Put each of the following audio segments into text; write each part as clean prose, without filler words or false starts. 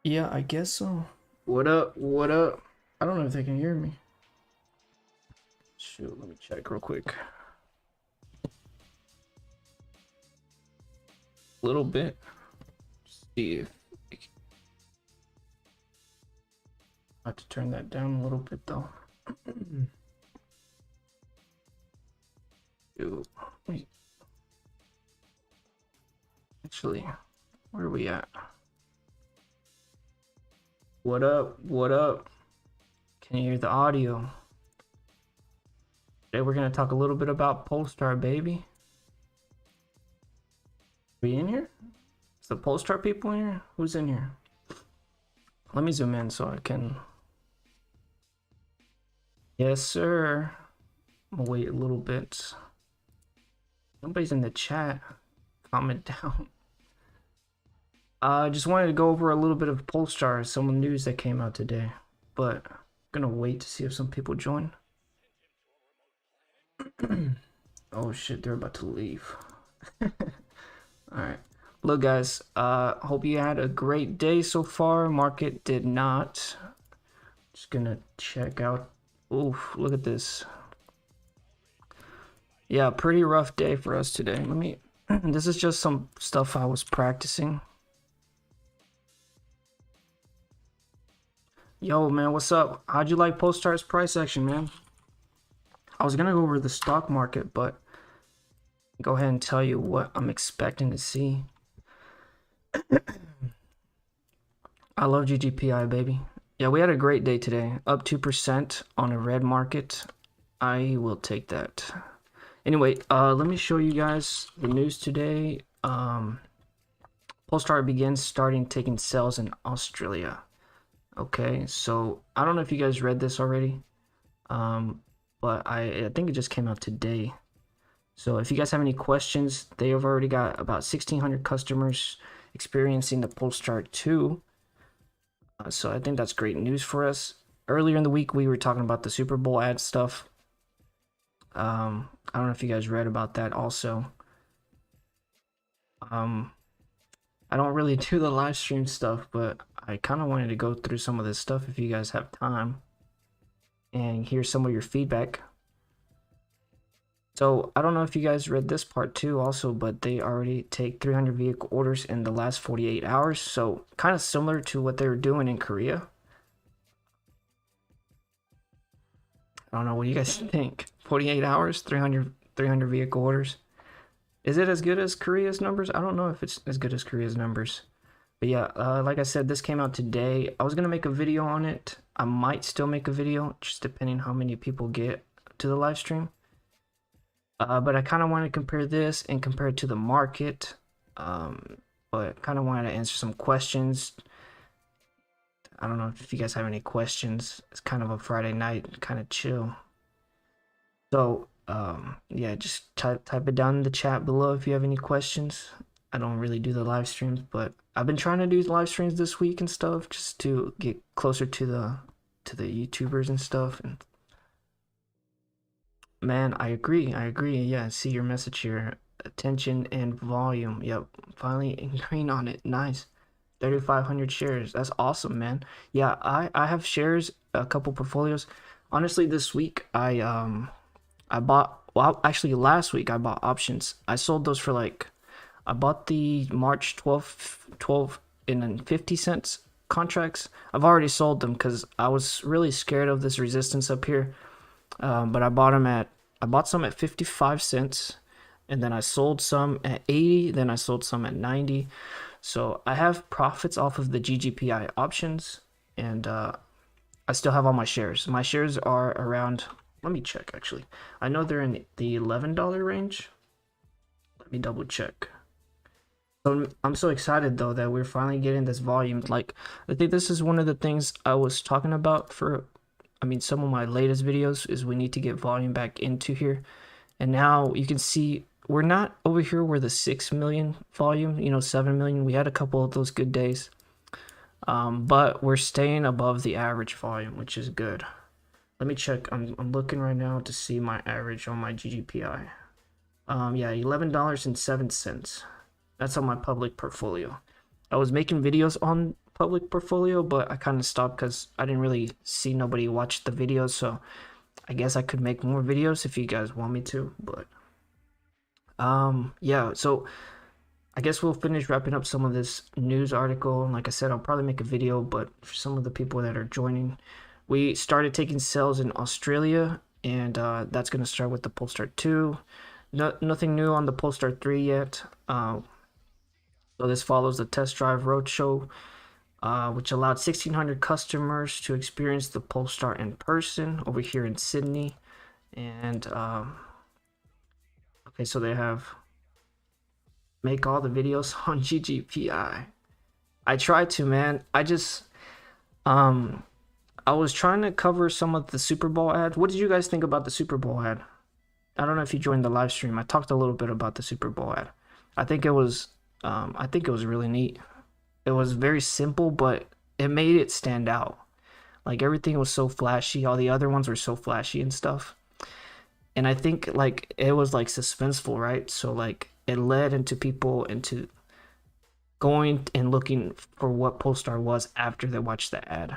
Yeah, I guess so. What up? What up? I don't know if they can hear me. Shoot, let me check real quick. A little bit. See if I have to turn that down a little bit though. Shoot. Wait. Actually, where are we at? What up? What up? Can you hear the audio? Today we're gonna talk a little bit about Polestar, baby. We in here? Is the Polestar people in here? Who's in here? Let me zoom in so I can. Yes, sir. I'm gonna wait a little bit. Nobody's in the chat. Comment down. I just wanted to go over a little bit of Polestar, some news that came out today, but I'm gonna wait to see if some people join. Oh shit, they're about to leave. All right. Look, guys, hope you had a great day so far. Market did not. Just gonna check out. Oof, look at this. Yeah, pretty rough day for us today. Let me. This is just some stuff I was practicing. Yo, man, what's up? How'd you like Polestar's price action, man? I was gonna go over the stock market, but go ahead and tell you what I'm expecting to see. I love GGPI, baby. Yeah, we had a great day today. Up 2% on a red market. I will take that. Anyway, let me show you guys the news today. Polestar begins starting taking sales in Australia. Okay, so I don't know if you guys read this already, but I think it just came out today. So if you guys have any questions, they have already got about 1,600 customers experiencing the Polestar 2. So I think that's great news for us. Earlier in the week, we were talking about the Super Bowl ad stuff. I don't know if you guys read about that also. I don't really do the live stream stuff, but I kind of wanted to go through some of this stuff if you guys have time and hear some of your feedback. So I don't know if you guys read this part too also, but they already take 300 vehicle orders in the last 48 hours. So kind of similar to what they were doing in Korea. I don't know, what do you guys think? 48 hours, 300 vehicle orders. Is it as good as Korea's numbers? I don't know if it's as good as Korea's numbers. But yeah, like I said, this came out today. I was going to make a video on it. I might still make a video, just depending how many people get to the live stream. But I kind of want to compare this and compare it to the market. But kind of wanted to answer some questions. I don't know if you guys have any questions. It's kind of a Friday night, kind of chill. So, yeah, just type it down in the chat below if you have any questions. I don't really do the live streams, but I've been trying to do live streams this week and stuff just to get closer to the YouTubers and stuff. And man, I agree. Yeah, I see your message here. Attention and volume. Yep, finally agreeing on it. Nice. 3,500 shares. That's awesome, man. Yeah, I have shares, a couple portfolios. Honestly, this week I bought, well, actually last week I bought options. I sold those for like, I bought the March 12 in 50 cents contracts. I've already sold them because I was really scared of this resistance up here. But I bought some at 55 cents, and then I sold some at 80, then I sold some at 90. So I have profits off of the GGPI options, and I still have all my shares. My shares are around, let me check actually. I know they're in the $11 range. Let me double check. So I'm so excited though that we're finally getting this volume. Like, I think this is one of the things I was talking about for, I mean, some of my latest videos is we need to get volume back into here. And now you can see we're not over here where the 6 million volume, you know, 7 million. We had a couple of those good days. But we're staying above the average volume, which is good. Let me check. I'm looking right now to see my average on my GGPI. Yeah, $11.07. That's on my public portfolio. I was making videos on public portfolio, but I kind of stopped because I didn't really see nobody watch the videos. So I guess I could make more videos if you guys want me to. But yeah. So I guess we'll finish wrapping up some of this news article. And like I said, I'll probably make a video. But for some of the people that are joining, we started taking sales in Australia, and that's gonna start with the Polestar 2. Nothing new on the Polestar 3 yet. So this follows the test drive roadshow, which allowed 1,600 customers to experience the Polestar in person over here in Sydney. And okay, so they have make all the videos on GGPI. I tried to, man. I was trying to cover some of the Super Bowl ads. What did you guys think about the Super Bowl ad? I don't know if you joined the live stream. I talked a little bit about the Super Bowl ad. I think it was really neat. It was very simple, but it made it stand out. Like everything was so flashy. All the other ones were so flashy and stuff. And I think like it was like suspenseful, right? So like it led into people into going and looking for what Polestar was after they watched the ad.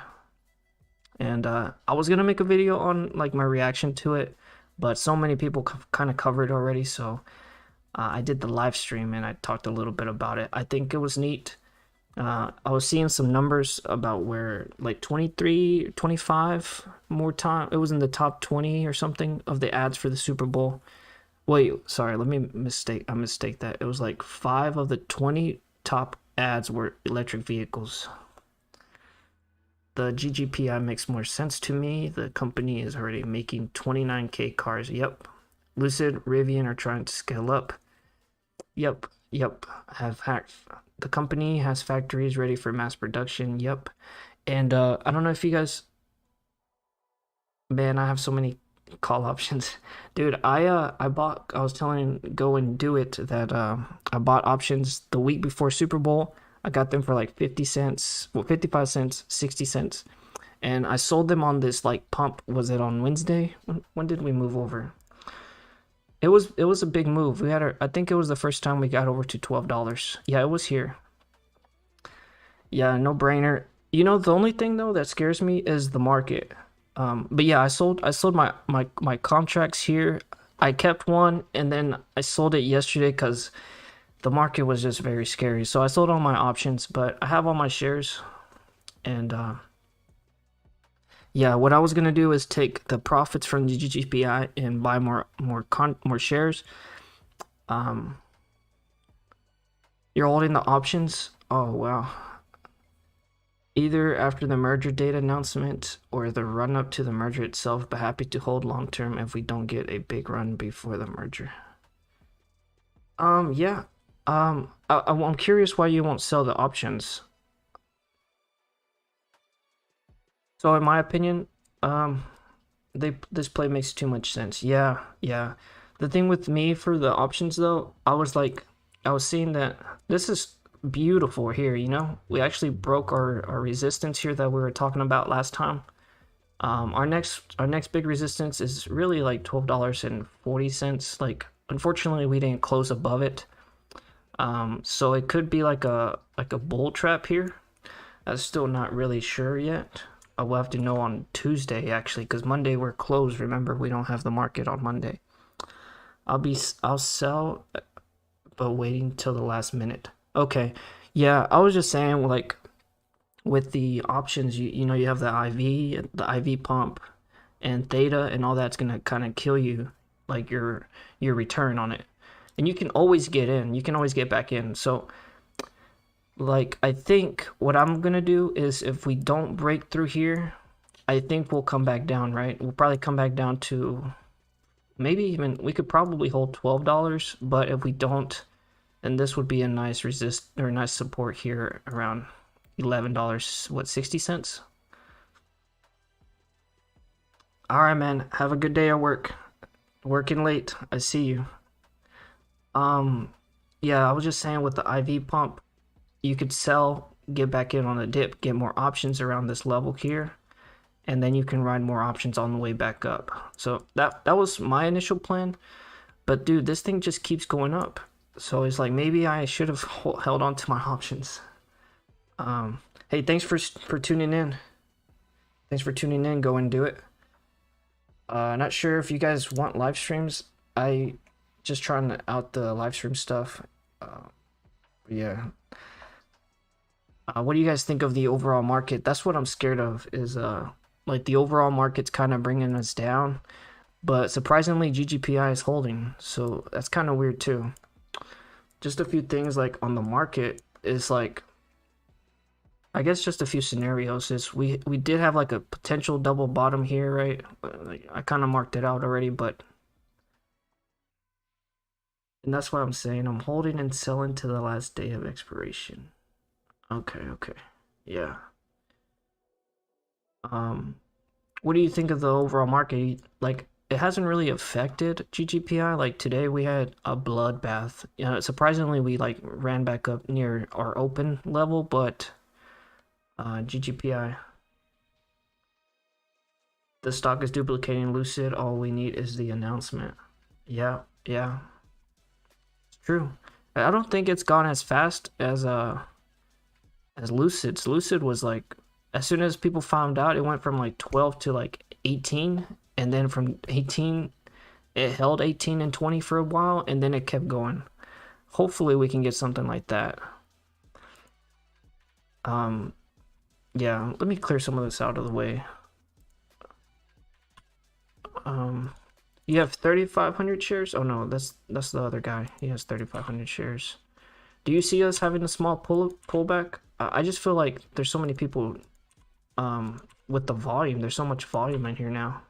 And I was gonna make a video on like my reaction to it, but so many people kind of covered already, so I did the live stream and I talked a little bit about it. I think it was neat. I was seeing some numbers about where like 23, 25 more time. It was in the top 20 or something of the ads for the Super Bowl. Wait, sorry, let me mistake that. It was like 5 of the 20 top ads were electric vehicles. The GGPI makes more sense to me. The company is already making 29K cars. Yep. Lucid, Rivian are trying to scale up. Yep. The company has factories ready for mass production. Yep. And I don't know if you guys, man, I have so many call options. Dude, I was telling Go and Do It that I bought options the week before Super Bowl. I got them for like 50 cents, well, 55 cents, 60 cents. And I sold them on this like pump. Was it on Wednesday? When did we move over? It was a big move. I think it was the first time we got over to $12. Yeah, it was here. Yeah, no brainer. You know, the only thing though that scares me is the market. But yeah, I sold my contracts here. I kept one and then I sold it yesterday because the market was just very scary. So I sold all my options, but I have all my shares. And yeah, what I was gonna do is take the profits from the GGPI and buy more shares. You're holding the options. Oh wow. Either after the merger date announcement or the run up to the merger itself, but happy to hold long term if we don't get a big run before the merger. Yeah. I'm curious why you won't sell the options. So in my opinion, this play makes too much sense. Yeah. The thing with me for the options though, I was seeing that this is beautiful here, you know? We actually broke our resistance here that we were talking about last time. Our next big resistance is really like $12.40. Like unfortunately we didn't close above it. So it could be like a bull trap here. I'm still not really sure yet. I will have to know on Tuesday actually, because Monday we're closed. Remember, we don't have the market on Monday. I'll sell, but waiting till the last minute. Okay, yeah, I was just saying like with the options, you know, you have the IV pump, and theta, and all that's gonna kind of kill you, like your return on it. And you can always get in. You can always get back in. So, like, I think what I'm going to do is if we don't break through here, I think we'll come back down, right? We'll probably come back down to maybe even, we could probably hold $12. But if we don't, then this would be a nice nice support here around $11, what, 60 cents? All right, man. Have a good day at work. Working late. I see you. Yeah, I was just saying with the IV pump, you could sell, get back in on a dip, get more options around this level here, and then you can ride more options on the way back up. So that was my initial plan, but dude, this thing just keeps going up. So it's like maybe I should have held on to my options. Hey, thanks for tuning in. Thanks for tuning in. Go and do it. Not sure if you guys want live streams. I just trying out the live stream stuff. Yeah. What do you guys think of the overall market? That's what I'm scared of. Is like the overall market's kind of bringing us down, but surprisingly GGPI is holding. So that's kind of weird too. Just a few things like on the market is like, I guess just a few scenarios is we did have like a potential double bottom here, right? Like I kind of marked it out already, but and that's why I'm saying I'm holding and selling to the last day of expiration. Okay. Yeah. What do you think of the overall market? Like it hasn't really affected GGPI. Like today we had a bloodbath. You know, surprisingly we like ran back up near our open level, but GGPI, the stock is duplicating Lucid. All we need is the announcement. Yeah, it's true. I don't think it's gone as fast as Lucid's. Lucid was like, as soon as people found out, it went from like 12 to like 18, and then from 18 it held 18 and 20 for a while, and then it kept going. Hopefully we can get something like that. Yeah, let me clear some of this out of the way. You have 3,500 shares? Oh no, that's the other guy. He has 3,500 shares. Do you see us having a small pullback? I just feel like there's so many people with the volume. There's so much volume in here now.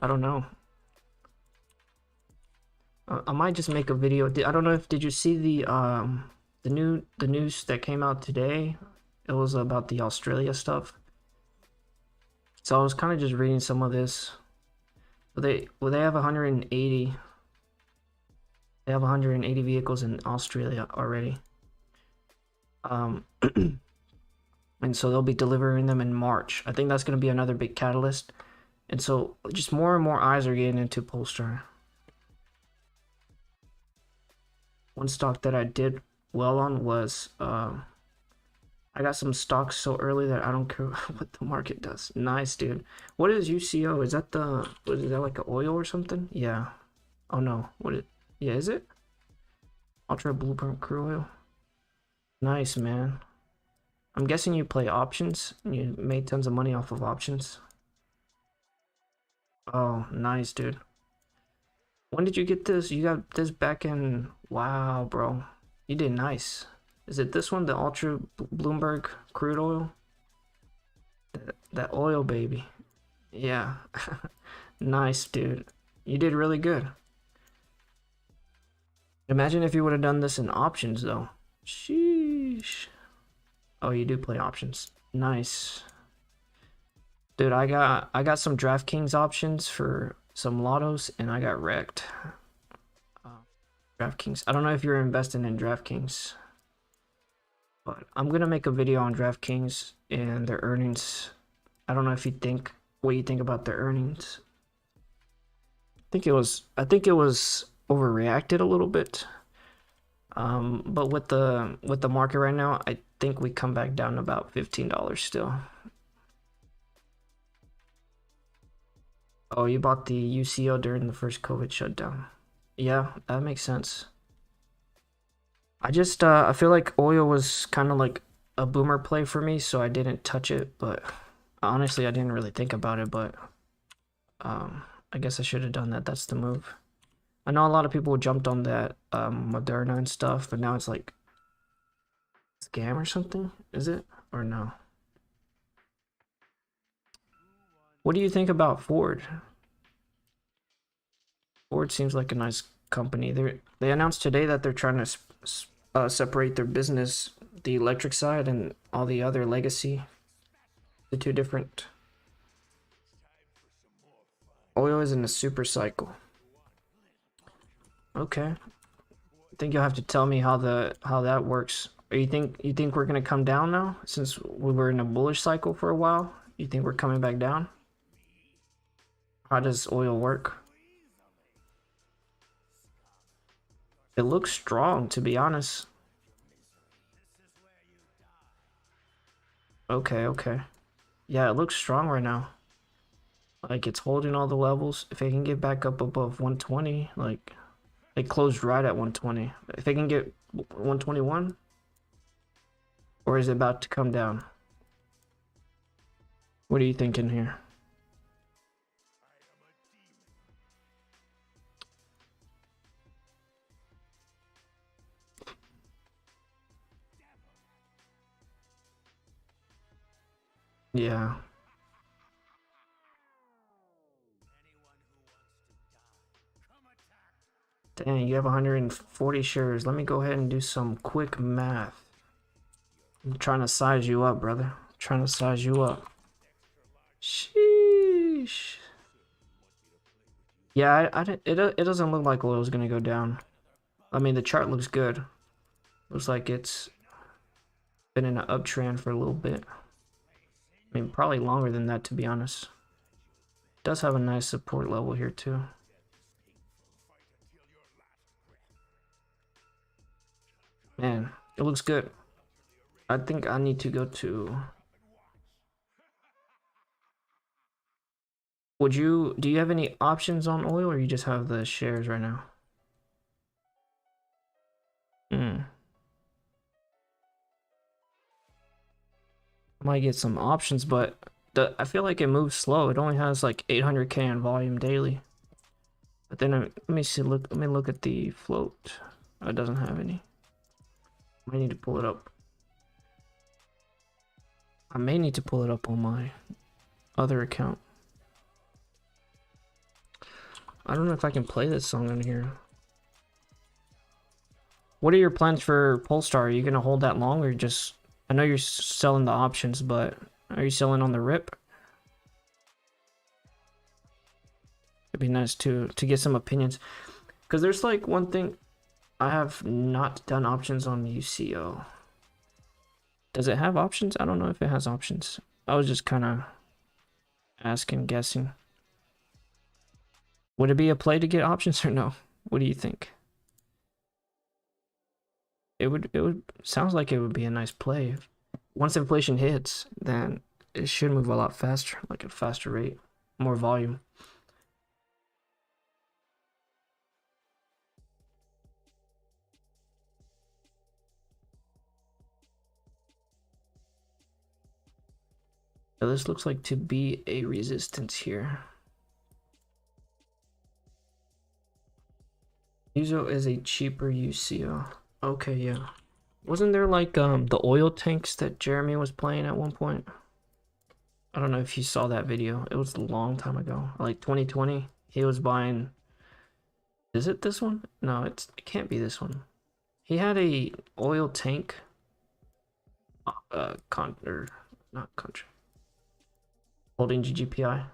I don't know. I might just make a video. I don't know if did you see the news that came out today? It was about the Australia stuff. So I was kind of just reading some of this. They have 180. They have 180 vehicles in Australia already. And so they'll be delivering them in March. I think that's going to be another big catalyst. And so just more and more eyes are getting into Polestar. One stock that I did well on was I got some stocks so early that I don't care what the market does. Nice, dude. What is UCO? Is that is that like an oil or something? Yeah. Oh no. Yeah, is it? Ultra Blueprint crude oil. Nice, man. I'm guessing you play options. You made tons of money off of options. Oh, nice, dude. When did you get this? You got this back in... Wow, bro. You did nice. Is it this one, the Ultra Bloomberg crude oil? That oil, baby. Yeah. Nice, dude. You did really good. Imagine if you would have done this in options, though. Sheesh. Oh, you do play options. Nice. Dude, I got some DraftKings options for some lottos, and I got wrecked. DraftKings. I don't know if you're investing in DraftKings, but I'm gonna make a video on DraftKings and their earnings. I don't know if you think what you think about their earnings. I think it was overreacted a little bit. But with the market right now, I think we come back down to about $15 still. Oh, you bought the UCO during the first COVID shutdown. Yeah, that makes sense. I just I feel like oil was kind of like a boomer play for me, so I didn't touch it, but honestly, I didn't really think about it, but I guess I should have done that. That's the move. I know a lot of people jumped on that Moderna and stuff, but now it's like scam or something, is it? Or no? What do you think about Ford? Ford seems like a nice company. They announced today that they're trying to separate their business, the electric side and all the other legacy, the two different. Oil is in a super cycle. Okay. I think you'll have to tell me how that works. Or you think we're gonna come down now since we were in a bullish cycle for a while? You think we're coming back down? How does oil work? It looks strong, to be honest. Okay, okay. Yeah, it looks strong right now. Like it's holding all the levels. If it can get back up above 120, like it closed right at 120. If it can get 121, or is it about to come down? What are you thinking here? Yeah. Dang, you have 140 shares. Let me go ahead and do some quick math. I'm trying to size you up, brother. I'm trying to size you up. Sheesh. Yeah, it doesn't look like oil's gonna go down. I mean, the chart looks good. Looks like it's been in an uptrend for a little bit. I mean, probably longer than that, to be honest. It does have a nice support level here, too. Man, it looks good. I think I need to go to... Do you have any options on oil, or you just have the shares right now? Hmm. I might get some options, but I feel like it moves slow. It only has like 800K in volume daily. But then let me see. Let me look at the float. Oh, it doesn't have any. I need to pull it up. I may need to pull it up on my other account. I don't know if I can play this song on here. What are your plans for Polestar? Are you gonna hold that long, or just? I know you're selling the options, but are you selling on the rip? It'd be nice to get some opinions, because there's like one thing I have not done options on UCO. Does it have options? I don't know if it has options. I was just kind of asking, guessing. Would it be a play to get options or no? What do you think? It would sounds like it would be a nice play. Once inflation hits, then it should move a lot faster, like a faster rate, more volume. So this looks like to be a resistance here. Uso is a cheaper UCO. Okay, yeah. Wasn't there like the oil tanks that Jeremy was playing at one point? I don't know if you saw that video. It was a long time ago, like 2020. He was buying. Is it this one? No, it can't be this one. He had a oil tank. Or not country. Holding GGPI.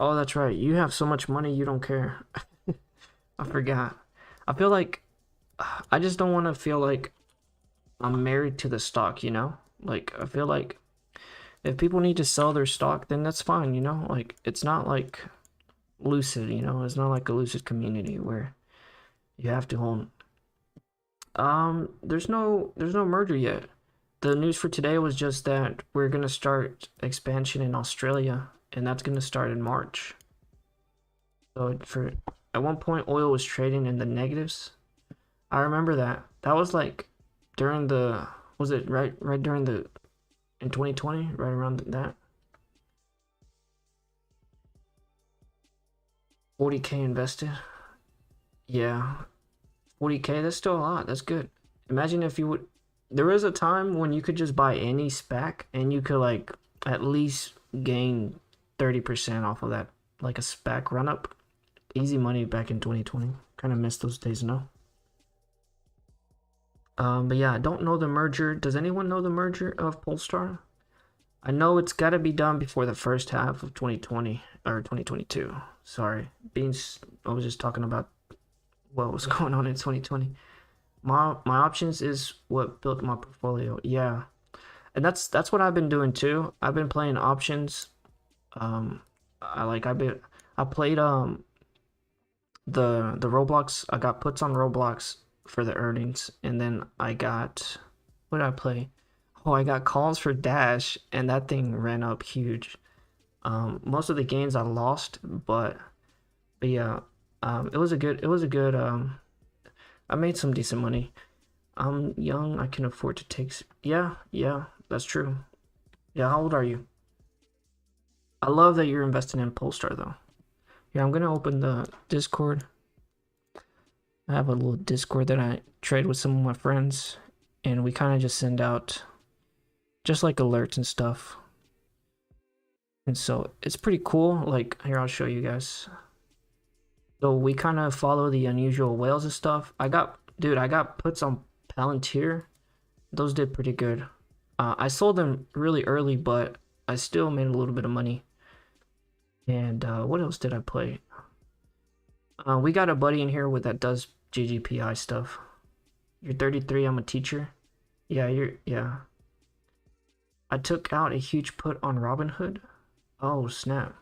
Oh, that's right. You have so much money, you don't care. I forgot. I feel like I just don't want to feel like I'm married to the stock, you know? Like I feel like if people need to sell their stock, then that's fine, you know? Like it's not like Lucid, you know? It's not like a Lucid community where you have to hold. There's no merger yet. The news for today was just that we're gonna start expansion in Australia, and that's gonna start in March. So for at one point, oil was trading in the negatives. I remember that. That was like during the was it right during the in 2020, right around that 40K invested. Yeah, 40K. That's still a lot. That's good. Imagine if you would. There was a time when you could just buy any SPAC and you could like at least gain 30% off of that, like a SPAC run up. Easy money back in 2020. Kind of missed those days, no? But yeah, I don't know the merger. Does anyone know the merger of Polestar? I know it's got to be done before the first half of 2020 or 2022. Sorry, I was just talking about what was going on in 2020. My options is what built my portfolio. Yeah, and that's what I've been doing too. I've been playing options. I played the Roblox. I got puts on Roblox for the earnings, and then I got what did I play? Oh, I got calls for Dash, and that thing ran up huge. Most of the gains I lost, but yeah, it was a good. I made some decent money. I'm young. I can afford to take. Yeah, yeah, that's true. Yeah, how old are you? I love that you're investing in Polestar though. Yeah, I'm gonna open the Discord. I have a little Discord that I trade with some of my friends, and we kind of just send out just like alerts and stuff. And so it's pretty cool. Like here, I'll show you guys. So we kind of follow the unusual whales and stuff. I got puts on Palantir. Those did pretty good. I sold them really early, but I still made a little bit of money. And what else did I play? We got a buddy in here with that does GGPI stuff. You're 33. I'm a teacher. Yeah. I took out a huge put on Robinhood. Oh snap!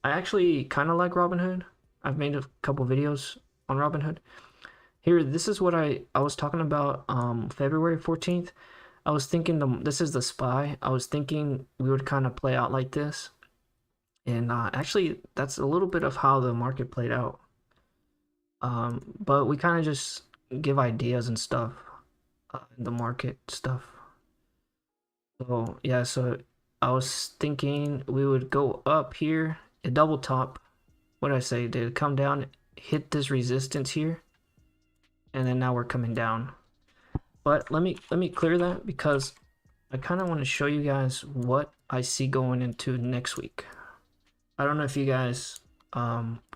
I actually kind of like Robinhood. I've made a couple videos on Robinhood. Here, this is what I was talking about February 14th. I was thinking this is the SPY. I was thinking we would kind of play out like this. And actually, that's a little bit of how the market played out. But we kind of just give ideas and stuff, in the market stuff. So yeah, so I was thinking we would go up here, a double top. What did I say? Did it come down, hit this resistance here, and then now we're coming down. But let me clear that because I kind of want to show you guys what I see going into next week. I don't know if you guys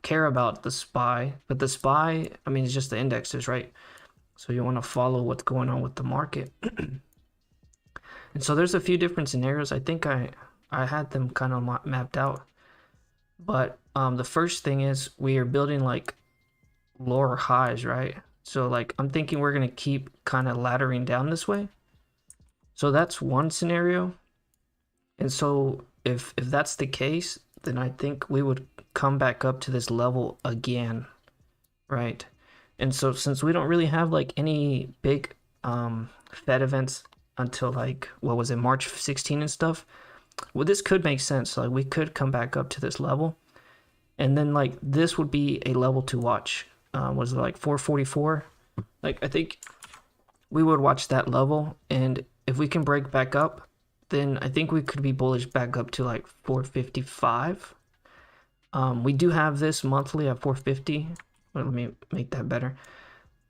care about the SPY, but the SPY, I mean, it's just the indexes, right? So you want to follow what's going on with the market. And so there's a few different scenarios. I think I had them kind of mapped out. But the first thing is we are building like lower highs, right? So like I'm thinking we're gonna keep kind of laddering down this way. So that's one scenario. And so if that's the case, then I think we would come back up to this level again, right? And so since we don't really have like any big Fed events until like what was it, March 16 and stuff, well, this could make sense. Like we could come back up to this level, and then like this would be a level to watch. Was it like 444? Like I think we would watch that level, and if we can break back up, then I think we could be bullish back up to like 455. We do have this monthly at 450. Well, let me make that better.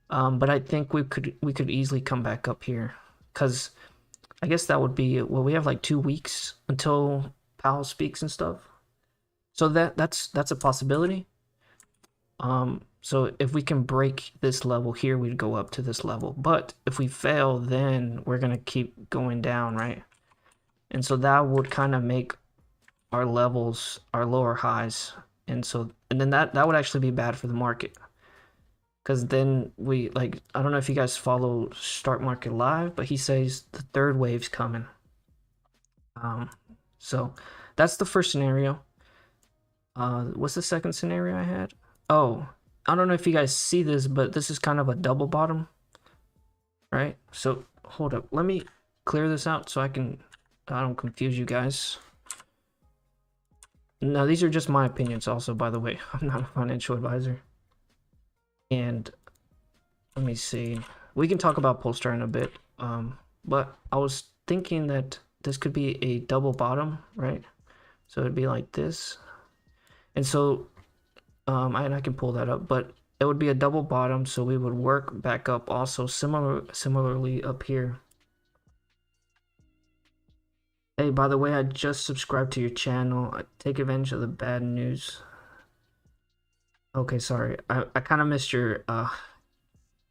But I think we could easily come back up here, because I guess that would be, well, we have like 2 weeks until Powell speaks and stuff. So that's a possibility. So if we can break this level here, we'd go up to this level. But if we fail, then we're gonna keep going down, right? And so that would kind of make our levels our lower highs. And then that would actually be bad for the market. Because then we, like, I don't know if you guys follow Start Market Live, but he says the third wave's coming. So that's the first scenario. What's the second scenario I had? Oh, I don't know if you guys see this, but this is kind of a double bottom, right? So hold up, let me clear this out so I don't confuse you guys. Now these are just my opinions also, by the way. I'm not a financial advisor. And let me see, we can talk about Polestar in a bit, but I was thinking that this could be a double bottom, right? So it'd be like this, and so I can pull that up, but it would be a double bottom, so we would work back up also similarly up here. Hey, by the way, I just subscribed to your channel. Take advantage of the bad news. Okay, sorry, I kind of missed your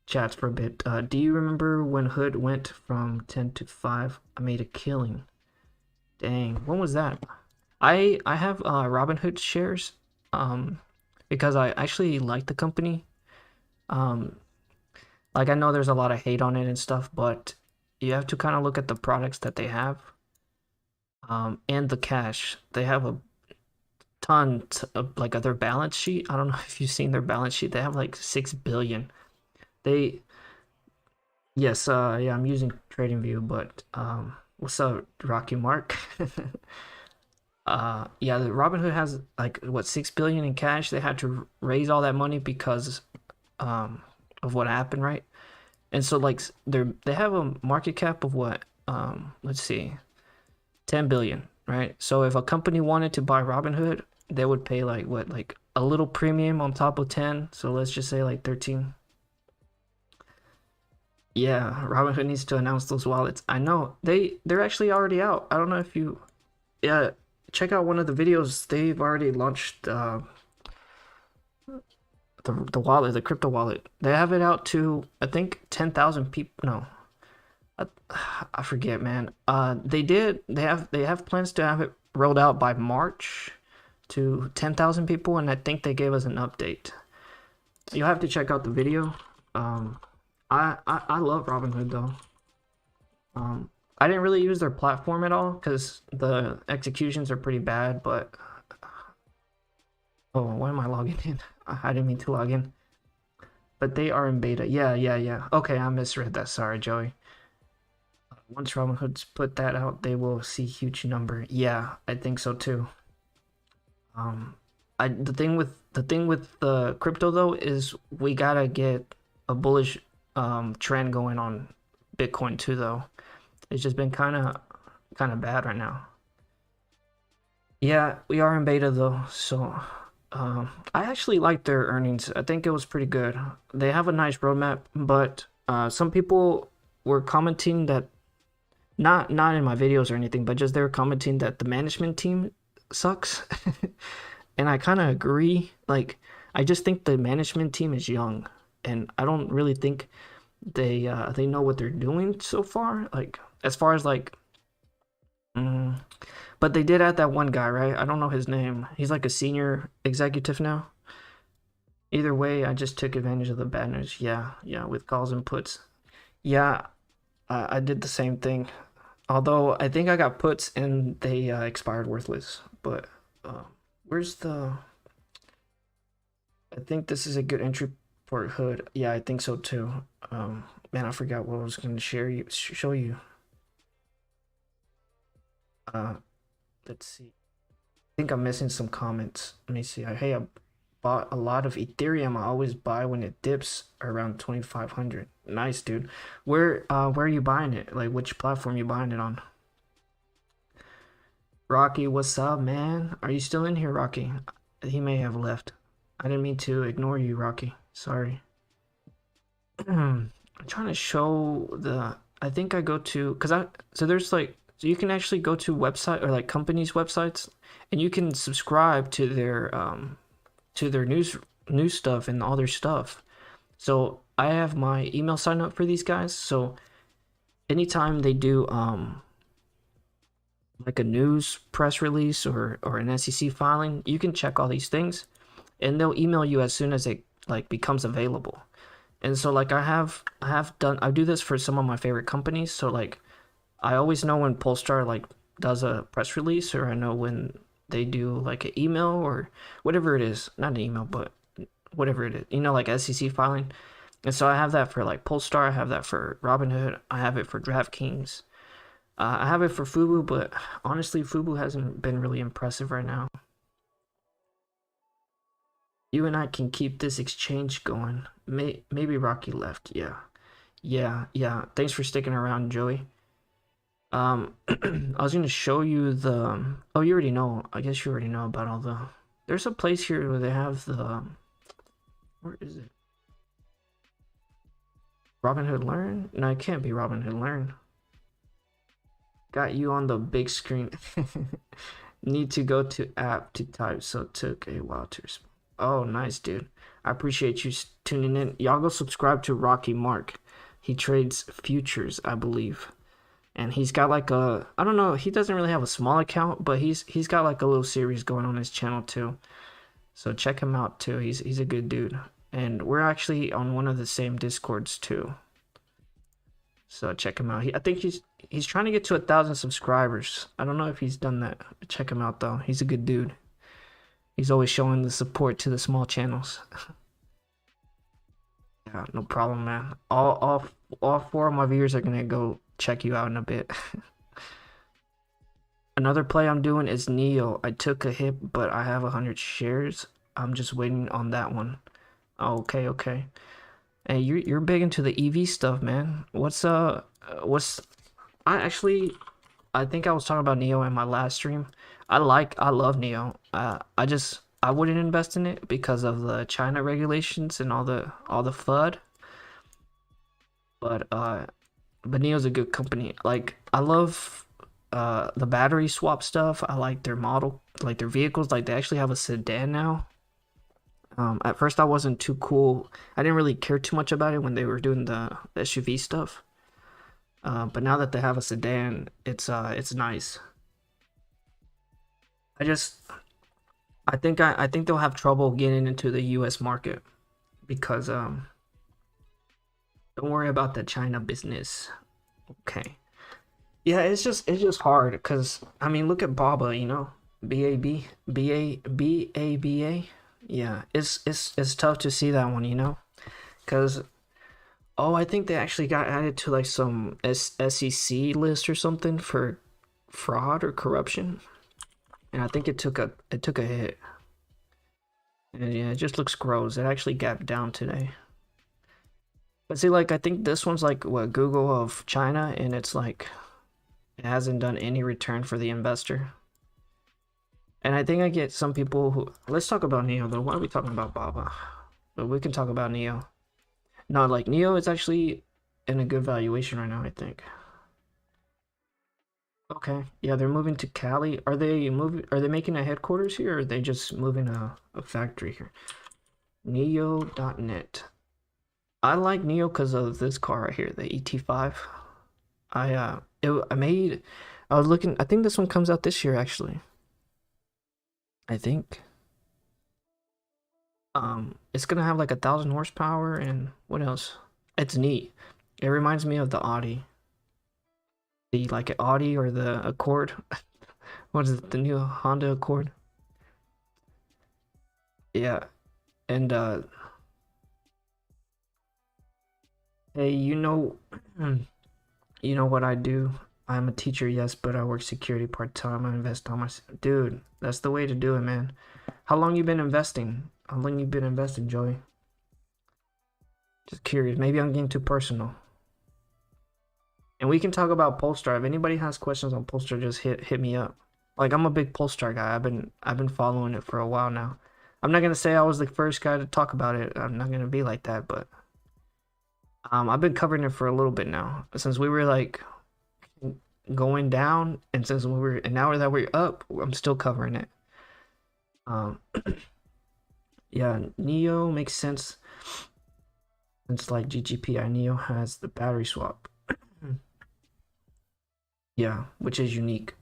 chats for a bit. Do you remember when Hood went from 10 to 5? I made a killing. Dang, when was that? I have Robinhood shares because I actually like the company. Like I know there's a lot of hate on it and stuff, but you have to kind of look at the products that they have, and the cash. They have a ton of like their balance sheet. I don't know if you've seen their balance sheet. They have like 6 billion. Yes, yeah, I'm using TradingView, but What's up, Rocky Mark? Yeah, the Robinhood has like what 6 billion in cash. They had to raise all that money because um of what happened, right? And so like they have a market cap of what let's see, 10 billion, right? So if a company wanted to buy Robinhood, they would pay like what, like a little premium on top of 10. So let's just say like 13. Yeah, Robinhood needs to announce those wallets. I know they're actually already out. I don't know if you, yeah, check out one of the videos. They've already launched the wallet, the crypto wallet. They have it out to I think 10,000 people. No, I, I forget, man. They did. They have plans to have it rolled out by March to 10,000 people, and I think they gave us an update. You'll have to check out the video. Um, I love Robinhood though. I didn't really use their platform at all because the executions are pretty bad. But oh, why am I logging in? I didn't mean to log in. But they are in beta. Yeah, yeah, yeah. Okay, I misread that. Sorry, Joey. Once Robinhood's put that out, they will see huge number. Yeah, I think so too. Um, the thing with the crypto though is we gotta get a bullish trend going on Bitcoin too though. It's just been kind of bad right now. Yeah, we are in beta though, so I actually like their earnings. I think it was pretty good. They have a nice roadmap, but some people were commenting that not in my videos or anything, but just they were commenting that the management team sucks. And I kind of agree. Like, I just think the management team is young, and I don't really think they know what they're doing so far. Like, as far as like, mm, but they did add that one guy, right? I don't know his name. He's like a senior executive now. Either way, I just took advantage of the bad news. Yeah, yeah, with calls and puts. Yeah, I did the same thing. Although I think I got puts and they expired worthless. But uh, where's the? I think this is a good entry for hood. Yeah, I think so too. Man, I forgot what I was going to show you. Uh, let's see. I think I'm missing some comments. Let me see. Hey, I bought a lot of Ethereum. I always buy when it dips around 2,500. Nice, dude. Where are you buying it? Like, which platform you buying it on? Rocky, what's up, man? Are you still in here, Rocky? He may have left. I didn't mean to ignore you, Rocky. Sorry. I'm trying to show the. I think I go to because I so there's like so you can actually go to website or like companies' websites, and you can subscribe to their news stuff and all their stuff. So I have my email sign up for these guys. So anytime they do like a news press release or an SEC filing, you can check all these things, and they'll email you as soon as it like becomes available. And so like I do this for some of my favorite companies. So like I always know when Polestar like does a press release, or I know when they do like an email or whatever it is, not an email, but whatever it is, like SEC filing. And so I have that for like Polestar, I have that for Robinhood, I have it for DraftKings. I have it for Fubu, but honestly, Fubu hasn't been really impressive right now. You and I can keep this exchange going. Maybe Rocky left. Yeah. Yeah, yeah. Thanks for sticking around, Joey. I was gonna show you the. Oh, you already know. I guess you already know about all the. There's a place here where they have the. Where is it? Robinhood Learn? No, it can't be Robinhood Learn. Got you on the big screen. Need to go to app to type, so it took a while to respond. Oh, nice, dude. I appreciate you tuning in. Y'all go subscribe to Rocky Mark. He trades futures, I believe. And he's got like a, I don't know, he doesn't really have a small account, but he's got like a little series going on his channel too. So check him out too. He's a good dude. And we're actually on one of the same Discords too. So check him out. I think he's trying to get to 1,000 subscribers. I don't know if he's done that. Check him out though. He's a good dude. He's always showing the support to the small channels. Yeah, no problem, man. All four of my viewers are gonna go check you out in a bit. Another play I'm doing is Neo. I took a hit, but I have 100 shares. I'm just waiting on that one. Okay, okay. Hey, you're big into the EV stuff, man. What's I actually I think I was talking about Neo in my last stream. I love Neo. I wouldn't invest in it because of the China regulations and all the FUD. But Neo's a good company. Like I love the battery swap stuff. I like their model, like their vehicles. Like they actually have a sedan now. At first I wasn't too cool. I didn't really care too much about it when they were doing the SUV stuff. But now that they have a sedan, it's nice. I just I think they'll have trouble getting into the US market because don't worry about the China business. Okay. Yeah, it's just hard because I mean look at Baba, you know. BABA. Yeah, it's tough to see that one, you know? Cause oh, I think they actually got added to like some SEC list or something for fraud or corruption. And I think it took a hit. And yeah, it just looks gross. It actually gapped down today. But see, like I think this one's like what Google of China, and it's like it hasn't done any return for the investor. And I think I get some people who let's talk about Neo though. Why are we talking about Baba? But we can talk about Neo. No, like Neo is actually in a good valuation right now, I think. Okay. Yeah, they're moving to Cali. Are they making a headquarters here or are they just moving a factory here? Neo.net. I like Neo because of this car right here, the ET5. I was looking, I think this one comes out this year actually. I think. It's gonna have like 1,000 horsepower and what else? It's neat. It reminds me of the Audi. The like Audi or the Accord. What is it? The new Honda Accord. Yeah. And hey, you know what I do? I'm a teacher, yes, but I work security part-time. I invest on my dude. That's the way to do it, man. How long you been investing? How long you been investing, Joey? Just curious. Maybe I'm getting too personal. And we can talk about Polestar. If anybody has questions on Polestar, just hit me up. Like I'm a big Polestar guy. I've been following it for a while now. I'm not gonna say I was the first guy to talk about it. I'm not gonna be like that, but I've been covering it for a little bit now. Since we were like going down and since we were and now that we're up, I'm still covering it. Um yeah, Neo makes sense since like GGPI Neo has the battery swap. Yeah, which is unique.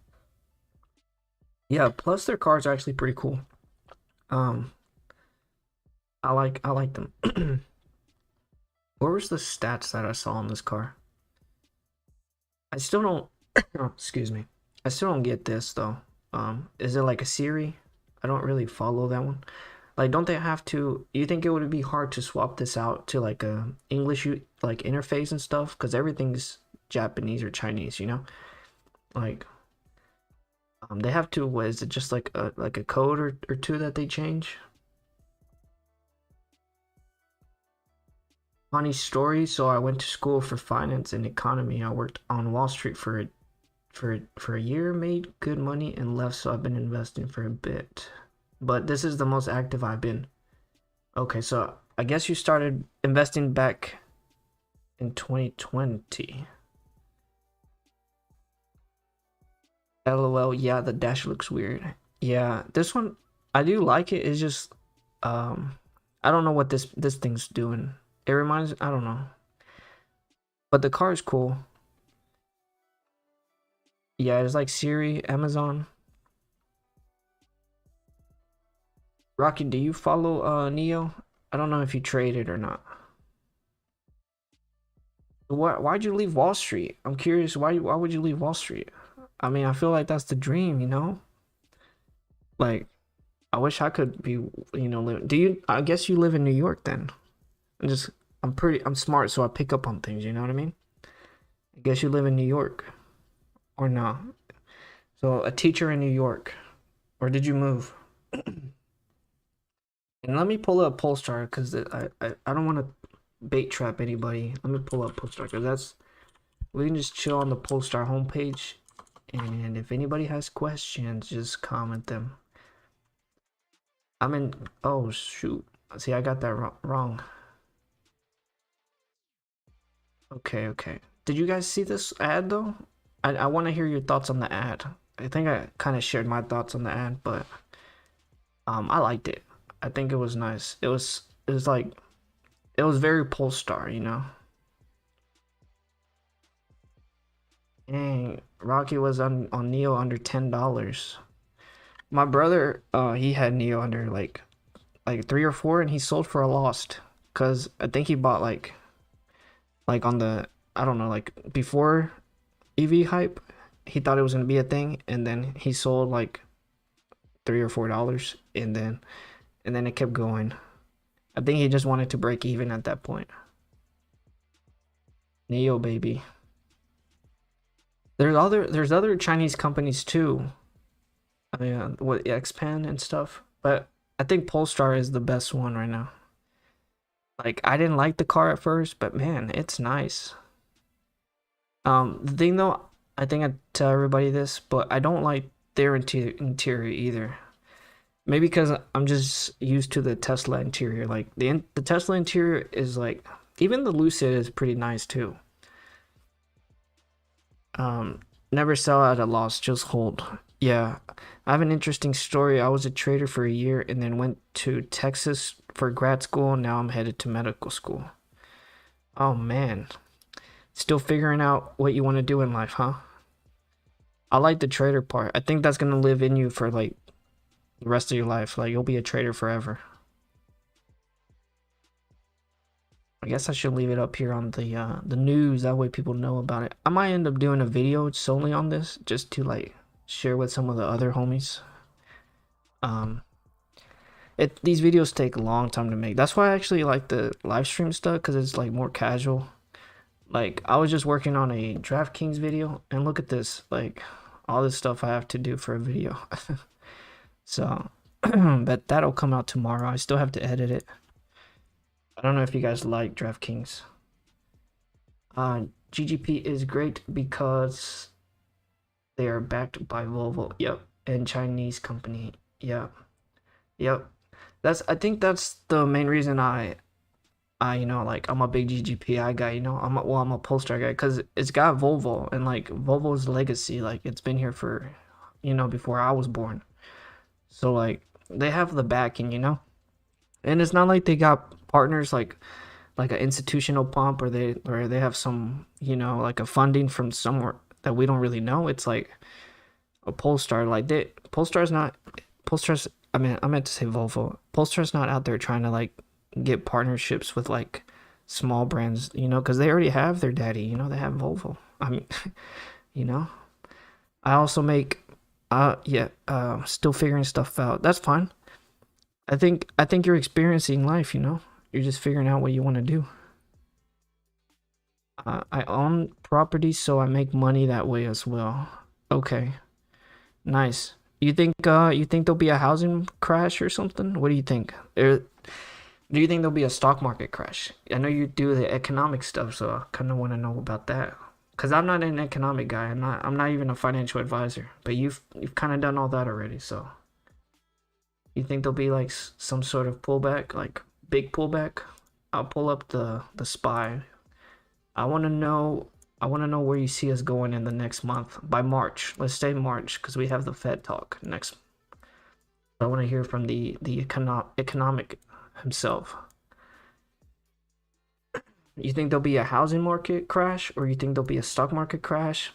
Yeah, plus their cars are actually pretty cool. Um, I like them. What was the stats that I saw on this car? I still don't. Excuse me. I still don't get this though. Is it like a Siri? I don't really follow that one. Like, don't they have to? You think it would be hard to swap this out to like a English like interface and stuff? Because everything's Japanese or Chinese, you know? Like, they have to. What is it? Just like a code or two that they change? Funny story. So I went to school for finance and economy. I worked on Wall Street for a year, made good money, and left. So I've been investing for a bit, but this is the most active I've been. Okay, so I guess you started investing back in 2020. LOL. Yeah, the dash looks weird. Yeah, this one I do like it. It's just I don't know what this thing's doing. It reminds I don't know, but the car is cool. Yeah, it's like Siri, Amazon. Rocky, do you follow Neo? I don't know if you traded or not. Why'd you leave Wall Street? I'm curious why would you leave Wall Street? I mean, I feel like that's the dream, you know? Like I wish I could be, live. Do you I guess you live in New York then. I'm smart so I pick up on things, you know what I mean? I guess you live in New York or no. So a teacher in New York, or did you move? And let me pull up Polestar because I don't want to bait trap anybody. Let me pull up Polestar because that's we can just chill on the Polestar homepage, and if anybody has questions, just comment them. I'm in. Oh shoot! See, I got that wrong. Okay, okay. Did you guys see this ad though? I want to hear your thoughts on the ad. I think I kind of shared my thoughts on the ad, but I liked it. I think it was nice. It was like it was very Polestar, you know. Dang, Rocky was on Neo under $10. My brother, he had Neo under like 3 or 4, and he sold for a loss, cause I think he bought like on the I don't know like before EV hype, he thought it was gonna be a thing, and then he sold like $3 or $4, and then it kept going. I think he just wanted to break even at that point. Neo baby. There's other Chinese companies too. I mean, what Xpan and stuff, but I think Polestar is the best one right now. Like I didn't like the car at first, but man, it's nice. The thing though, I think I tell everybody this, but I don't like their interior either. Maybe because I'm just used to the Tesla interior. Like the Tesla interior is like even the Lucid is pretty nice too. Um, Never sell at a loss, just hold. Yeah, I have an interesting story. I was a trader for a year and then went to Texas for grad school. Now I'm headed to medical school. Oh man, still figuring out what you want to do in life, huh? I like the trader part. I think that's gonna live in you for like the rest of your life. Like you'll be a trader forever. I guess I should leave it up here on the news. That way people know about it. I might end up doing a video solely on this just to like share with some of the other homies. Um, these videos take a long time to make. That's why I actually like the live stream stuff because it's like more casual. Like I was just working on a DraftKings video and look at this, like all this stuff I have to do for a video. So, but that'll come out tomorrow. I still have to edit it. I don't know if you guys like DraftKings. GGP is great because they are backed by Volvo. Yep, and Chinese company. Yep, yep. I think that's the main reason like I'm a big GGPI guy. I'm a Polestar guy because it's got Volvo and like Volvo's legacy. Like it's been here for, before I was born. So like they have the backing. And it's not like they got partners like an institutional pump or they have some like a funding from somewhere that we don't really know. It's like a Polestar. Like Polestar's. I mean, I meant to say Volvo. Polestar's not out there trying to like get partnerships with like small brands, because they already have their daddy. They have Volvo. I mean, you know. I also make, still figuring stuff out. That's fine. I think you're experiencing life. You're just figuring out what you want to do. I own property, so I make money that way as well. Okay, nice. You think there'll be a housing crash or something? What do you think? Do you think there'll be a stock market crash? I know you do the economic stuff, so I kind of want to know about that. Cause I'm not an economic guy. I'm not even a financial advisor. But you've kind of done all that already, so. You think there'll be like some sort of pullback, like big pullback? I'll pull up the SPY. I want to know. I want to know where you see us going in the next month by March. Let's say March because we have the Fed talk next. I want to hear from the economic himself. You think there'll be a housing market crash, or you think there'll be a stock market crash?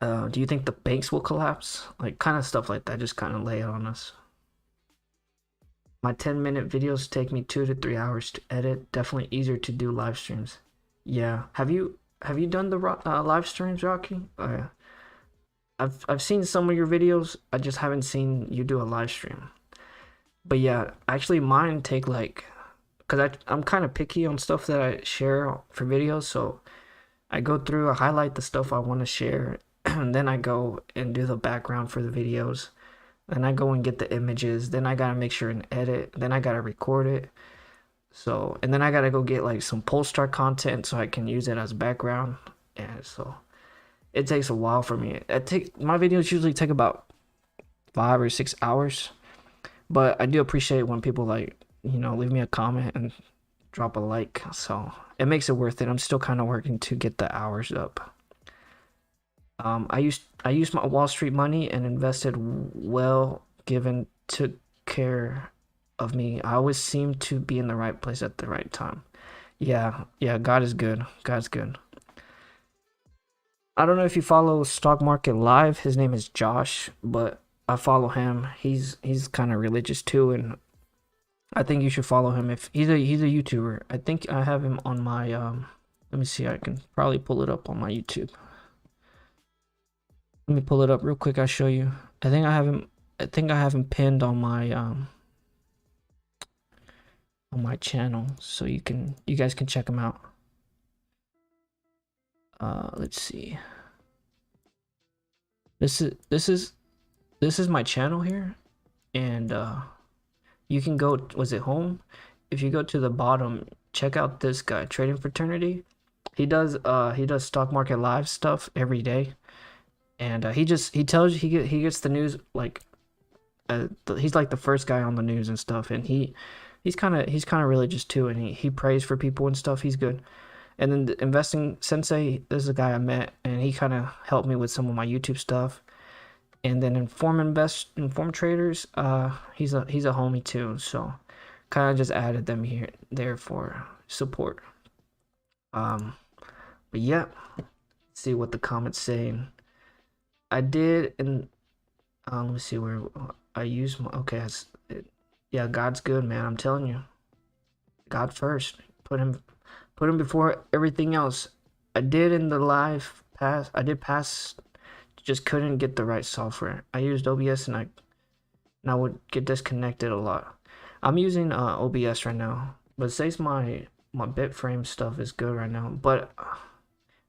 Do you think the banks will collapse? Like kind of stuff like that. Just kind of lay it on us. My 10-minute videos take me 2 to 3 hours to edit. Definitely easier to do live streams. Yeah. Have you done the live streams, Rocky? I've seen some of your videos. I just haven't seen you do a live stream. But yeah, actually mine take like, cause I'm kind of picky on stuff that I share for videos. So I go through, I highlight the stuff I want to share, Then I go and do the background for the videos. Then I go and get the images. Then I gotta make sure and edit. Then I gotta record it. So, and then I gotta go get like some Polestar content so I can use it as background. And so it takes a while for me. My videos usually take about 5 or 6 hours. But I do appreciate when people like, leave me a comment and drop a like. So it makes it worth it. I'm still kind of working to get the hours up. I used my Wall Street money and invested well. Given took care of me. I always seem to be in the right place at the right time. Yeah, yeah. God is good. God's good. I don't know if you follow Stock Market Live. His name is Josh, but I follow him. He's kind of religious too, and I think you should follow him. If he's a YouTuber. I think I have him on my Let me see. I can probably pull it up on my YouTube. Let me pull it up real quick. I'll show you. I think I have him pinned on my channel, so you guys can check him out. Let's see. This is my channel here, and you can go. Was it home? If you go to the bottom, check out this guy, Trading Fraternity. He does stock market live stuff every day, and he tells you he gets the news like he's like the first guy on the news and stuff, and he's kind of religious too, and he prays for people and stuff. He's good. And then the investing sensei, this is a guy I met, and he kind of helped me with some of my YouTube stuff. And then inform traders, he's a homie too, so kind of just added them there for support. But yeah, let's see what the comments saying. I did, and let me see where I used my. Okay, yeah, God's good, man. I'm telling you, God first. Put him before everything else. I did in the live pass. I did pass. Just couldn't get the right software. I used OBS and I would get disconnected a lot. I'm using OBS right now, but it says my bitframe stuff is good right now. But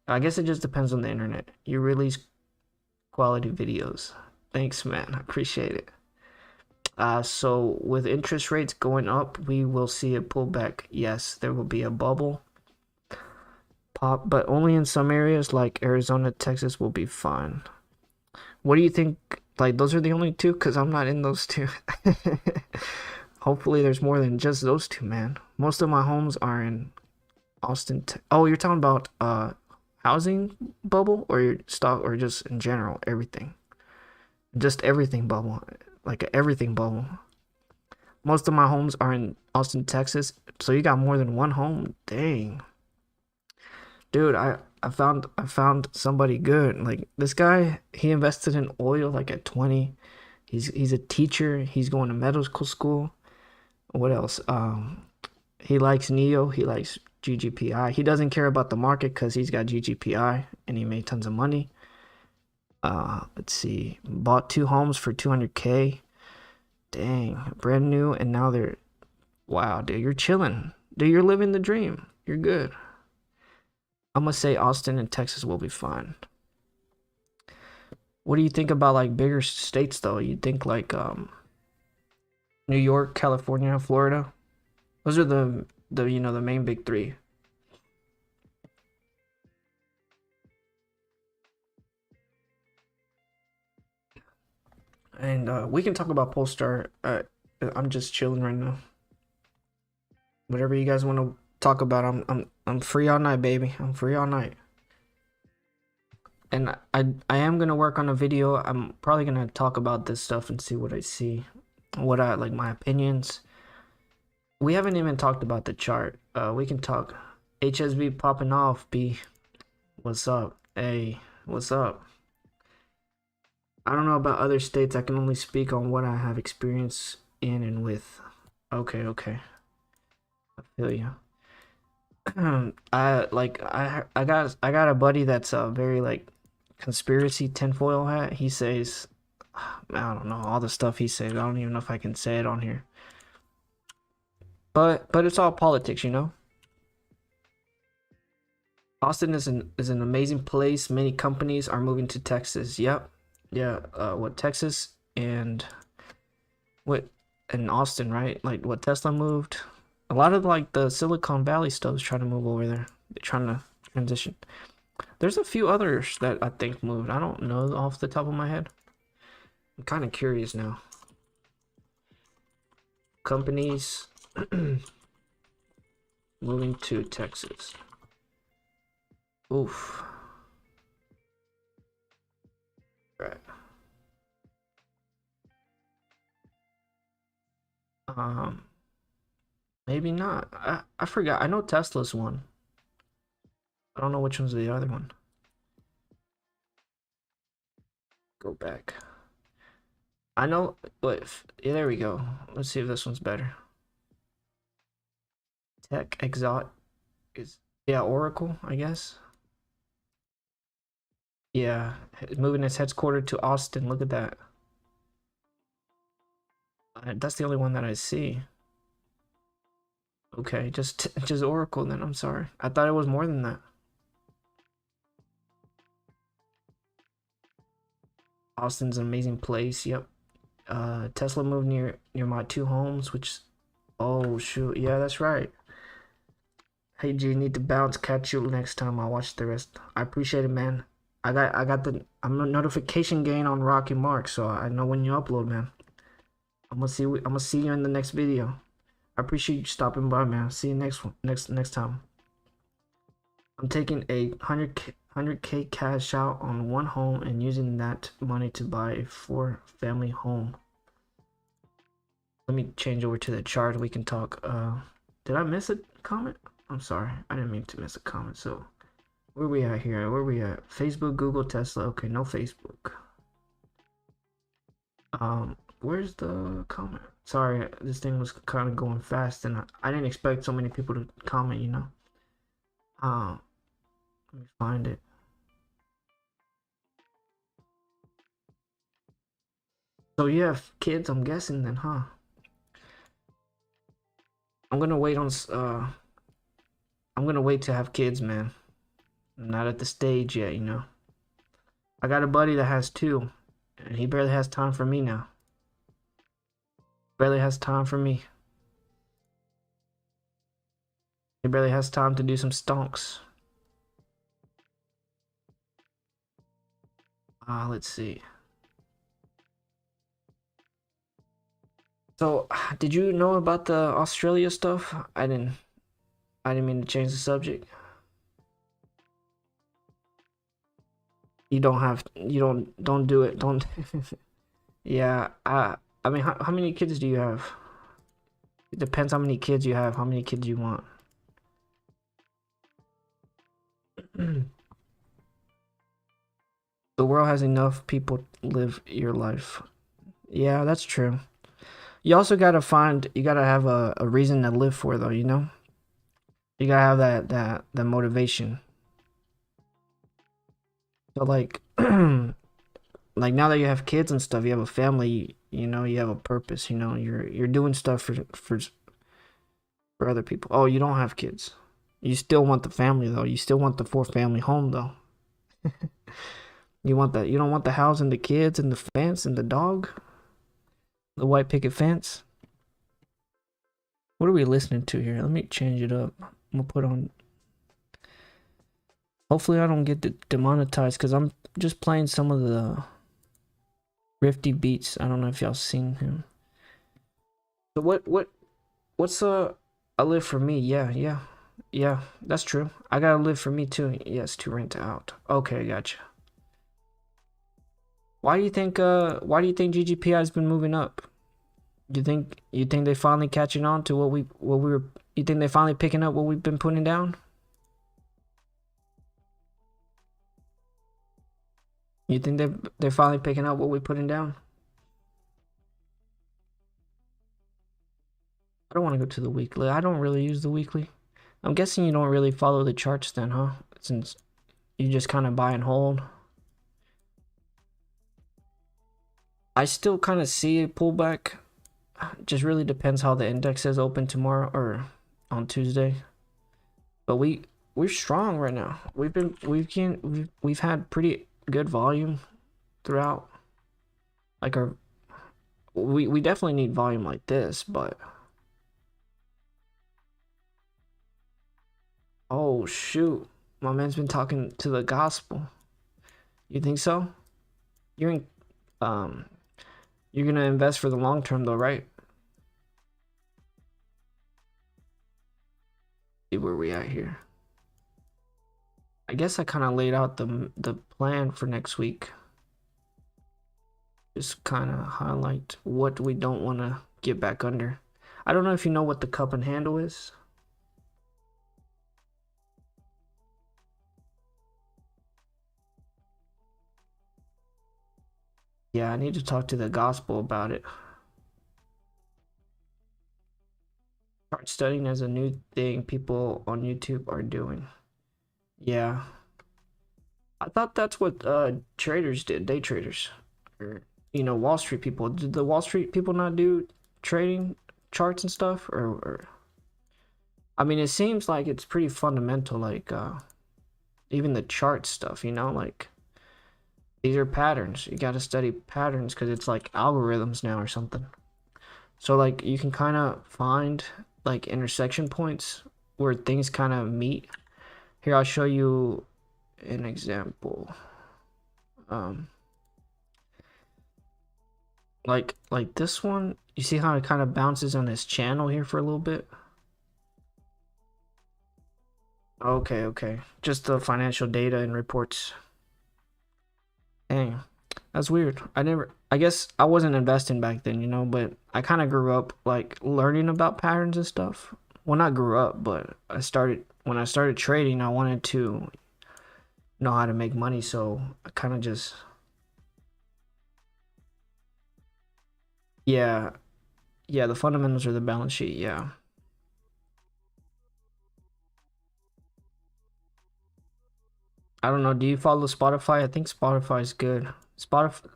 I guess it just depends on the internet. You release quality videos. Thanks, man. I appreciate it. So with interest rates going up, we will see a pullback. Yes, there will be a bubble pop, but only in some areas like Arizona, Texas will be fine. What do you think? Like, those are the only two? Because I'm not in those two. Hopefully there's more than just those two, man. Most of my homes are in Austin. Oh, you're talking about housing bubble, or your stock, or just in general, everything? Just everything bubble. Like an everything bubble. Most of my homes are in Austin, Texas. So you got more than one home? Dang. Dude, I found somebody good. Like, this guy, he invested in oil like at 20. He's a teacher. He's going to medical school. What else? He likes Neo. He likes GGPI. He doesn't care about the market because he's got GGPI and he made tons of money. Let's see. Bought 2 homes for 200K. Dang, brand new, and now they're. Wow, dude, you're chilling. Dude, you're living the dream. You're good. I'm gonna say Austin and Texas will be fine. What do you think about like bigger states though? You think like New York, California, Florida? Those are the main big 3. And we can talk about Polestar. I'm just chilling right now. Whatever you guys want to talk about, I'm free all night, baby. I'm free all night. And I am gonna work on a video. I'm probably gonna talk about this stuff and see what I see, what I like, my opinions. We haven't even talked about the chart. We can talk. HSB popping off. B, what's up? Hey, what's up? I don't know about other states. I can only speak on what I have experience in and with. Okay. I feel you. I got a buddy that's very like conspiracy tinfoil hat. He says, I don't know, all the stuff he says. I don't even know if I can say it on here. But it's all politics, you know. Austin is an amazing place. Many companies are moving to Texas. Yep. Yeah. What Texas and what and Austin, right? Like what Tesla moved. A lot of like the Silicon Valley stuff is trying to move over there. They're trying to transition. There's a few others that I think moved. I don't know off the top of my head. I'm kind of curious now. Companies moving to Texas. Oof. Right. Um, maybe not. I forgot. I know Tesla's one. I don't know which one's the other one. Go back. I know. Wait. Yeah, there we go. Let's see if this one's better. Tech Exot is yeah Oracle, I guess. Yeah, moving its headquarters to Austin. Look at that. That's the only one that I see. Okay, just Oracle then. I'm sorry. I thought it was more than that. Austin's an amazing place. Yep. Tesla moved near my two homes, which oh shoot, yeah, that's right. Hey G, need to bounce. Catch you next time. I'll watch the rest. I appreciate it, man. I got the I'm a notification gain on Rocky Mark, so I know when you upload, man. I'm gonna see you in the next video. I appreciate you stopping by, man. See you next time. I'm taking a 100K cash out on one home and using that money to buy a 4-family home. Let me change over to the chart. We can talk. Did I miss a comment? I'm sorry. I didn't mean to miss a comment. So where we at here? Where we at? Facebook, Google, Tesla. Okay, no Facebook. Where's the comment? Sorry, this thing was kind of going fast and I didn't expect so many people to comment, you know. Let me find it. So you have kids, I'm guessing then, huh? I'm gonna wait on I'm gonna wait to have kids, man. I'm not at the stage yet, you know. I got a buddy that has two, and he barely has time for me now. Barely has time for me. He barely has time to do some stonks. Let's see. So, did you know about the Australia stuff? I didn't mean to change the subject. You don't do it. Don't. Yeah, I mean, how many kids do you have? It depends how many kids you have, how many kids you want. The world has enough people live your life. Yeah, that's true. You also you gotta have a reason to live for though, you know? You gotta have that motivation. So like like now that you have kids and stuff, you have a family, you know, you have a purpose, you know, you're doing stuff for other people. Oh, you don't have kids. You still want the family though. You still want the 4-family home though. You want that. You don't want the house and the kids and the fence and the dog, the white picket fence. What are we listening to here? Let me change it up. I'm gonna put on. Hopefully, I don't get demonetized because I'm just playing some of the Rifty beats. I don't know if y'all seen him. So what's I live for me? Yeah. That's true. I gotta live for me too. Yes, to rent out. Okay, gotcha. Why do you think GGPI has been moving up? You think they finally catching on to what we were you think they finally picking up what we've been putting down? You think they're finally picking up what we're putting down? I don't want to go to the weekly. I don't really use the weekly. I'm guessing you don't really follow the charts then, huh? Since you just kind of buy and hold. I still kind of see a pullback. Just really depends how the index is open tomorrow or on Tuesday. But we're strong right now. We've had pretty good volume throughout. Like we definitely need volume like this, but oh shoot, my man's been talking to the gospel. You think so? You're in, um you're gonna invest for the long term though, right? See where we at here. I guess I kind of laid out the plan for next week. Just kind of highlight what we don't want to get back under. I don't know if you know what the cup and handle is. Yeah, I need to talk to the gospel about it. Start studying as a new thing people on YouTube are doing. Yeah. I thought that's what traders did, day traders. Or, Wall Street people. Did the Wall Street people not do trading charts and stuff? Or I mean, it seems like it's pretty fundamental, like even the chart stuff, like these are patterns. You got to study patterns because it's like algorithms now or something. So like you can kind of find like intersection points where things kind of meet. Here, I'll show you an example. Like this one, you see how it kind of bounces on this channel here for a little bit? Okay. Just the financial data and reports. Dang, that's weird. I guess I wasn't investing back then, but I kind of grew up like learning about patterns and stuff. Well, not grew up, but when I started trading, I wanted to know how to make money, so I kind of just, yeah, yeah, the fundamentals are the balance sheet, yeah. I don't know, do you follow Spotify? I think Spotify is good. Spotify,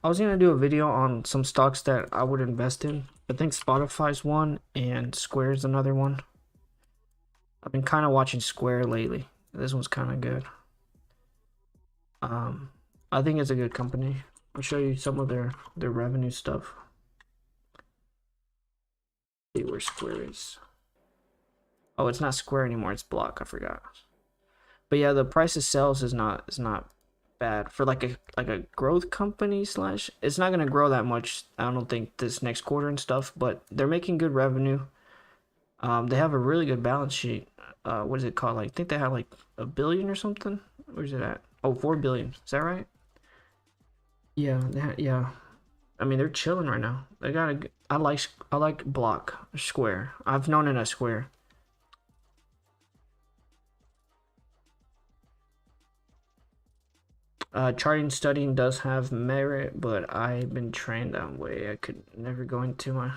I was gonna do a video on some stocks that I would invest in. I think Spotify's one and Square's another one. I've been kind of watching Square lately. This one's kind of good. I think it's a good company. I'll show you some of their revenue stuff. See where Square is. Oh, it's not Square anymore. It's Block. I forgot. But yeah, the price of sales is not bad for like a growth company slash. It's not gonna grow that much. I don't think this next quarter and stuff. But they're making good revenue. They have a really good balance sheet. What is it called? Like, I think they have like $1 billion or something. Where's it at? Oh, 4 billion. Is that right? Yeah, yeah. I mean, they're chilling right now. They got a. I like Block Square. I've known it as Square. Charting studying does have merit, but I've been trained that way. I could never go into my.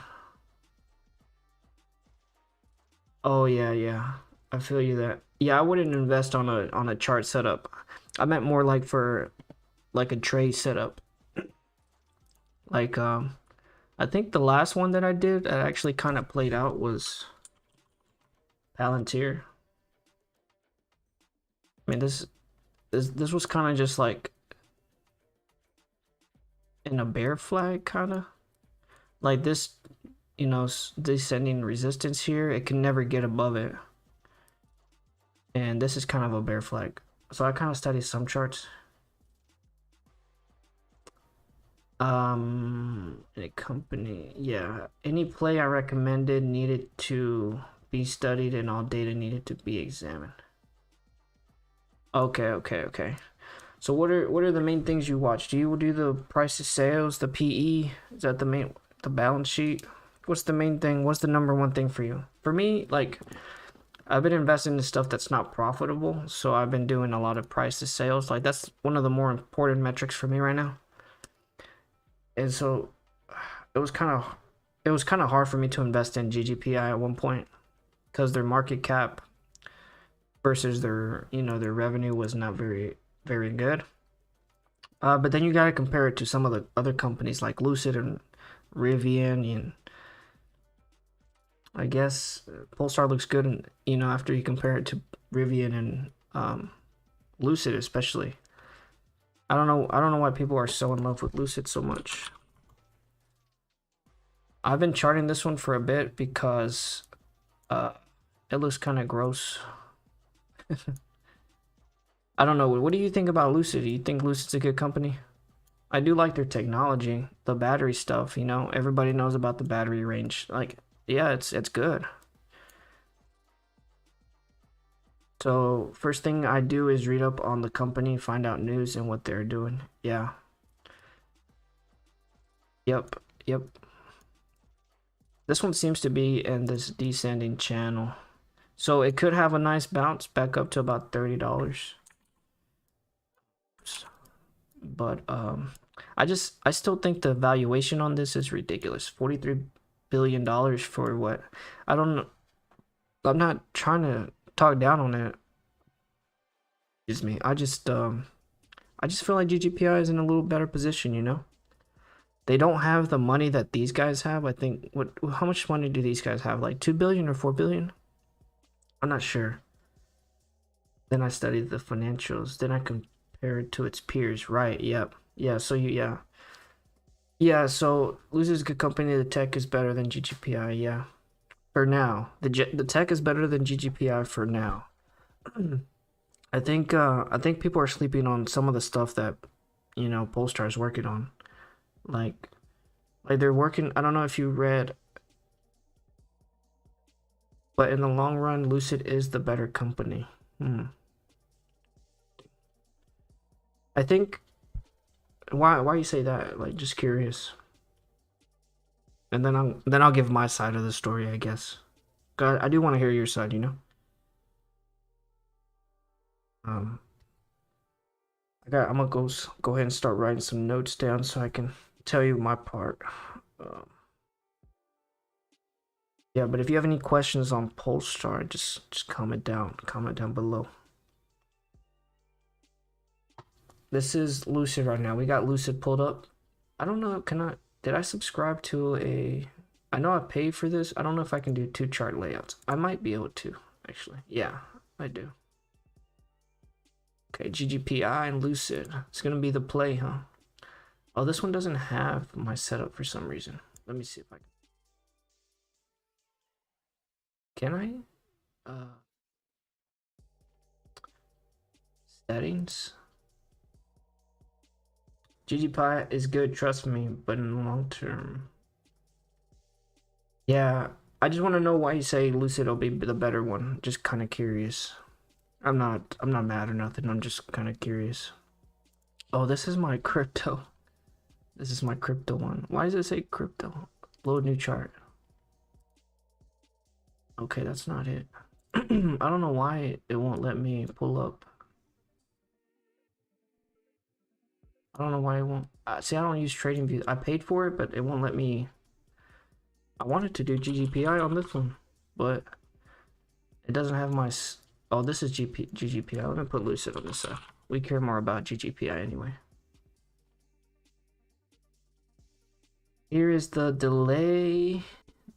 Oh yeah. I feel you that. Yeah, I wouldn't invest on a chart setup. I meant more like for like a trade setup. Like I think the last one that I did that actually kind of played out was Palantir. I mean this was kind of just like in a bear flag kind of. Like this, descending resistance here, it can never get above it. And this is kind of a bear flag. So I kind of studied some charts. A company, yeah. Any play I recommended needed to be studied and all data needed to be examined. Okay. So what are the main things you watch? Do you do the price of sales, the PE? Is that the balance sheet? What's the main thing? What's the number one thing for you? For me, like I've been investing in stuff that's not profitable, so I've been doing a lot of price to sales. Like that's one of the more important metrics for me right now. And so it was kind of hard for me to invest in GGPI at one point because their market cap versus their revenue was not very good. But then you got to compare it to some of the other companies like Lucid and Rivian, and I guess Polestar looks good, and after you compare it to Rivian and Lucid especially. I don't know why people are so in love with Lucid so much. I've been charting this one for a bit because it looks kind of gross. I don't know. What do you think about Lucid? Do you think Lucid's a good company? I do like their technology, the battery stuff, you know. Everybody knows about the battery range. Like, yeah, it's good. So, first thing I do is read up on the company, find out news and what they're doing. Yeah. Yep. Yep. This one seems to be in this descending channel. So it could have a nice bounce back up to about $30. But I still think the valuation on this is ridiculous. $43 billion for what? I don't know. I'm not trying to talk down on it. Excuse me. I just feel like GGPI is in a little better position, you know? They don't have the money that these guys have. I think how much money do these guys have? Like 2 billion or 4 billion? I'm not sure. Then I studied the financials. Then I compare it to its peers. Right, yep. Yeah, so yeah. Yeah, so Lucid's a good company. The tech is better than GGPI, yeah. For now. The tech is better than GGPI for now. I think people are sleeping on some of the stuff that, you know, Polestar is working on. Like they're working, I don't know if you read, but in the long run, Lucid is the better company. I think why you say that? Like, just curious. And then I'll give my side of the story, I guess. God, I do want to hear your side, you know. I'm gonna go ahead and start writing some notes down so I can tell you my part. Yeah, but if you have any questions on Polestar, just comment down below. This is Lucid right now. We got Lucid pulled up. I don't know, did I subscribe to I know I paid for this. I don't know if I can do 2 chart layouts. I might be able to, actually. Yeah, I do. Okay, GGPI and Lucid. It's gonna be the play, huh? Oh, this one doesn't have my setup for some reason. Let me see if I can. Can I? Settings. GGPI is good, trust me, but in the long term. Yeah, I just want to know why you say Lucid will be the better one. Just kind of curious. I'm not mad or nothing. I'm just kind of curious. Oh, this is my crypto. This is my crypto one. Why does it say crypto? Load new chart. Okay, that's not it. I don't know why it won't let me pull up. I don't know why it won't. See, I don't use TradingView. I paid for it, but it won't let me. I wanted to do GGPI on this one, but it doesn't have my. Oh, this is GGPI. Let me put Lucid on this side. We care more about GGPI anyway. Here is the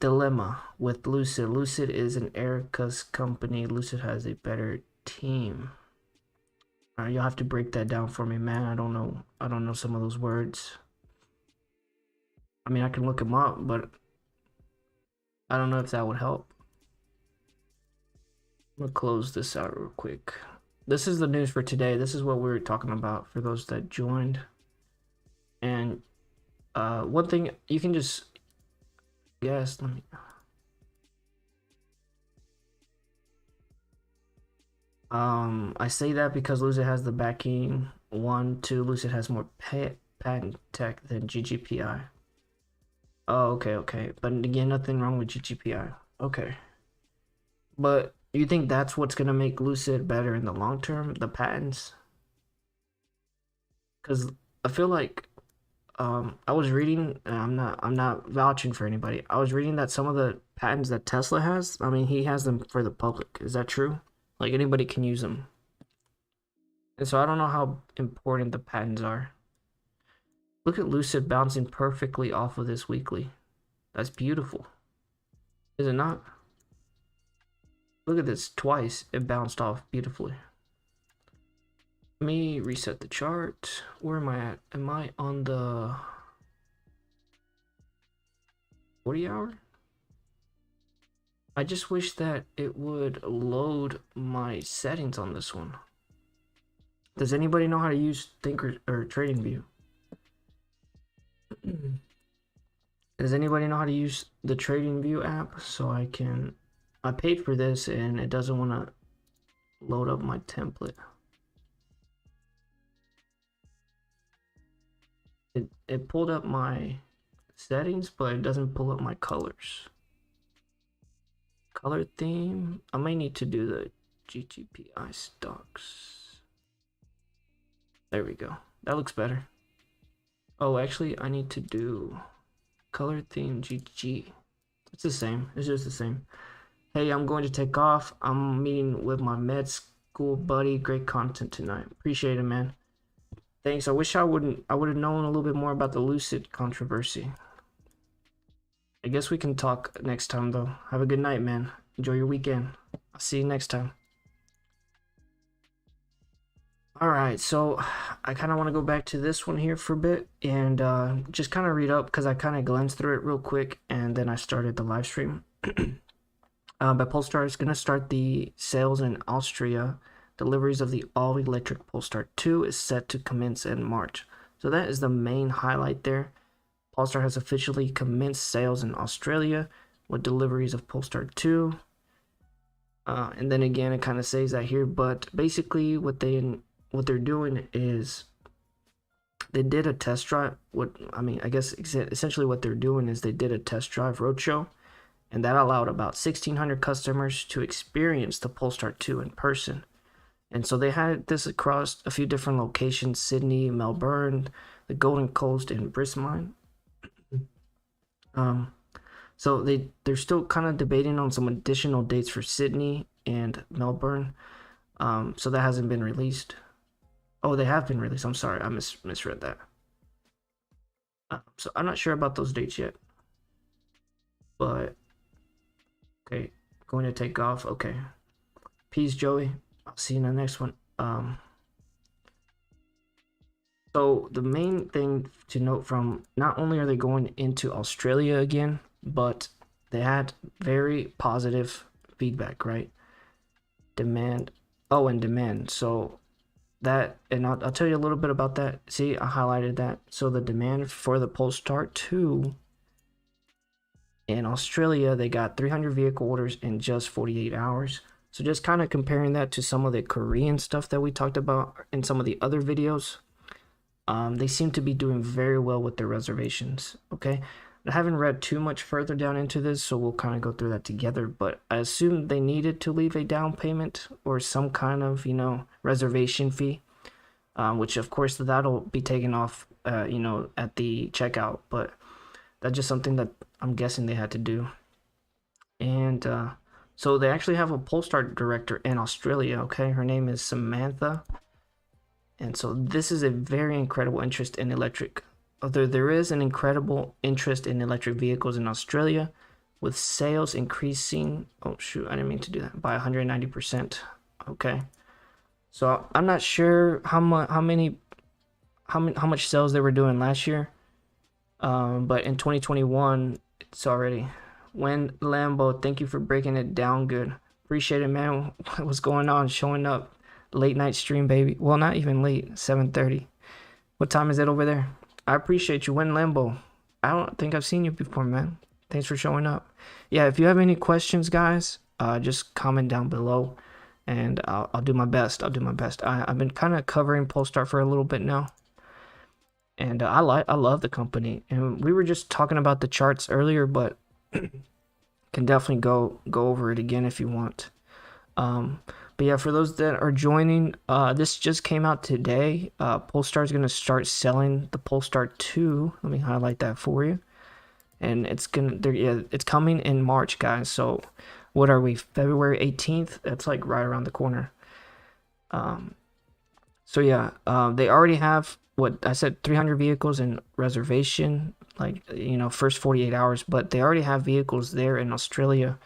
dilemma with Lucid. Lucid is an Erica's company. Lucid has a better team. You'll have to break that down for me, man. I don't know some of those words. I mean, I can look them up, but I don't know if that would help. I'm gonna close this out real quick. This is the news for today. This is what we were talking about for those that joined. And one thing you can just guess. Let me. I say that because Lucid has the backing. 1, 2, Lucid has more patent tech than GGPI. Oh, okay. But again, nothing wrong with GGPI. Okay. But you think that's what's gonna make Lucid better in the long term? The patents? Because I feel like I was reading, and I'm not vouching for anybody. I was reading that some of the patents that Tesla has, I mean, he has them for the public. Is that true? Like, anybody can use them. And so I don't know how important the patents are. Look at Lucid bouncing perfectly off of this weekly. That's beautiful. Is it not? Look at this, twice it bounced off beautifully. Let me reset the chart. Where am I at? Am I on the 40 hour? I just wish that it would load my settings on this one. Does anybody know how to use Thinker or Trading View? Does anybody know how to use the Trading View app so I paid for this and it doesn't want to load up my template. It pulled up my settings, but it doesn't pull up my colors. Color theme, I might need to do the GGPI stocks. There we go. That looks better. Oh, actually, I need to do color theme GG. It's the same. It's just the same. Hey, I'm going to take off. I'm meeting with my med school buddy. Great content tonight. Appreciate it, man. Thanks. I wish I would have known a little bit more about the Lucid controversy. I guess we can talk next time, though. Have a good night, man. Enjoy your weekend. I'll see you next time. Alright, so I kind of want to go back to this one here for a bit and just kind of read up because I kind of glanced through it real quick and then I started the live stream. But Polestar is going to start the sales in Austria. Deliveries of the all-electric Polestar 2 is set to commence in March. So that is the main highlight there. Polestar has officially commenced sales in Australia with deliveries of Polestar 2. And then again, it kind of says that here, but basically what they're doing is they did a test drive. I guess essentially what they're doing is they did a test drive roadshow, and that allowed about 1,600 customers to experience the Polestar 2 in person. And so they had this across a few different locations: Sydney, Melbourne, the Golden Coast, and Brisbane. So they're still kind of debating on some additional dates for Sydney and Melbourne. So that hasn't been released. Oh, they have been released. I'm sorry, I misread that. So I'm not sure about those dates yet. But okay, going to take off. Okay, peace, Joey. I'll see you in the next one. So the main thing to note from, not only are they going into Australia again, but they had very positive feedback, right? Demand. Oh, and demand. So that, and I'll tell you a little bit about that. See, I highlighted that. So the demand for the Polestar 2 in Australia, they got 300 vehicle orders in just 48 hours. So just kind of comparing that to some of the Korean stuff that we talked about in some of the other videos. They seem to be doing very well with their reservations. Okay, I haven't read too much further down into this, so we'll kind of go through that together. But I assume they needed to leave a down payment or some kind of, reservation fee, which of course that'll be taken off, at the checkout. But that's just something that I'm guessing they had to do. And so they actually have a Polestar director in Australia. Okay, her name is Samantha. And so this is a very incredible interest in electric. Although there is an incredible interest in electric vehicles in Australia, with sales increasing. Oh shoot, I didn't mean to do that, by 190%. Okay, so I'm not sure how much sales they were doing last year, but in 2021 it's already. When Lambo, thank you for breaking it down good. Appreciate it, man. What's going on? Showing up. Late night stream, baby. Well, not even late. 7:30. What time is it over there? I appreciate you. When Lambo. I don't think I've seen you before, man. Thanks for showing up. Yeah, if you have any questions, guys, just comment down below, and I'll do my best. I've been kind of covering Polestar for a little bit now, and I love the company. And we were just talking about the charts earlier, but can definitely go over it again if you want. But yeah, for those that are joining, this just came out today. Polestar is going to start selling the Polestar 2. Let me highlight that for you. And it's coming in March, guys. So what are we? February 18th? That's like right around the corner. So yeah, they already have, what I said, 300 vehicles in reservation, like, first 48 hours, but they already have vehicles there in Australia.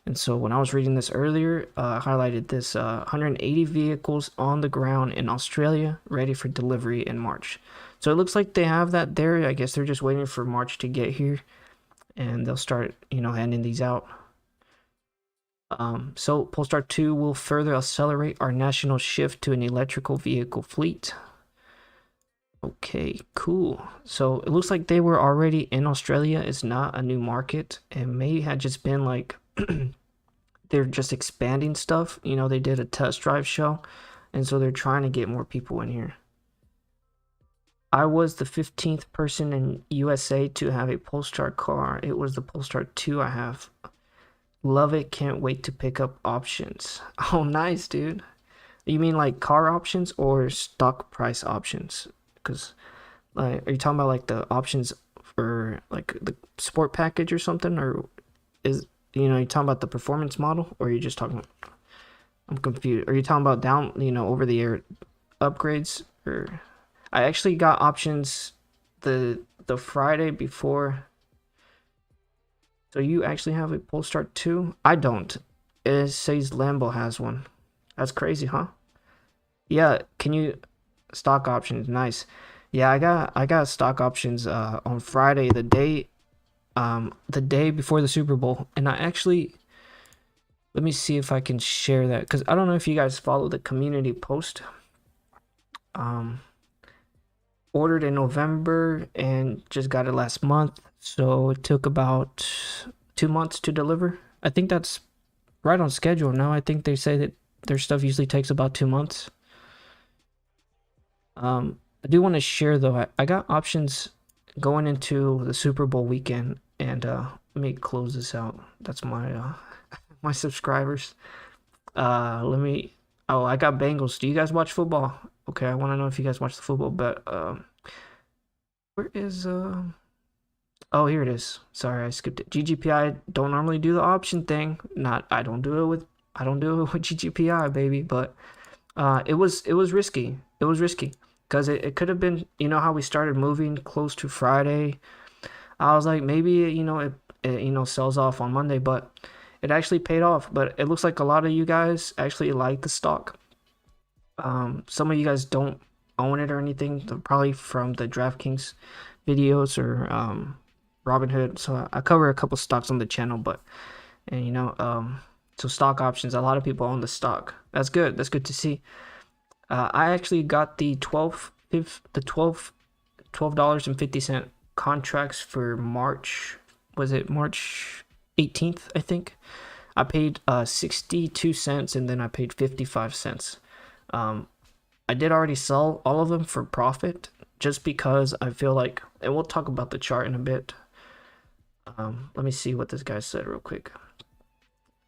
And so when I was reading this earlier, I highlighted this 180 vehicles on the ground in Australia ready for delivery in March. So it looks like they have that there. I guess they're just waiting for March to get here and they'll start, handing these out. So Polestar 2 will further accelerate our national shift to an electrical vehicle fleet. Okay, cool. So it looks like they were already in Australia. It's not a new market. It may have just been like they're just expanding stuff. They did a test drive show, and so they're trying to get more people in here. I was the 15th person in USA to have a Polestar car. It was the Polestar 2 I have. Love it. Can't wait to pick up options. Oh, nice, dude. You mean like car options or stock price options? Because like, are you talking about like the options for like the sport package or something, or is you talking about the performance model, or are you just talking? I'm confused. Are you talking about down, over the air upgrades? Or I actually got options the Friday before. So you actually have a Polestar 2? I don't. It says Lambo has one. That's crazy, huh? Yeah, can you stock options? Nice. Yeah, I got stock options on Friday, the day before the Super Bowl. And I actually, let me see if I can share that, because I don't know if you guys follow the community post. Ordered in November and just got it last month, so it took about 2 months to deliver. I think that's right on schedule now. I think they say that their stuff usually takes about 2 months. I do want to share though, I got options going into the Super Bowl weekend, and let me close this out. That's my my subscribers. Let me. Oh, I got Bengals. Do you guys watch football? Okay, I want to know if you guys watch the football, but where is oh, here it is. Sorry, I skipped it. GGPI don't normally do the option thing. I don't do it with GGPI, baby, but it was risky. It was risky because it could have been, how we started moving close to Friday. I was like, maybe, it sells off on Monday, but it actually paid off. But it looks like a lot of you guys actually like the stock. Some of you guys don't own it or anything, probably from the DraftKings videos or Robinhood. So I cover a couple stocks on the channel, so stock options, a lot of people own the stock. That's good. That's good to see. I actually got the $12.50 contracts for March. Was it March 18th? I think I paid 62 cents, and then I paid 55 cents. I did already sell all of them for profit, just because I feel like, and we'll talk about the chart in a bit. Let me see what this guy said real quick.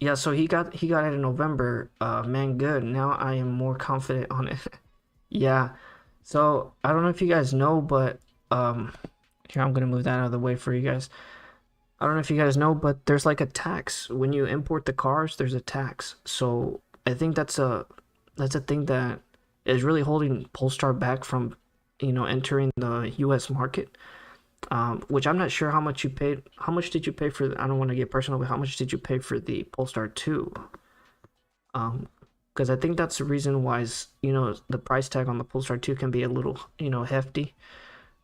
Yeah, so he got it in November. Man, good. Now I am more confident on it. Yeah. So I don't know if you guys know, but here, I'm gonna move that out of the way for you guys. I don't know if you guys know, but there's like a tax when you import the cars. There's a tax. So I think that's a thing that is really holding Polestar back from, entering the U.S. market. Which I'm not sure how much you paid. How much did you pay for? I don't want to get personal, but how much did you pay for the Polestar 2? Because I think that's the reason why the price tag on the Polestar 2 can be a little hefty.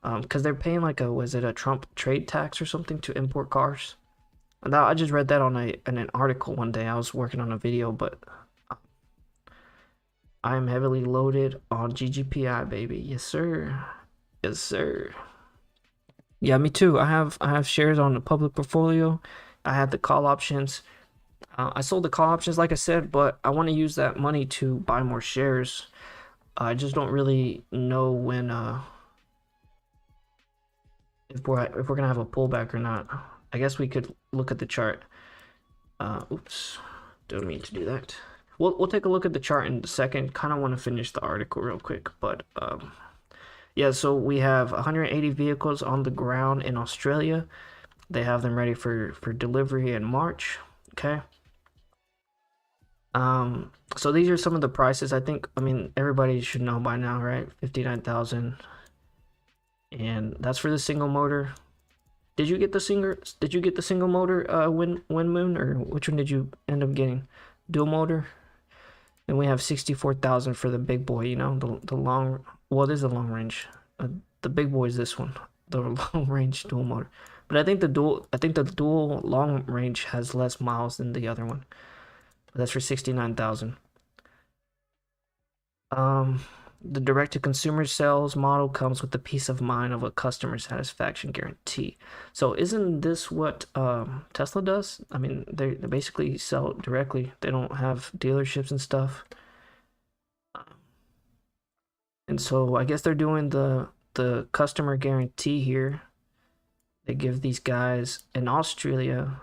Because they're paying like was it a Trump trade tax or something to import cars? And I just read that on an article one day. I was working on a video, but I am heavily loaded on GGPI, baby. Yes, sir. Yes, sir. Yeah, me too. I have shares on the public portfolio. I had the call options. I sold the call options, like I said, but I want to use that money to buy more shares. I just don't really know when if we're gonna have a pullback or not. I guess we could look at the chart. Oops, don't mean to do that. We'll take a look at the chart in a second. Kind of want to finish the article real quick, but yeah, so we have 180 vehicles on the ground in Australia. They have them ready for delivery in March. Okay. So these are some of the prices. I mean, everybody should know by now, right? 59,000. And that's for the single motor. Did you get the single? Did you get the single motor wind moon, or which one did you end up getting? Dual motor. And we have 64,000 for the big boy. You know, the long. Well, this is a long range. The big boy is this one, the long range dual motor. But I think the dual long range has less miles than the other one. But that's for 69,000. The direct-to-consumer sales model comes with the peace of mind of a customer satisfaction guarantee. So isn't this what Tesla does? I mean, they basically sell directly. They don't have dealerships and stuff. And so I guess they're doing the customer guarantee here. They give these guys in Australia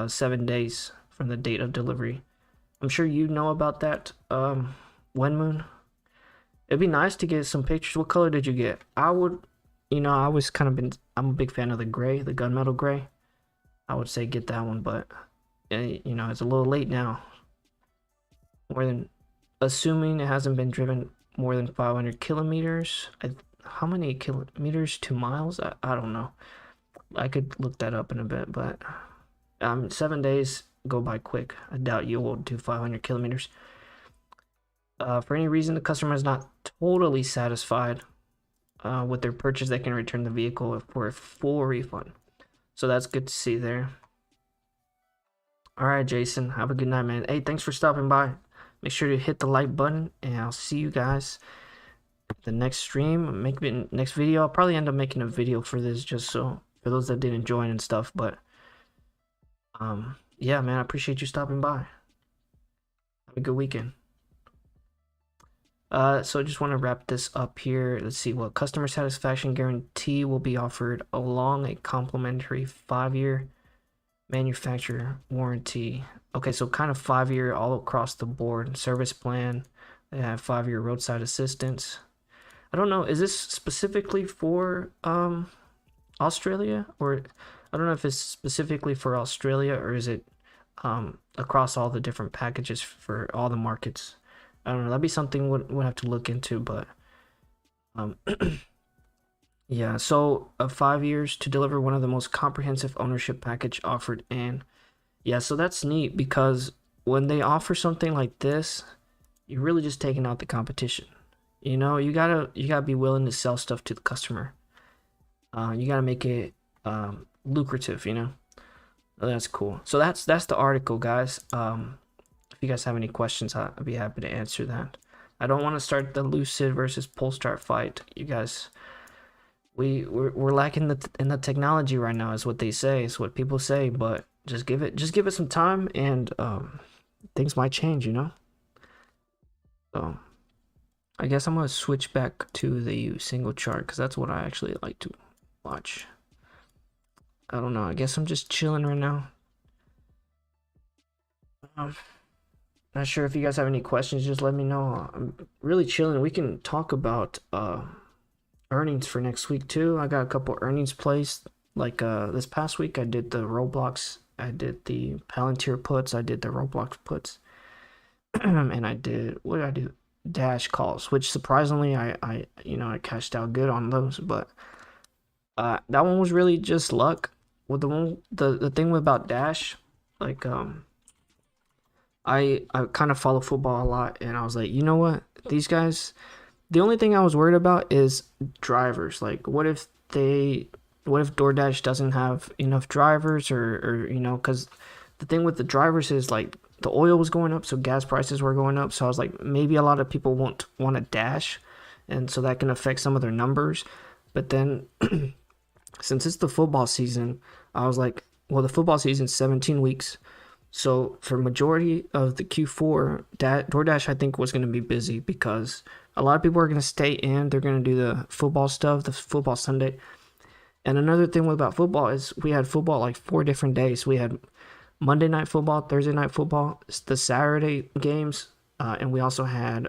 7 days from the date of delivery. I'm sure you know about that, Wenmoon. It'd be nice to get some pictures. What color did you get? I would, I was I'm a big fan of the gray, the gunmetal gray. I would say get that one, but, it's a little late now. Assuming it hasn't been driven more than 500 kilometers. How many kilometers to miles? I don't know. I could look that up in a bit, but 7 days go by quick. I doubt you will do 500 kilometers. For any reason the customer is not totally satisfied with their purchase, they can return the vehicle for a full refund. So that's good to see there. All right, Jason, have a good night, man. Hey, thanks for stopping by. Make sure to hit the like button, and I'll see you guys the next stream. Next video. I'll probably end up making a video for this, just so for those that didn't join and stuff. But yeah, man, I appreciate you stopping by. Have a good weekend. So I just want to wrap this up here. Let's see what customer satisfaction guarantee will be offered along a complimentary 5-year manufacturer warranty. Okay, so kind of 5-year all across the board service plan. They have 5-year roadside assistance. I don't know, is this specifically for Australia, or I don't know if it's specifically for Australia, or is it across all the different packages for all the markets? I don't know. That'd be something we'll have to look into, but yeah. So 5 years to deliver one of the most comprehensive ownership package offered, and yeah, so that's neat because when they offer something like this, you're really just taking out the competition. You gotta be willing to sell stuff to the customer. You gotta make it lucrative. That's cool. So that's the article, guys. If you guys have any questions, I'd be happy to answer that. I don't want to start the Lucid versus Polestar fight, you guys. We're lacking in the technology right now, is what they say. It's what people say, but just give it some time, and things might change, So I guess I'm gonna switch back to the single chart because that's what I actually like to watch. I don't know. I guess I'm just chilling right now. Not sure if you guys have any questions, just let me know. I'm really chilling. We can talk about earnings for next week too. I got a couple earnings placed. Like this past week I did the Roblox, I did the Palantir puts, I did the Roblox puts. And what did I do? Dash calls, which surprisingly I cashed out good on those, but that one was really just luck. With the thing about Dash, like I kind of follow football a lot, and I was like, you know what? These guys, the only thing I was worried about is drivers. Like, what if DoorDash doesn't have enough drivers, or because the thing with the drivers is like the oil was going up, so gas prices were going up. So I was like, maybe a lot of people won't want to Dash, and so that can affect some of their numbers. But then, since it's the football season, I was like, well, the football season's 17 weeks. So for majority of the Q4, DoorDash I think was going to be busy because a lot of people are going to stay in. They're going to do the football stuff, the football Sunday. And another thing about football is we had football like 4 different days. We had Monday night football, Thursday night football, the Saturday games, and we also had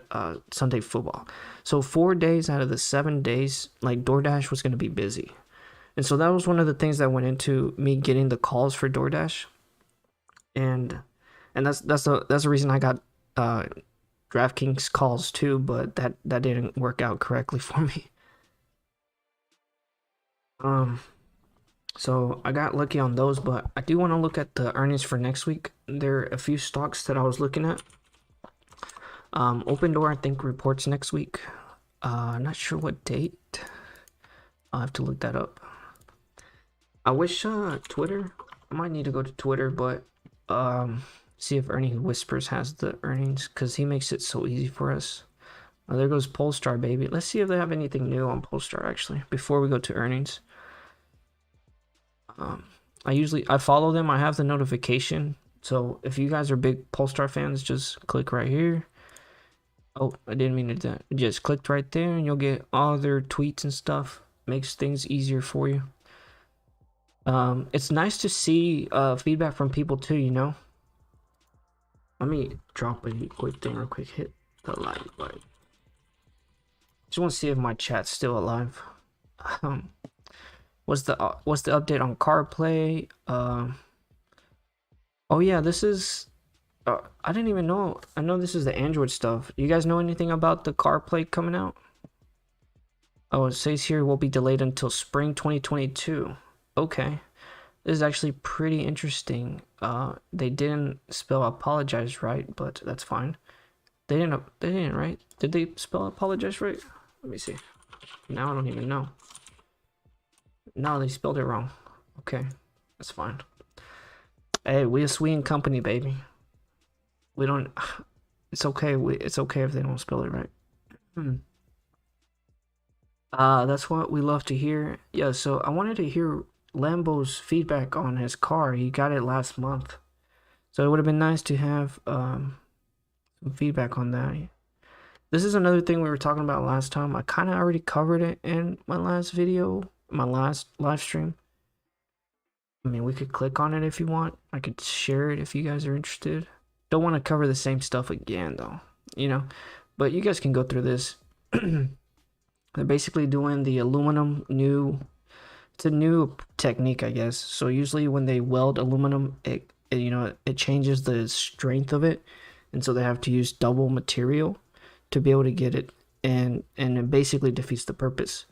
Sunday football. So 4 days out of the 7 days, like DoorDash was going to be busy. And so that was one of the things that went into me getting the calls for DoorDash. And that's the reason I got DraftKings calls too, but that didn't work out correctly for me. So I got lucky on those, but I do want to look at the earnings for next week. There are a few stocks that I was looking at. Open Door, I think, reports next week. Not sure what date. I'll have to look that up. I wish Twitter. I might need to go to Twitter, but see if Ernie Whispers has the earnings, because he makes it so easy for us. Oh, there goes Polestar, baby. Let's see if they have anything new on Polestar actually before we go to earnings. I follow them. I have the notification. So if you guys are big Polestar fans, just click right here. Oh, I didn't mean to do that. Just clicked right there and you'll get all their tweets and stuff. Makes things easier for you. It's nice to see feedback from people too, you know. Let me drop a quick thing real quick. Hit the like button. Just want to see if my chat's still alive. What's the update on CarPlay? Oh yeah, this is. I didn't even know. I know this is the Android stuff. You guys know anything about the CarPlay coming out? Oh, it says here will be delayed until spring 2022. Okay, this is actually pretty interesting. They didn't spell apologize right, but that's fine. They didn't, right? Did they spell apologize right? Let me see. Now I don't even know. No, they spelled it wrong. Okay, that's fine. Hey, we a Sweden company, baby. We don't. It's okay. It's okay if they don't spell it right. That's what we love to hear. Yeah. So I wanted to hear Lambo's feedback on his car. He got it last month, so it would have been nice to have some feedback on that. This is another thing we were talking about last time. I kind of already covered it in my last video, my last live stream. I mean, we could click on it if you want. I could share it if you guys are interested. Don't want to cover the same stuff again, though, you know. But you guys can go through this. They're basically doing the aluminum new. It's a new technique, I guess. So usually when they weld aluminum, it changes the strength of it, and so they have to use double material to be able to get it, and it basically defeats the purpose.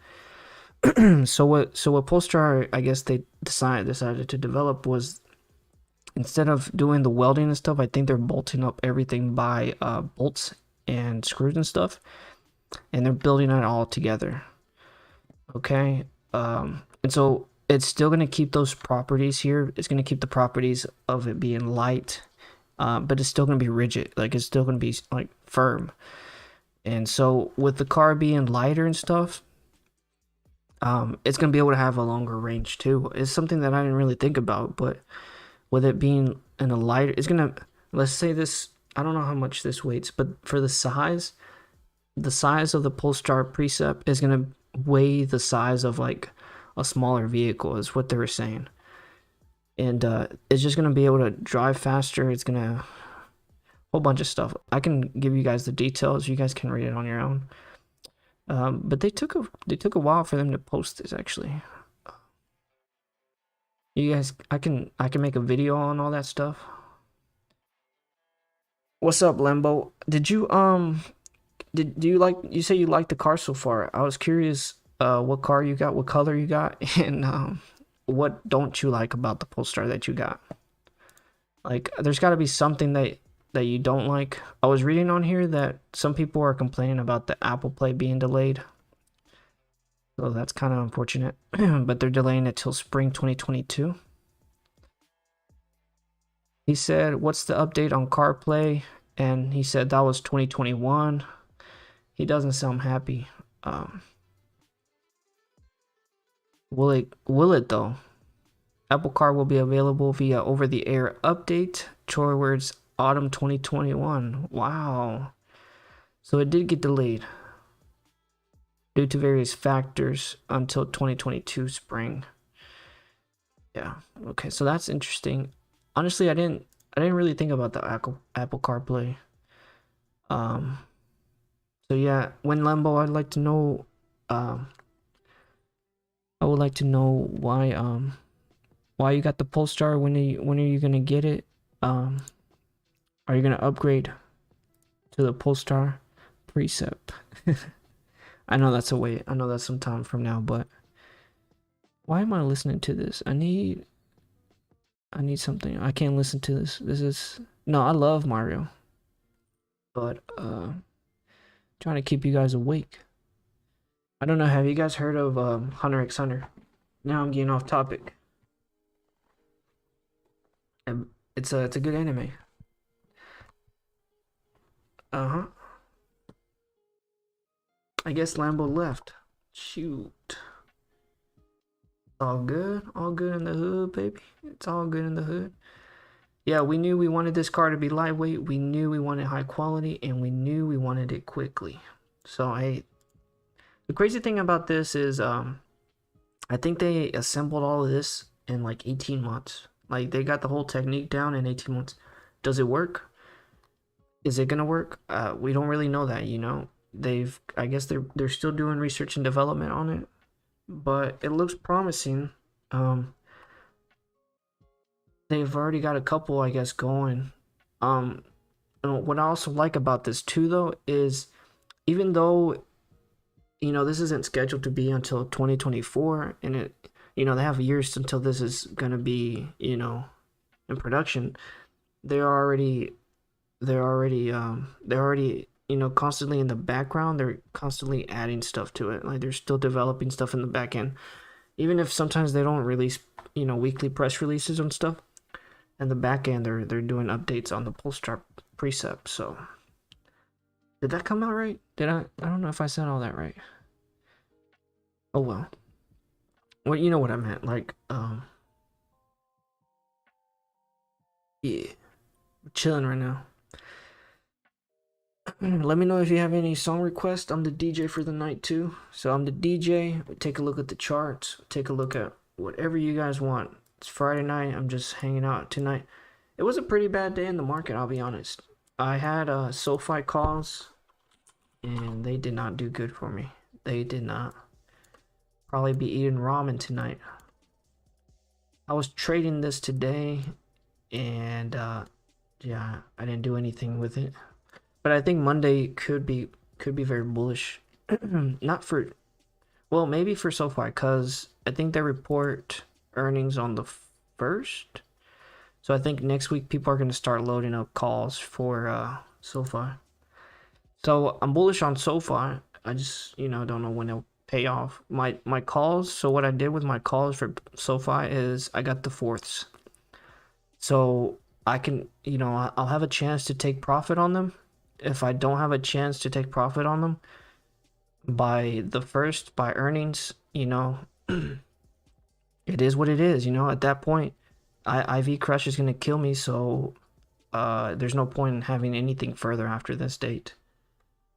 So what Polestar, I guess, they decided to develop was, instead of doing the welding and stuff, I think they're bolting up everything by bolts and screws and stuff, and they're building it all together. Okay, and so it's still gonna keep those properties here. It's gonna keep the properties of it being light, but it's still gonna be rigid. Like, it's still gonna be like firm. And so with the car being lighter and stuff, it's gonna be able to have a longer range too. It's something that I didn't really think about, but with it being in a lighter, it's gonna, let's say this, I don't know how much this weighs, but for the size of the Polestar Precept is gonna weigh the size of like a smaller vehicle, is what they were saying. And it's just gonna be able to drive faster. It's gonna, whole bunch of stuff. I can give you guys the details. You guys can read it on your own. But they took a while for them to post this actually. You guys, I can make a video on all that stuff. What's up, Lambo? Did you you say you like the car so far? I was curious what car you got, what color you got, and what don't you like about the Polestar that you got? Like, there's got to be something that you don't like. I was reading on here that some people are complaining about the Apple Play being delayed. So that's kind of unfortunate. But they're delaying it till spring 2022. He said, what's the update on CarPlay? And he said that was 2021. He doesn't sound happy. Will it though? Apple Car will be available via over-the-air update towards autumn 2021. Wow. So it did get delayed due to various factors until 2022 spring. Yeah. Okay, so that's interesting. Honestly, I didn't really think about the Apple CarPlay. So yeah, when Lambo, I'd like to know I would like to know why you got the Polestar. When are you gonna get it? Are you gonna upgrade to the Polestar Precept? I know that's a wait. I know that's some time from now, but Why am I listening to this? I need something. I can't listen to this. This is no, I love Mario. But trying to keep you guys awake. I don't know, have you guys heard of Hunter x Hunter? Now I'm getting off topic. It's a good anime. Uh-huh. I guess Lambo left. Shoot. All good. All good in the hood, baby. It's all good in the hood. Yeah, we knew we wanted this car to be lightweight. We knew we wanted high quality, and we knew we wanted it quickly. So the crazy thing about this is I think they assembled all of this in like 18 months. Like they got the whole technique down in 18 months. Does it work? Is it gonna work? We don't really know that, you know. I guess they're still doing research and development on it, but it looks promising. They've already got a couple, I guess, going. And what I also like about this too, though, is even though this isn't scheduled to be until 2024, and they have years until this is gonna be in production. They're already constantly in the background. They're constantly adding stuff to it. Like they're still developing stuff in the back end, even if sometimes they don't release weekly press releases and stuff. In the back end, they're doing updates on the Polestar precept. So did that come out right? Did I don't know if I said all that right. Oh well. Well, you know what I meant. Like yeah, we're chilling right now. Let me know if you have any song requests. I'm the DJ for the night too. So I'm the DJ. Take a look at the charts. Take a look at whatever you guys want. It's Friday night. I'm just hanging out tonight. It was a pretty bad day in the market, I'll be honest. I had SoFi calls, and they did not do good for me. They did not. Probably be eating ramen tonight. I was trading this today, and yeah, I didn't do anything with it. But I think Monday could be very bullish. Not for, well, maybe for SoFi, because I think they report earnings on the 1st. So I think next week people are going to start loading up calls for SoFi. So I'm bullish on SoFi. I just don't know when they'll pay off. My calls. So what I did with my calls for SoFi is I got the fourths. So I can I'll have a chance to take profit on them. If I don't have a chance to take profit on them by the 1st, by earnings, it is what it is. At that point, IV crush is gonna kill me. So there's no point in having anything further after this date.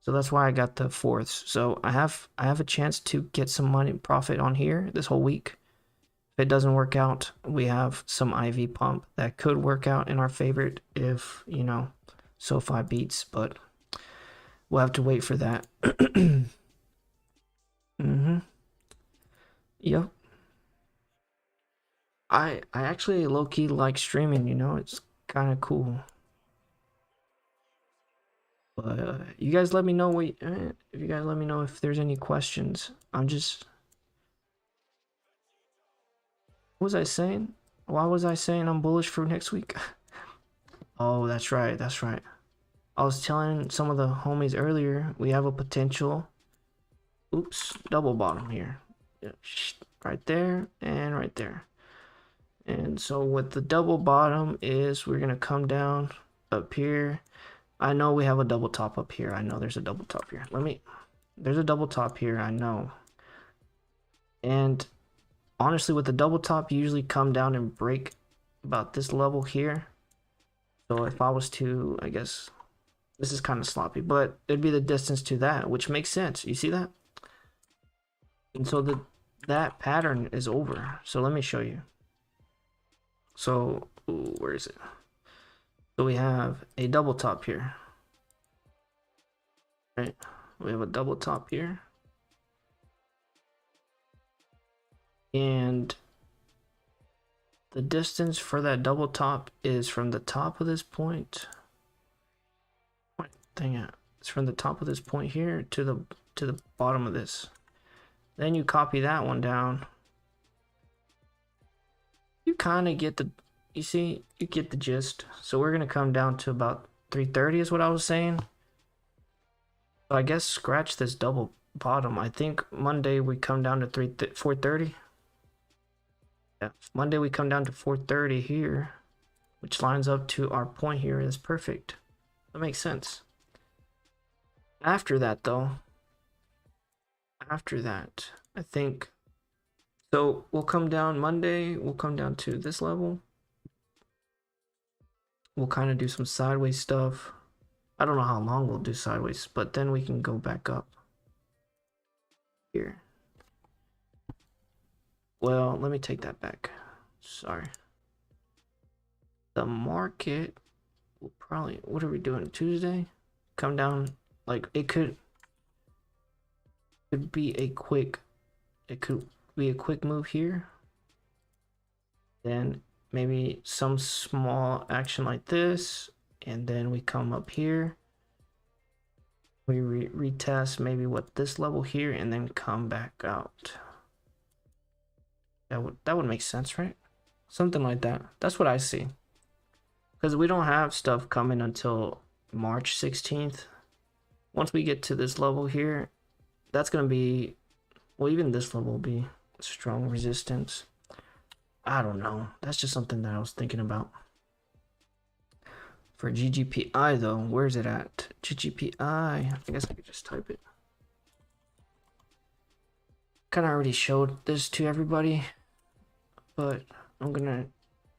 So that's why I got the fourths. So I have a chance to get some money profit on here this whole week. If it doesn't work out, we have some IV pump that could work out in our favor if SoFi beats, but we'll have to wait for that. Yep. I actually low-key like streaming, it's kind of cool. But you guys let me know if there's any questions. What was I saying? Why was I saying I'm bullish for next week? Oh, that's right. I was telling some of the homies earlier, we have a potential, double bottom here. Right there and right there. And so what the double bottom is, we're going to come down up here. I know we have a double top up here. I know there's a double top here. There's a double top here, I know. And honestly, with the double top, you usually come down and break about this level here. So if I was to, I guess, this is kind of sloppy, but it'd be the distance to that, which makes sense. You see that? And so that pattern is over. So let me show you. So, where is it? So we have a double top here. Right? We have a double top here. And the distance for that double top is from the top of this point. It's from the top of this point here to the bottom of this. Then you copy that one down. You kind of get the, you see, you get the gist. So we're gonna come down to about 330 is what I was saying. So I guess scratch this double bottom. I think Monday we come down to 430. Yeah, Monday we come down to 430 here, which lines up to our point here is perfect. That makes sense. After that though, after that, I think, so we'll come down Monday, we'll come down to this level. We'll kind of do some sideways stuff. I don't know how long we'll do sideways, but then we can go back up here. Well, let me take that back. Sorry. The market will probably, what are we doing, Tuesday? Come down, like it could be a quick, it could be a quick move here. Then maybe some small action like this, and then we come up here. We retest maybe what this level here, and then come back out. That would make sense, right? Something like that. That's what I see. Because we don't have stuff coming until March 16th. Once we get to this level here, that's going to be, well, even this level will be strong resistance. I don't know. That's just something that I was thinking about. For GGPI though, where's it at? GGPI, I guess I could just type it. Kind of already showed this to everybody, but I'm gonna,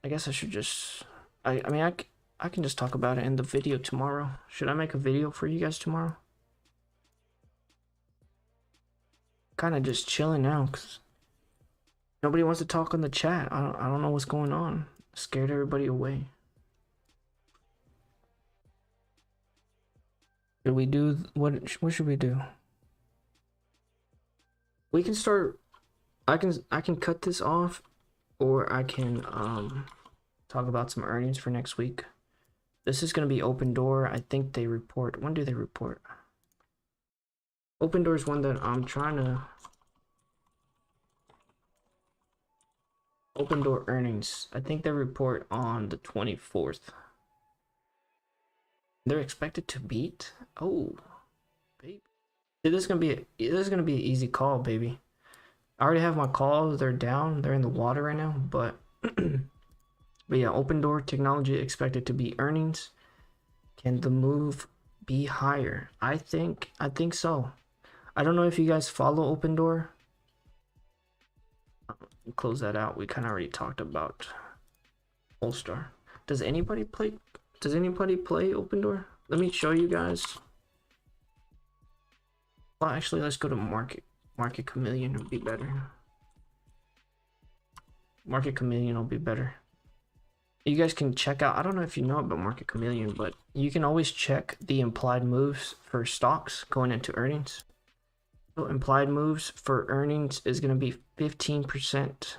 I guess I should just, I mean, I can just talk about it in the video tomorrow. Should I make a video for you guys tomorrow? Kind of just chilling now because nobody wants to talk on the chat. I don't know what's going on. Scared everybody away. Should we do what should we do? We can start, I can cut this off, or I can talk about some earnings for next week. This is going to be Open Door. I think they report, when do they report? Open Door is one that I'm trying to, Open Door earnings. I think they report on the 24th. They're expected to beat. Oh, baby, this is gonna be an easy call, baby. I already have my calls. They're down. They're in the water right now. But but yeah, Open Door Technology expected to beat earnings. Can the move be higher? I think so. I don't know if you guys follow Open Door. Close that out. We kind of already talked about Polestar. Does anybody play Open Door? Let me show you guys. Well, actually, let's go to Market Chameleon. Would be better. Market Chameleon will be better. You guys can check out, I don't know if you know about Market Chameleon, but you can always check the implied moves for stocks going into earnings. So implied moves for earnings is going to be 15%.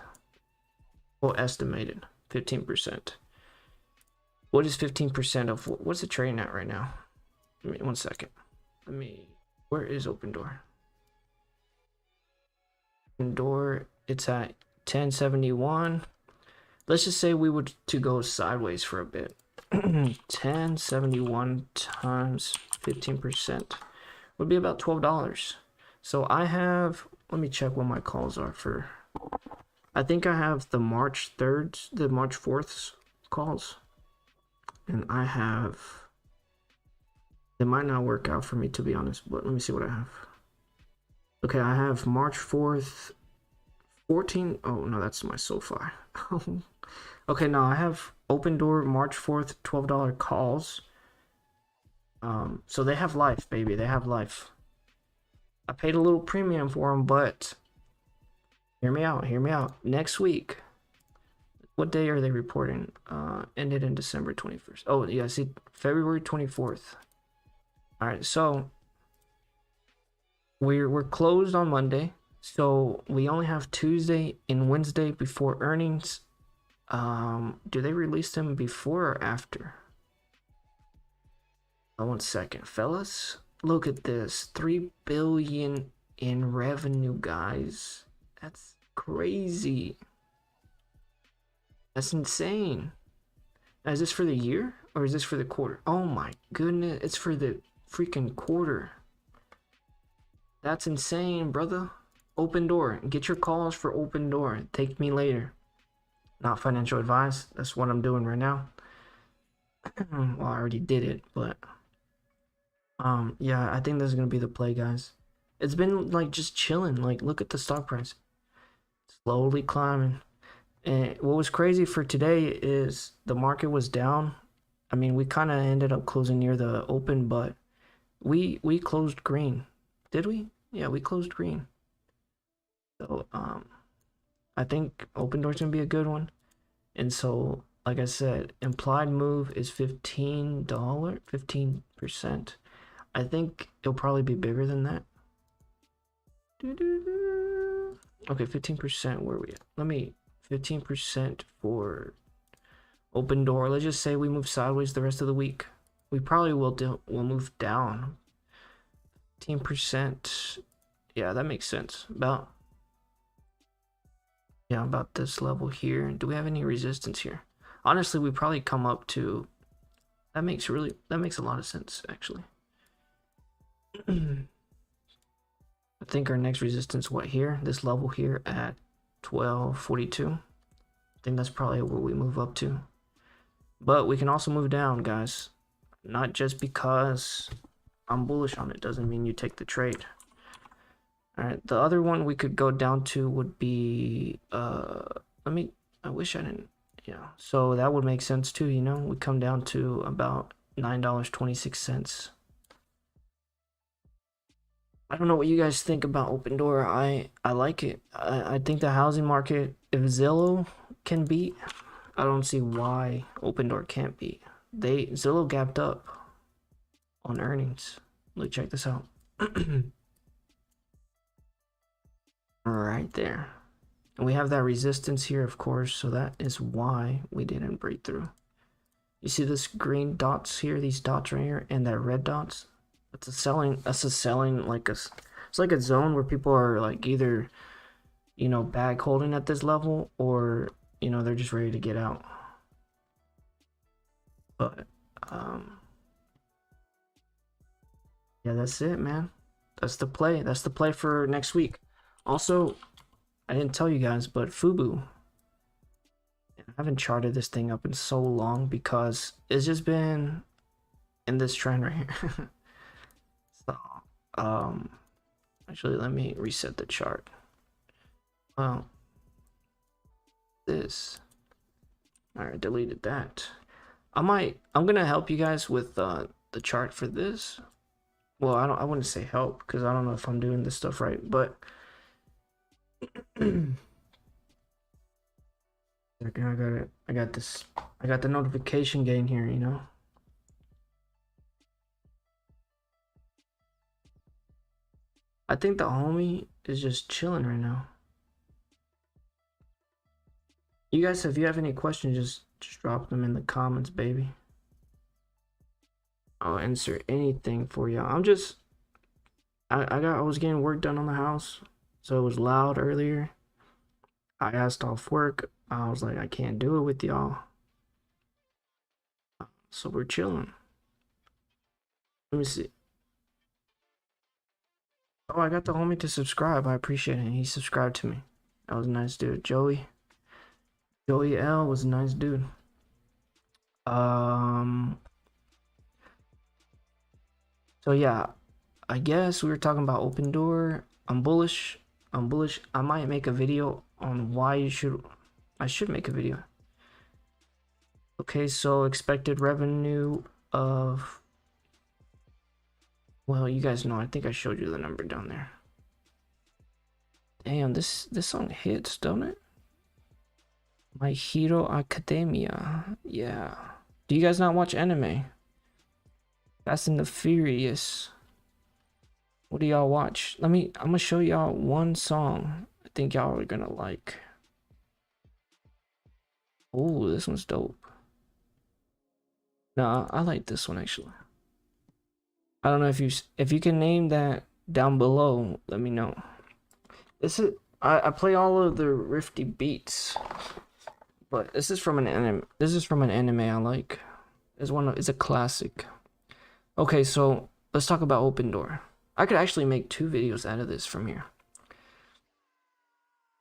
Well, estimated 15%. What is 15% of what's it trading at right now? Give me 1 second. Where is Open Door? Open Door, it's at 1071. Let's just say we would to go sideways for a bit. 1071 times 15% would be about $12. So I have, let me check what my calls are for. I think I have the March 3rd, the March 4th calls. And I have, it might not work out for me to be honest, but let me see what I have. Okay, I have March 4th, 14. Oh no, that's my SoFi. Okay, now I have Open Door March 4th, $12 calls. So they have life, baby. They have life. I paid a little premium for them, but hear me out. Hear me out. Next week, what day are they reporting? Ended in December 21st. Oh, yeah, see, February 24th. All right, so we're closed on Monday. So we only have Tuesday and Wednesday before earnings. Do they release them before or after? 1 second, fellas. Look at this. 3 billion in revenue, guys. That's crazy. That's insane. Now, is this for the year or is this for the quarter? Oh my goodness, it's for the freaking quarter. That's insane, brother. Open door. Get your calls for open door. Take me later. Not financial advice. That's what I'm doing right now. Well, I already did it, but yeah, I think this is gonna be the play, guys. It's been like just chilling. Like, look at the stock price, slowly climbing. And what was crazy for today is the market was down. I mean, we kind of ended up closing near the open, but we closed green. Did we? Yeah, we closed green. So I think open door's gonna be a good one. And so, like I said, implied move is $15, 15%. I think it'll probably be bigger than that. Okay, 15%. Where are we at? 15% for open door. Let's just say we move sideways the rest of the week. We probably will move down 15%. Yeah, that makes sense. About this level here. Do we have any resistance here? Honestly, we probably come up to that makes a lot of sense actually. I think our next resistance, what here? This level here at 1242. I think that's probably where we move up to. But we can also move down, guys. Not just because I'm bullish on it doesn't mean you take the trade. All right, the other one we could go down to would be I wish I didn't. Yeah, so that would make sense too, you know. We come down to about $9.26. I don't know what you guys think about open door. I like it. I think the housing market, if Zillow can beat, I don't see why open door can't beat. Zillow gapped up on earnings. Look, check this out. Right there. And we have that resistance here, of course, so that is why we didn't break through. You see this green dots here, these dots right here, and that red dots? That's a selling, like it's like a zone where people are like either, you know, bag holding at this level or, you know, they're just ready to get out. But yeah, that's it, man. That's the play. That's the play for next week. Also, I didn't tell you guys, but Fubu. I haven't charted this thing up in so long because it's just been in this trend right here. So, actually, let me reset the chart. Well, this. All right, deleted that. I'm gonna help you guys with the chart for this. Well, I wouldn't say help because I don't know if I'm doing this stuff right, but okay, I got it. I got this. I got the notification gain here, you know. I think the homie is just chilling right now. You guys, if you have any questions, just drop them in the comments, baby. I'll answer anything for y'all. I was getting work done on the house, so it was loud earlier. I asked off work. I was like, I can't do it with y'all. So we're chilling. Let me see. Oh, I got the homie to subscribe. I appreciate it. He subscribed to me. That was a nice dude. Joey L was a nice dude. So yeah, I guess we were talking about open door. I'm bullish. I might make a video on why I should make a video. Okay, so expected revenue of, well, you guys know, I think I showed you the number down there. Damn, this song hits, don't it? My Hero Academia. Yeah. Do you guys not watch anime? Fast and the Furious. What do y'all watch? I'm gonna show y'all one song I think y'all are gonna like. Oh, this one's dope. Nah, I like this one actually. I don't know if you can name that down below, let me know. This is I play all of the Rifty beats, But this is from an anime. This is from an anime I like. It's a classic. Okay, so let's talk about Open Door. I could actually make 2 videos out of this from here.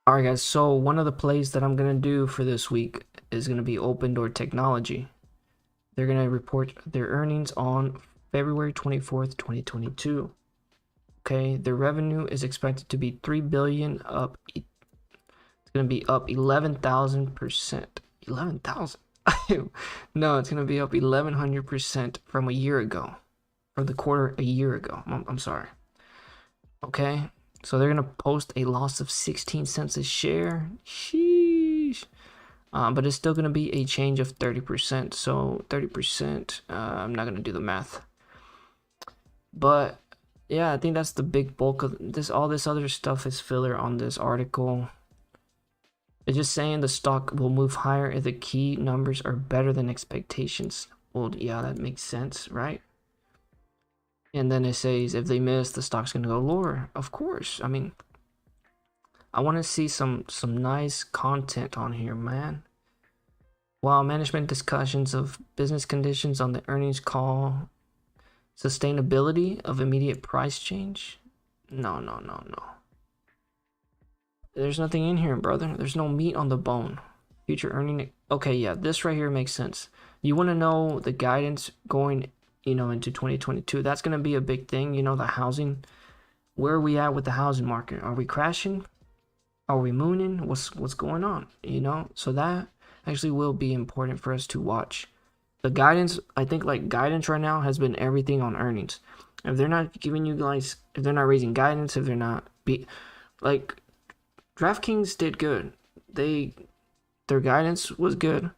Alright guys, so one of the plays that I'm gonna do for this week is gonna be Open Door Technology. They're gonna report their earnings on February 24th, 2022. Okay, their revenue is expected to be $3 billion up. It's gonna be up 11,000%. 11,000? No, it's gonna be up 1,100% from a year ago. From the quarter a year ago. I'm sorry. Okay, so they're gonna post a loss of 16 cents a share. Sheesh. But it's still gonna be a change of 30%. So 30%. I'm not gonna do the math. But yeah, I think that's the big bulk of this. All this other stuff is filler on this article. It's just saying the stock will move higher if the key numbers are better than expectations. Well, yeah, that makes sense, right? And then it says if they miss, the stock's gonna go lower. Of course. I mean, I want to see some nice content on here, man. While management discussions of business conditions on the earnings call, sustainability of immediate price change. No. There's nothing in here, brother. There's no meat on the bone. Future earning. Okay, yeah, this right here makes sense. You want to know the guidance going, into 2022. That's going to be a big thing. The housing. Where are we at with the housing market? Are we crashing? Are we mooning? What's going on? So that actually will be important for us to watch. The guidance, I think, like guidance right now has been everything on earnings. If they're not giving you guys, if they're not raising guidance, if they're not like DraftKings did good. Their guidance was good.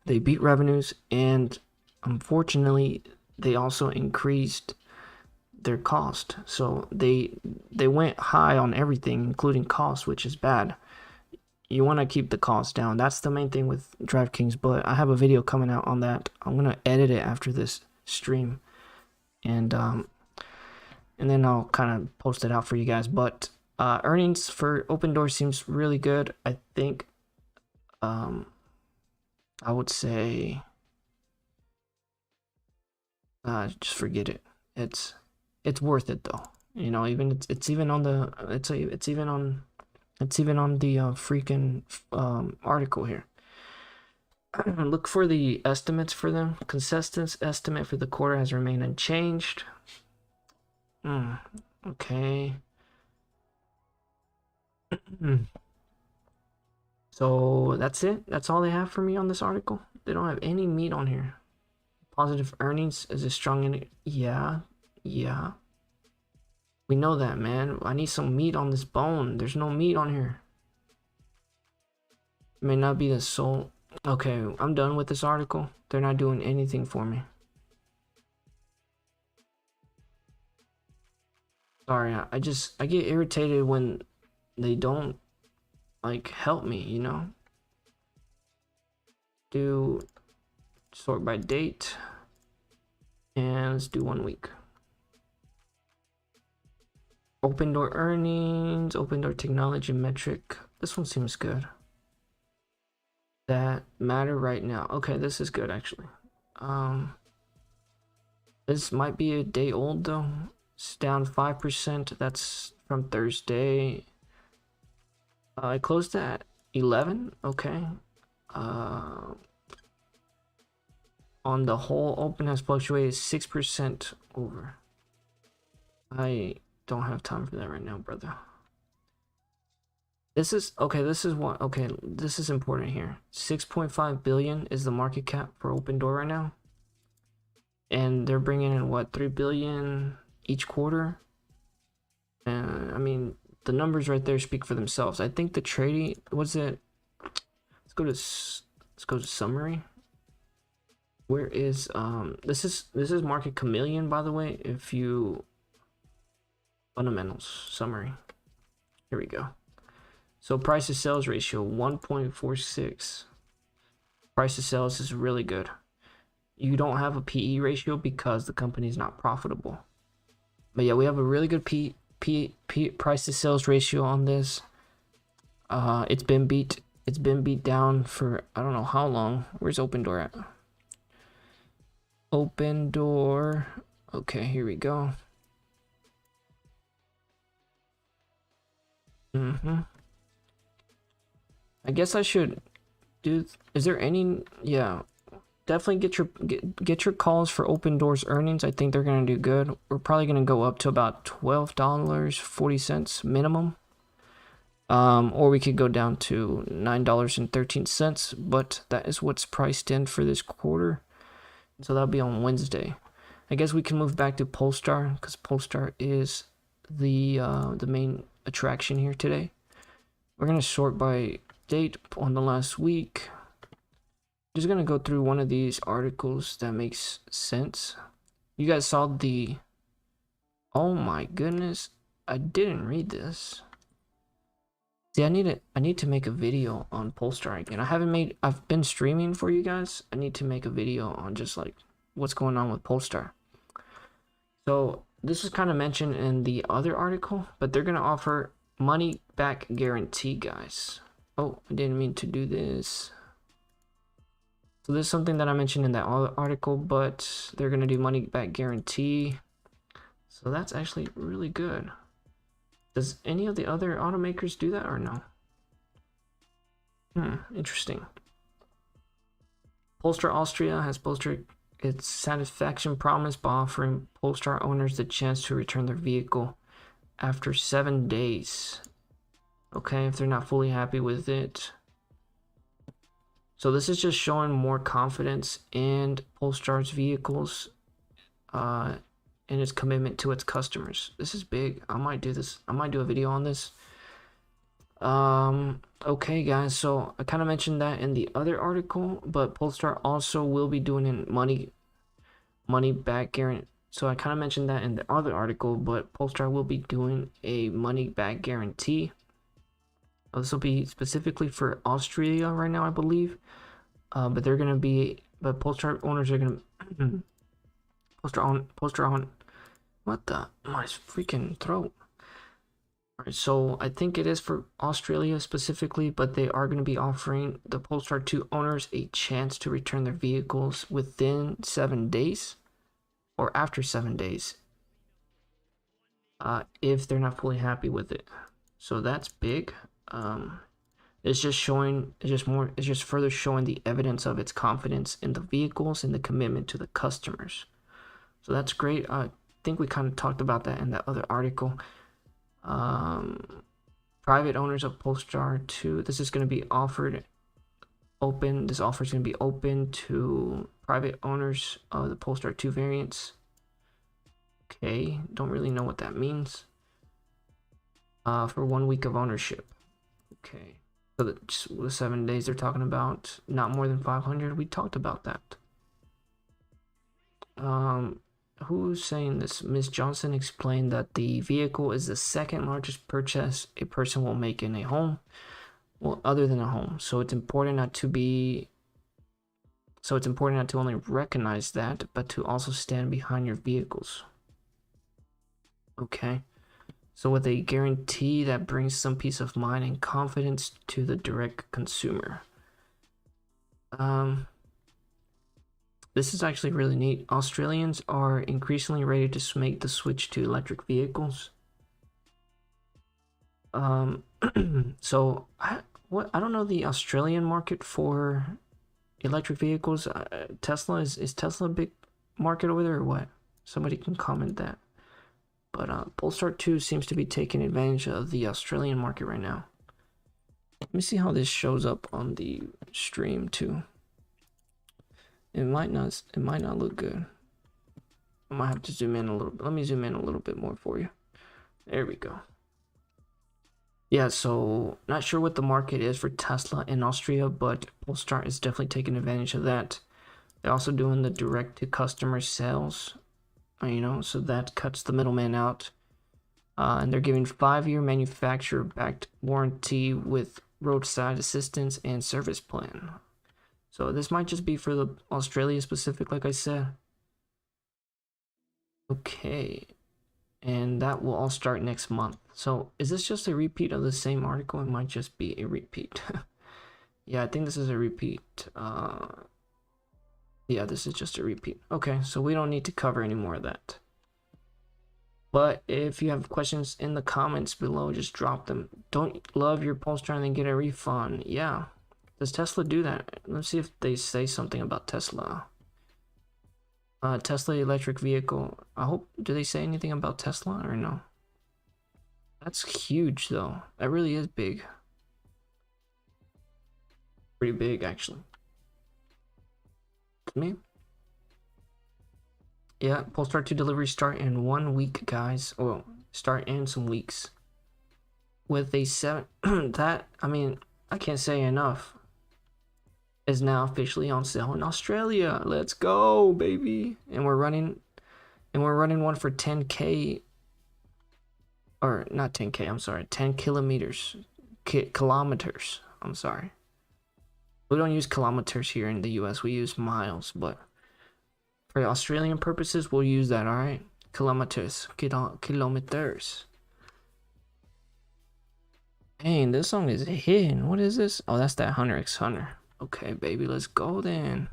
They beat revenues, and unfortunately, they also increased their cost. So they went high on everything, including cost, which is bad. You want to keep the cost down. That's the main thing with DraftKings, but I have a video coming out on that. I'm going to edit it after this stream, and then I'll kind of post it out for you guys. But earnings for Open Door seems really good. I think I would say just forget it. It's worth it though. Even it's even on the freaking article here. Look for the estimates for them. Consensus estimate for the quarter has remained unchanged. Okay. So that's it. That's all they have for me on this article. They don't have any meat on here. Positive earnings is a strong yeah. We know that, man. I need some meat on this bone. There's no meat on here. It may not be the sole. Okay, I'm done with this article. They're not doing anything for me. Sorry, I get irritated when they don't help me, Do sort by date, and let's do 1 week. Open Door earnings, Open Door technology metric. This one seems good. That matter right now. Okay, this is good actually. This might be a day old though. It's down 5%. That's from Thursday. I closed at 11. Okay. On the whole, open has fluctuated 6% over. I don't have time for that right now, brother. This is okay. This is what. Okay, this is important here. 6.5 billion is the market cap for Open Door right now, and they're bringing in what, 3 billion each quarter. I mean, the numbers right there speak for themselves. I think the trading, what's it? Let's go to summary. Where is this is Market Chameleon, by the way. If you fundamentals summary, here we go. So price to sales ratio 1.46. Price to sales is really good. You don't have a PE ratio because the company is not profitable. But yeah, we have a really good price to sales ratio on this. It's been beat It's been beat down for I don't know how long. Where's Open Door at? Open Door. Okay, here we go. I guess I should do. Is there any? Yeah, definitely get your calls for Open Door's earnings. I think they're gonna do good. We're probably gonna go up to about $12.40 minimum. Or we could go down to $9.13, but that is what's priced in for this quarter. So that'll be on Wednesday. I guess we can move back to Polestar because Polestar is the main attraction here today. We're gonna sort by date on the last week. Just gonna go through one of these articles that makes sense. You guys saw the. Oh my goodness, I didn't read this. See, I need to make a video on Polestar again. I've been streaming for you guys. I need to make a video on just like what's going on with Polestar. So this is kind of mentioned in the other article, but they're gonna offer money back guarantee, guys. Oh, I didn't mean to do this. So this is something that I mentioned in that article, but they're gonna do money back guarantee. So that's actually really good. Does any of the other automakers do that or no? Interesting. Polestar Austria has bolstered its satisfaction promise by offering Polestar owners the chance to return their vehicle after 7 days. Okay, if they're not fully happy with it. So this is just showing more confidence in Polestar's vehicles and its commitment to its customers. This is big. I might do this. I might do a video on this. Okay, guys. So I kind of mentioned that in the other article, but Polestar also will be doing a money back guarantee. So I kind of mentioned that in the other article, but Polestar will be doing a money back guarantee. This will be specifically for Austria right now, I believe. But they're gonna be. But Polestar owners are gonna. Polestar on. What the? My freaking throat. Alright, so I think it is for Australia specifically, but they are going to be offering the Polestar 2 owners a chance to return their vehicles within 7 days or after 7 days if they're not fully happy with it. So that's big. It's just further showing the evidence of its confidence in the vehicles and the commitment to the customers. So that's great. I think we kind of talked about that in that other article. Private owners of Polestar 2. This is going to be offered open. This offer is going to be open to private owners of the Polestar 2 variants. Okay, don't really know what that means. For 1 week of ownership. Okay, so just the 7 days they're talking about, not more than 500. We talked about that. Who's saying this? Ms. Johnson explained that the vehicle is the second largest purchase a person will make in a home, well, other than a home. So it's important not to only recognize that, but to also stand behind your vehicles. Okay. So with a guarantee that brings some peace of mind and confidence to the direct consumer. This is actually really neat. Australians are increasingly ready to make the switch to electric vehicles. So I don't know the Australian market for electric vehicles. Tesla is Tesla a big market over there or what? Somebody can comment that. But Polestar 2 seems to be taking advantage of the Australian market right now. Let me see how this shows up on the stream too. It might not look good. I might have to zoom in a little bit. Let me zoom in a little bit more for you. There we go. Yeah, so not sure what the market is for Tesla in Austria, but Polestar is definitely taking advantage of that. They're also doing the direct to customer sales, so that cuts the middleman out. And they're giving 5-year manufacturer backed warranty with roadside assistance and service plan. So this might just be for the Australia specific, like I said. Okay. And that will all start next month. So is this just a repeat of the same article? It might just be a repeat. Yeah, I think this is a repeat. Yeah, this is just a repeat. Okay, so we don't need to cover any more of that. But if you have questions in the comments below, just drop them. Don't love your Polestar and then get a refund. Yeah. Does Tesla do that? Let's see if they say something about Tesla. Tesla electric vehicle. I hope, do they say anything about Tesla or no? That's huge though. That really is big. Pretty big actually. To me. Yeah, Polestar 2 delivery start in 1 week, guys. Well, start in some weeks. With a 7 that, I mean, I can't say enough. Is now officially on sale in Australia. Let's go, baby. And we're running one for 10K, or not 10K, I'm sorry, 10 kilometers. Kilometers. I'm sorry. We don't use kilometers here in the US. We use miles, but for Australian purposes, we'll use that, all right? Kilometers. Kilometers. Dang, this song is hitting. What is this? Oh, that's that Hunter x Hunter. Okay, baby, let's go then.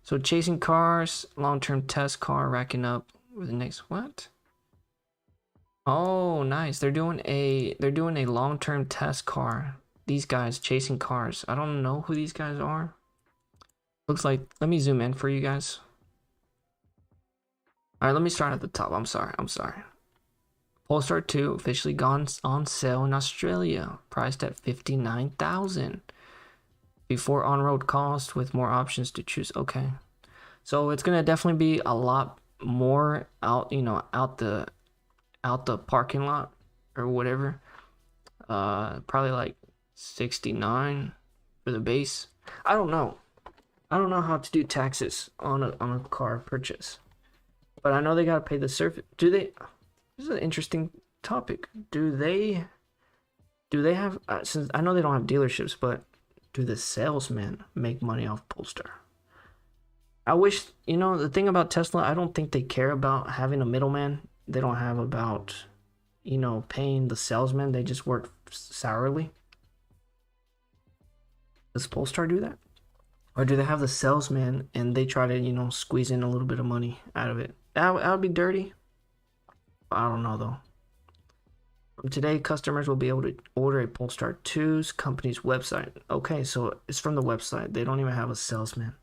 So chasing cars, long-term test car, racking up with the next what? Oh, nice. They're doing a long-term test car. These guys chasing cars. I don't know who these guys are. Looks like, let me zoom in for you guys. All right, let me start at the top. I'm sorry. Polestar 2 officially gone on sale in Australia, priced at $59,000 before on-road cost with more options to choose. Okay, so it's gonna definitely be a lot more out, you know, out the parking lot or whatever. Probably like 69 for the base. I don't know how to do taxes on a car purchase, but I know they gotta pay the service. Do they? This is an interesting topic. Do they have, since I know they don't have dealerships, but do the salesmen make money off Polestar? I wish, you know, the thing about Tesla, I don't think they care about having a middleman. They don't have about, you know, paying the salesman. They just work sourly. Does Polestar do that? Or do they have the salesman and they try to, you know, squeeze in a little bit of money out of it? That would be dirty. I don't know though. From today, customers will be able to order a Polestar 2's company's website. Okay, so it's from the website. They don't even have a salesman.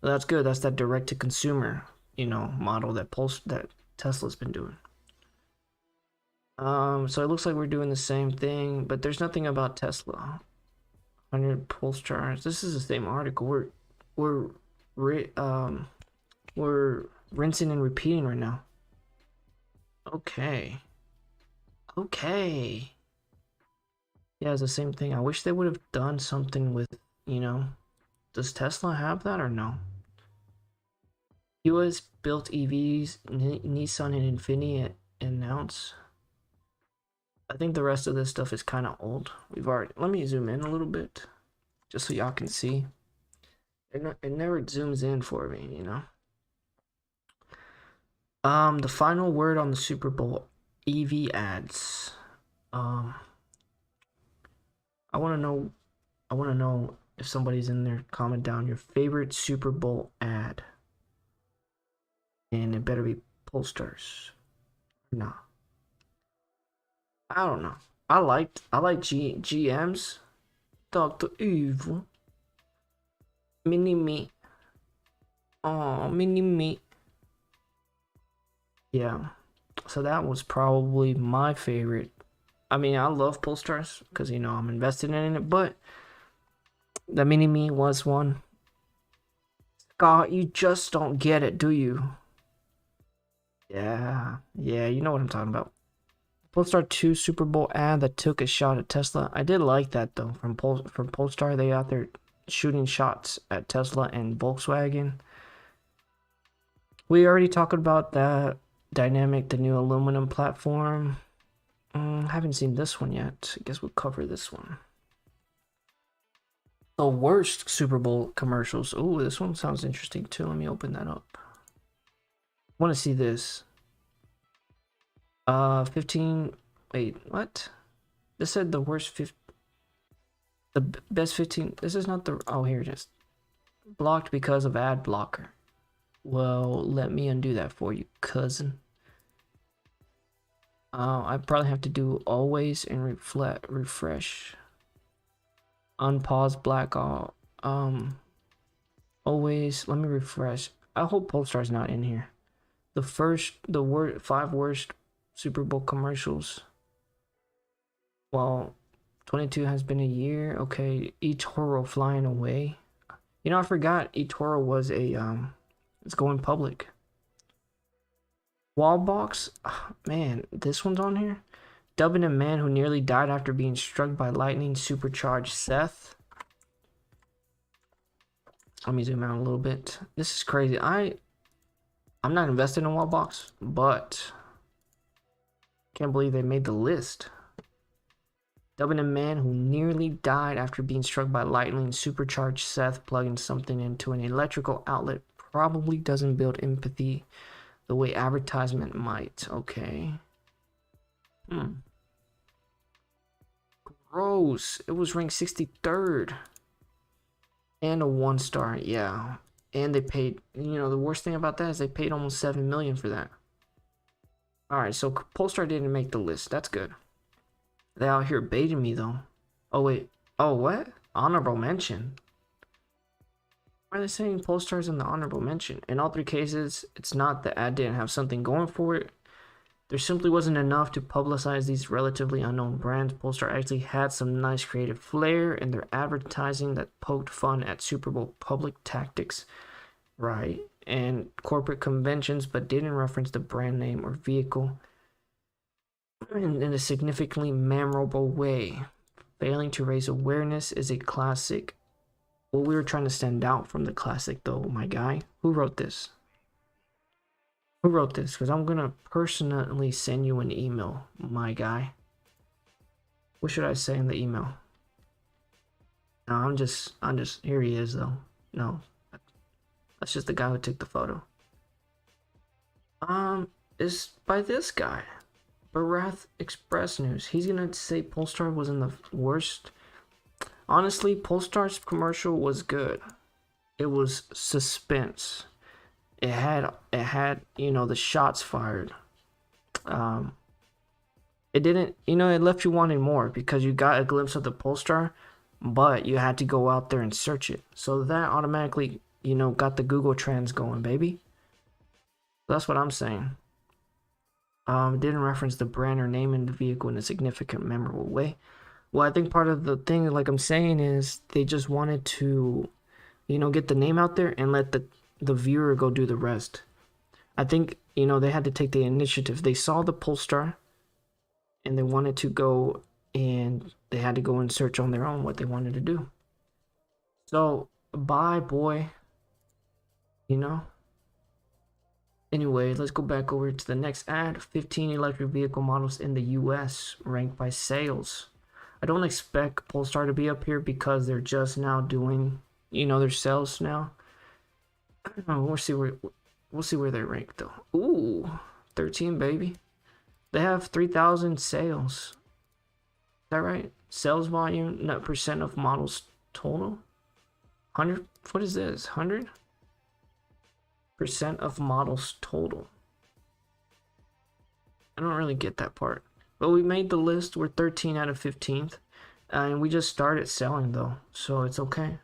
Well, that's good. That's that direct to consumer, you know, model that Tesla's been doing. So it looks like we're doing the same thing, but there's nothing about Tesla. 100 Polestars. This is the same article. We're rinsing and repeating right now. Okay. Yeah, it's the same thing. I wish they would have done something with, you know, does Tesla have that or no? US built EVs, Nissan and Infiniti announce. I think the rest of this stuff is kind of old. Let me zoom in a little bit just so y'all can see. It never zooms in for me, you know. The final word on the Super Bowl EV ads. I want to know if somebody's in there. Comment down your favorite Super Bowl ad, and it better be Polestars. No, I don't know. I like GM's Dr. Evil, Mini Me. Oh, Mini Me. Yeah, so that was probably my favorite. I mean, I love Polestars because, you know, I'm invested in it, but the Mini Me was one. God, you just don't get it, do you? Yeah, you know what I'm talking about. Polestar 2 Super Bowl ad that took a shot at Tesla. I did like that though. From Polestar, they out there shooting shots at Tesla and Volkswagen. We already talked about that dynamic, the new aluminum platform. Haven't seen this one yet. I guess we'll cover this one. The worst Super Bowl commercials. Oh, this one sounds interesting too. Let me open that up. I want to see this. 15. Wait, what? This said the worst The best 15. This is not the. Oh, here it is. Blocked because of ad blocker. Well, let me undo that for you, cousin. I probably have to do always and refresh. Unpause black all. Always. Let me refresh. I hope Polestar's not in here. The 5 worst Super Bowl commercials. Well, 22 has been a year. Okay, eToro flying away. You know, I forgot eToro was a it's going public. Wallbox, oh, man, this one's on here. Dubbing a man who nearly died after being struck by lightning supercharged Seth. Let me zoom out a little bit. This is crazy. I'm not invested in Wallbox, but can't believe they made the list. Dubbing a man who nearly died after being struck by lightning supercharged Seth plugging something into an electrical outlet probably doesn't build empathy the way advertisement might. Okay. Gross. It was ranked 63rd. And a 1-star. Yeah. And they paid, you know, the worst thing about that is they paid almost $7 million for that. Alright, so Polestar didn't make the list. That's good. They out here baiting me though. Oh wait. Oh, what? Honorable mention. Why are they saying Polestar's in the honorable mention? In all 3 cases, it's not the ad didn't have something going for it. There simply wasn't enough to publicize these relatively unknown brands. Polestar actually had some nice creative flair in their advertising that poked fun at Super Bowl public tactics, right, and corporate conventions, but didn't reference the brand name or vehicle in a significantly memorable way. Failing to raise awareness is a classic. Well, we were trying to stand out from the classic though, my guy. Who wrote this? Who wrote this? Because I'm gonna personally send you an email, my guy. What should I say in the email? No, I'm just, here he is though. No, that's just the guy who took the photo. It's by this guy. Barath Express News. He's gonna say Polestar was in the worst. Honestly, Polestar's commercial was good. It was suspense. It had, you know, the shots fired. It didn't, you know, it left you wanting more because you got a glimpse of the Polestar, but you had to go out there and search it. So that automatically, you know, got the Google Trends going, baby. That's what I'm saying. It didn't reference the brand or name in the vehicle in a significant, memorable way. Well, I think part of the thing, like I'm saying, is they just wanted to, you know, get the name out there and let the viewer go do the rest. I think, you know, they had to take the initiative. They saw the Polestar and they wanted to go and they had to go and search on their own what they wanted to do. So, bye, boy. You know? Anyway, let's go back over to the next ad. 15 electric vehicle models in the US ranked by sales. I don't expect Polestar to be up here because they're just now doing, you know, their sales now. We'll see where they're ranked though. Ooh, 13, baby. They have 3,000 sales. Is that right? Sales volume, net percent of models total. 100. What is this? 100% of models total. I don't really get that part. But we made the list. We're 13 out of 15th. And we just started selling though, so it's okay.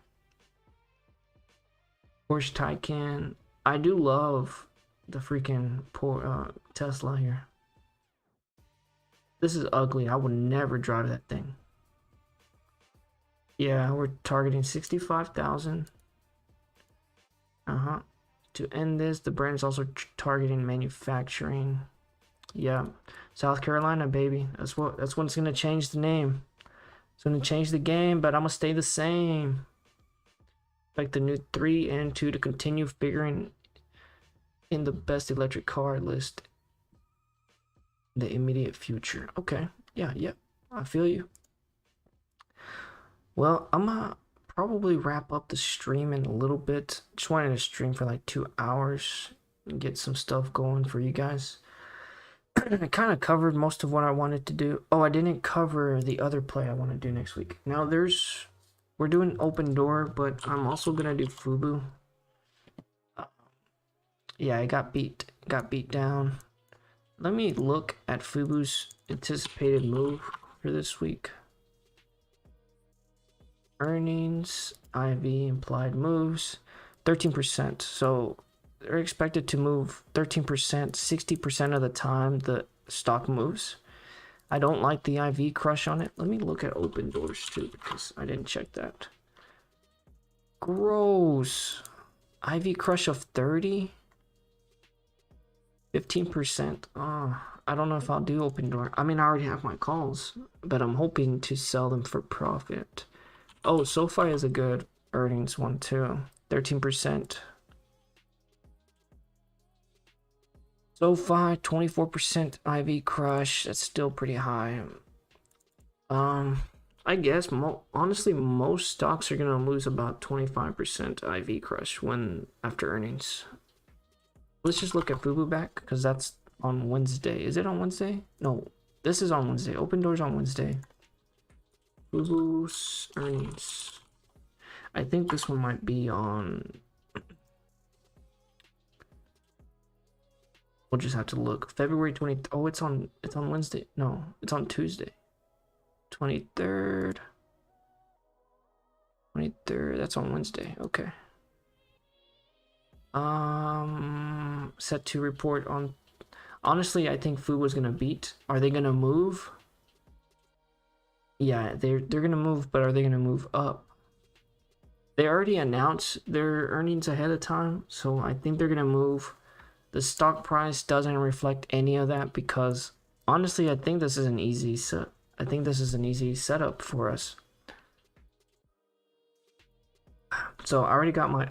Porsche Taycan. I do love the freaking Tesla here. This is ugly. I would never drive that thing. Yeah, we're targeting 65,000. To end this, the brand is also targeting manufacturing. Yeah, South Carolina, baby. That's what's gonna change the name. It's gonna change the game, but I'm gonna stay the same. Like the new 3 and 2 to continue figuring in the best electric car list in the immediate future. Okay, yeah, I feel you. Well, I'm gonna probably wrap up the stream in a little bit. Just wanted to stream for like 2 hours and get some stuff going for you guys. I kind of covered most of what I wanted to do. Oh, I didn't cover the other play I want to do next week. Now, there's we're doing open door, but I'm also gonna do Fubu. Yeah, I got beat down. Let me look at Fubu's anticipated move for this week. Earnings, IV implied moves, 13%. So they're expected to move 13%, 60% of the time the stock moves. I don't like the IV crush on it. Let me look at open doors too, because I didn't check that. Gross. IV crush of 30. 15%. I don't know if I'll do open door. I mean, I already have my calls, but I'm hoping to sell them for profit. Oh, SoFi is a good earnings one too. 13%. SoFi, 24% IV crush. That's still pretty high. I guess honestly most stocks are gonna lose about 25% IV crush when after earnings. Let's just look at Fubu back because that's on Wednesday. Is it on Wednesday? No, this is on Wednesday. Open doors on Wednesday. Fubu's earnings. I think this one might be on. We'll just have to look. February 20th. Oh, it's on Wednesday. No, it's on Tuesday. 23rd. 23rd. That's on Wednesday. Okay. Set to report on. Honestly, I think Fubu's gonna beat. Are they gonna move? Yeah, they're gonna move, but are they gonna move up? They already announced their earnings ahead of time, so I think they're gonna move. The stock price doesn't reflect any of that because honestly, I think this is an easy setup for us. So I already got my.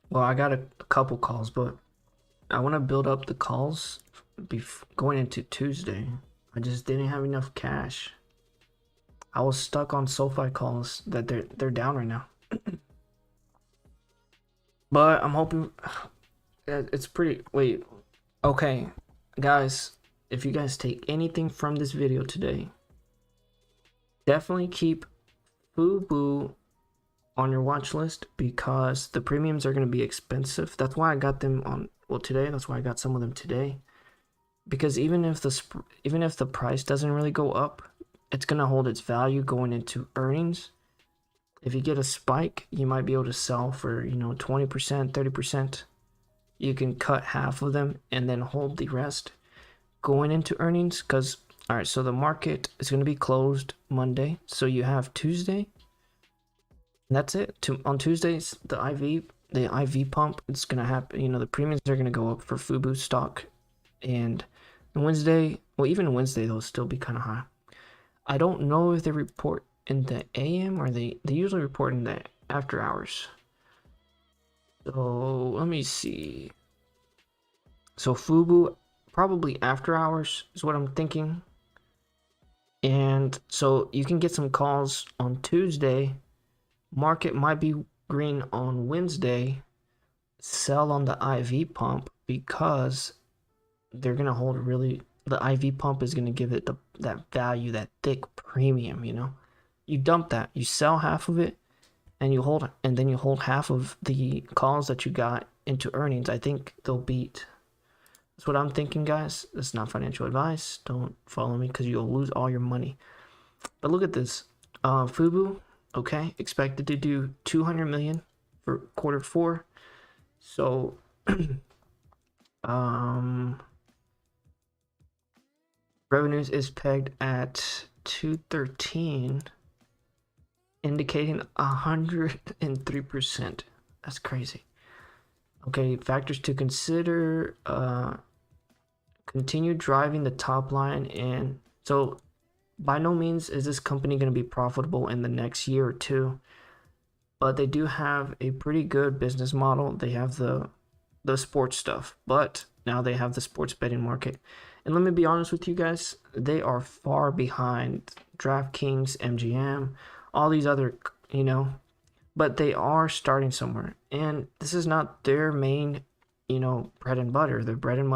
Well, I got a couple calls, but I want to build up the calls going into Tuesday. I just didn't have enough cash. I was stuck on SoFi calls that they're down right now. But I'm hoping it's pretty. Wait, okay, guys. If you guys take anything from this video today, definitely keep Fubu on your watch list because the premiums are going to be expensive. That's why I got them on today. That's why I got some of them today. Because even if the price doesn't really go up, it's going to hold its value going into earnings. If you get a spike, you might be able to sell for, 20%, 30%. You can cut half of them and then hold the rest going into earnings. Because, all right, so the market is going to be closed Monday. So you have Tuesday. That's it. On Tuesdays, the IV pump, it's going to happen. The premiums are going to go up for Fubu stock. And Wednesday, even Wednesday, they'll still be kind of high. I don't know if they report in the AM or they usually report in the after hours. So let me see. So Fubu probably after hours is what I'm thinking. And so you can get some calls on Tuesday. Market might be green on Wednesday. Sell on the IV pump because they're gonna hold the IV pump is gonna give it that value, that thick premium. You dump that, you sell half of it, and then you hold half of the calls that you got into earnings. I think they'll beat. That's what I'm thinking, guys. That's not financial advice. Don't follow me because you'll lose all your money. But look at this. Fubu, okay, expected to do 200 million for quarter 4. So, revenues is pegged at 213, indicating 103%. That's crazy. Okay, factors to consider. Continue driving the top line, and so by no means is this company going to be profitable in the next year or two, but they do have a pretty good business model. They have the sports stuff, but now they have the sports betting market. And let me be honest with you guys, they are far behind DraftKings, MGM, all these other, but they are starting somewhere. And this is not their main, bread and butter. Their bread and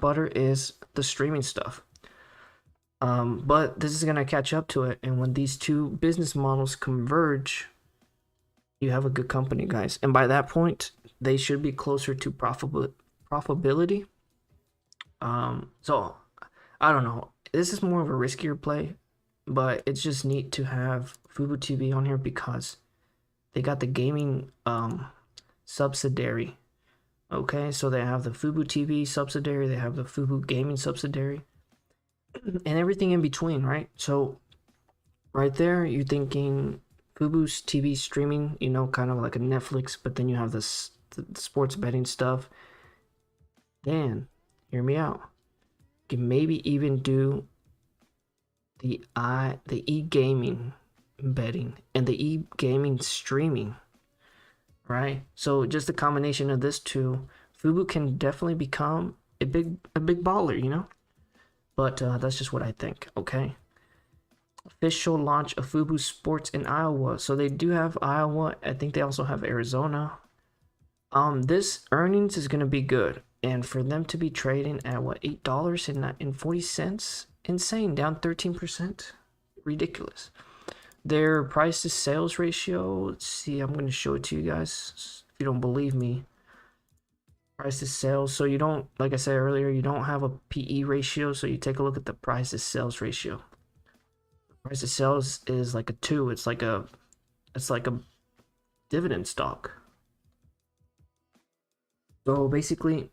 butter is the streaming stuff. But this is gonna catch up to it, and when these two business models converge, you have a good company, guys. And by that point, they should be closer to profitability. So I don't know. This is more of a riskier play, but it's just neat to have Fubo TV on here because they got the gaming subsidiary. Okay, so they have the Fubo TV subsidiary, they have the Fubo gaming subsidiary, and everything in between, right? So right there, you're thinking Fubo's TV streaming, you know, kind of like a Netflix, but then you have this the sports betting stuff. Then, hear me out. You can maybe even do the e-gaming betting and the e-gaming streaming, right? So just a combination of this two, Fubo can definitely become a big baller, you know? But that's just what I think, okay? Official launch of Fubo Sports in Iowa. So they do have Iowa. I think they also have Arizona. This earnings is gonna be good, and for them to be trading at what, $8.40, insane, down 13%, ridiculous. Their price to sales ratio. Let's see. I'm gonna show it to you guys if you don't believe me. Price to sales. So you don't, like I said earlier, you don't have a PE ratio. So you take a look at the price to sales ratio. Price to sales is like a 2. It's like a dividend stock. So basically,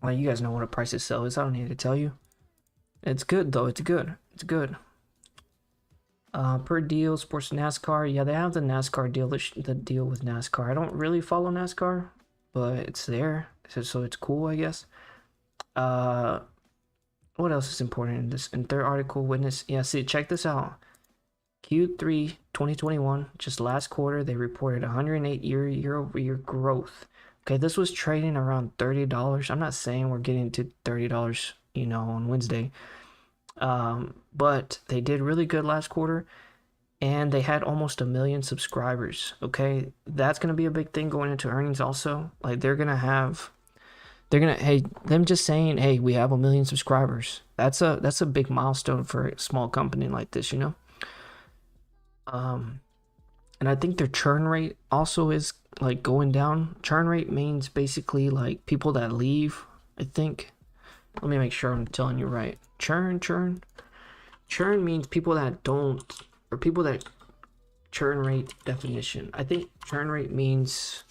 well, you guys know what a price to sell is. I don't need to tell you. It's good though. It's good. It's good. Per deal, sports NASCAR. Yeah, they have the NASCAR deal. The deal with NASCAR. I don't really follow NASCAR, but it's there, so it's cool, I guess. What else is important in this? In third article, witness. Yeah, see, check this out. Q3 2021, just last quarter, they reported 108 year-over-year growth. Okay, this was trading around $30. I'm not saying we're getting to $30, you know, on Wednesday. But they did really good last quarter, and they had almost 1 million subscribers. Okay, that's gonna be a big thing going into earnings also. Like hey, them just saying, hey, we have 1 million subscribers. That's a big milestone for a small company like this, you know. And I think their churn rate also is like going down. Churn rate means basically like people that leave, I think. Let me make sure I'm telling you right. Churn means people that don't, or people that churn rate definition. I think churn rate means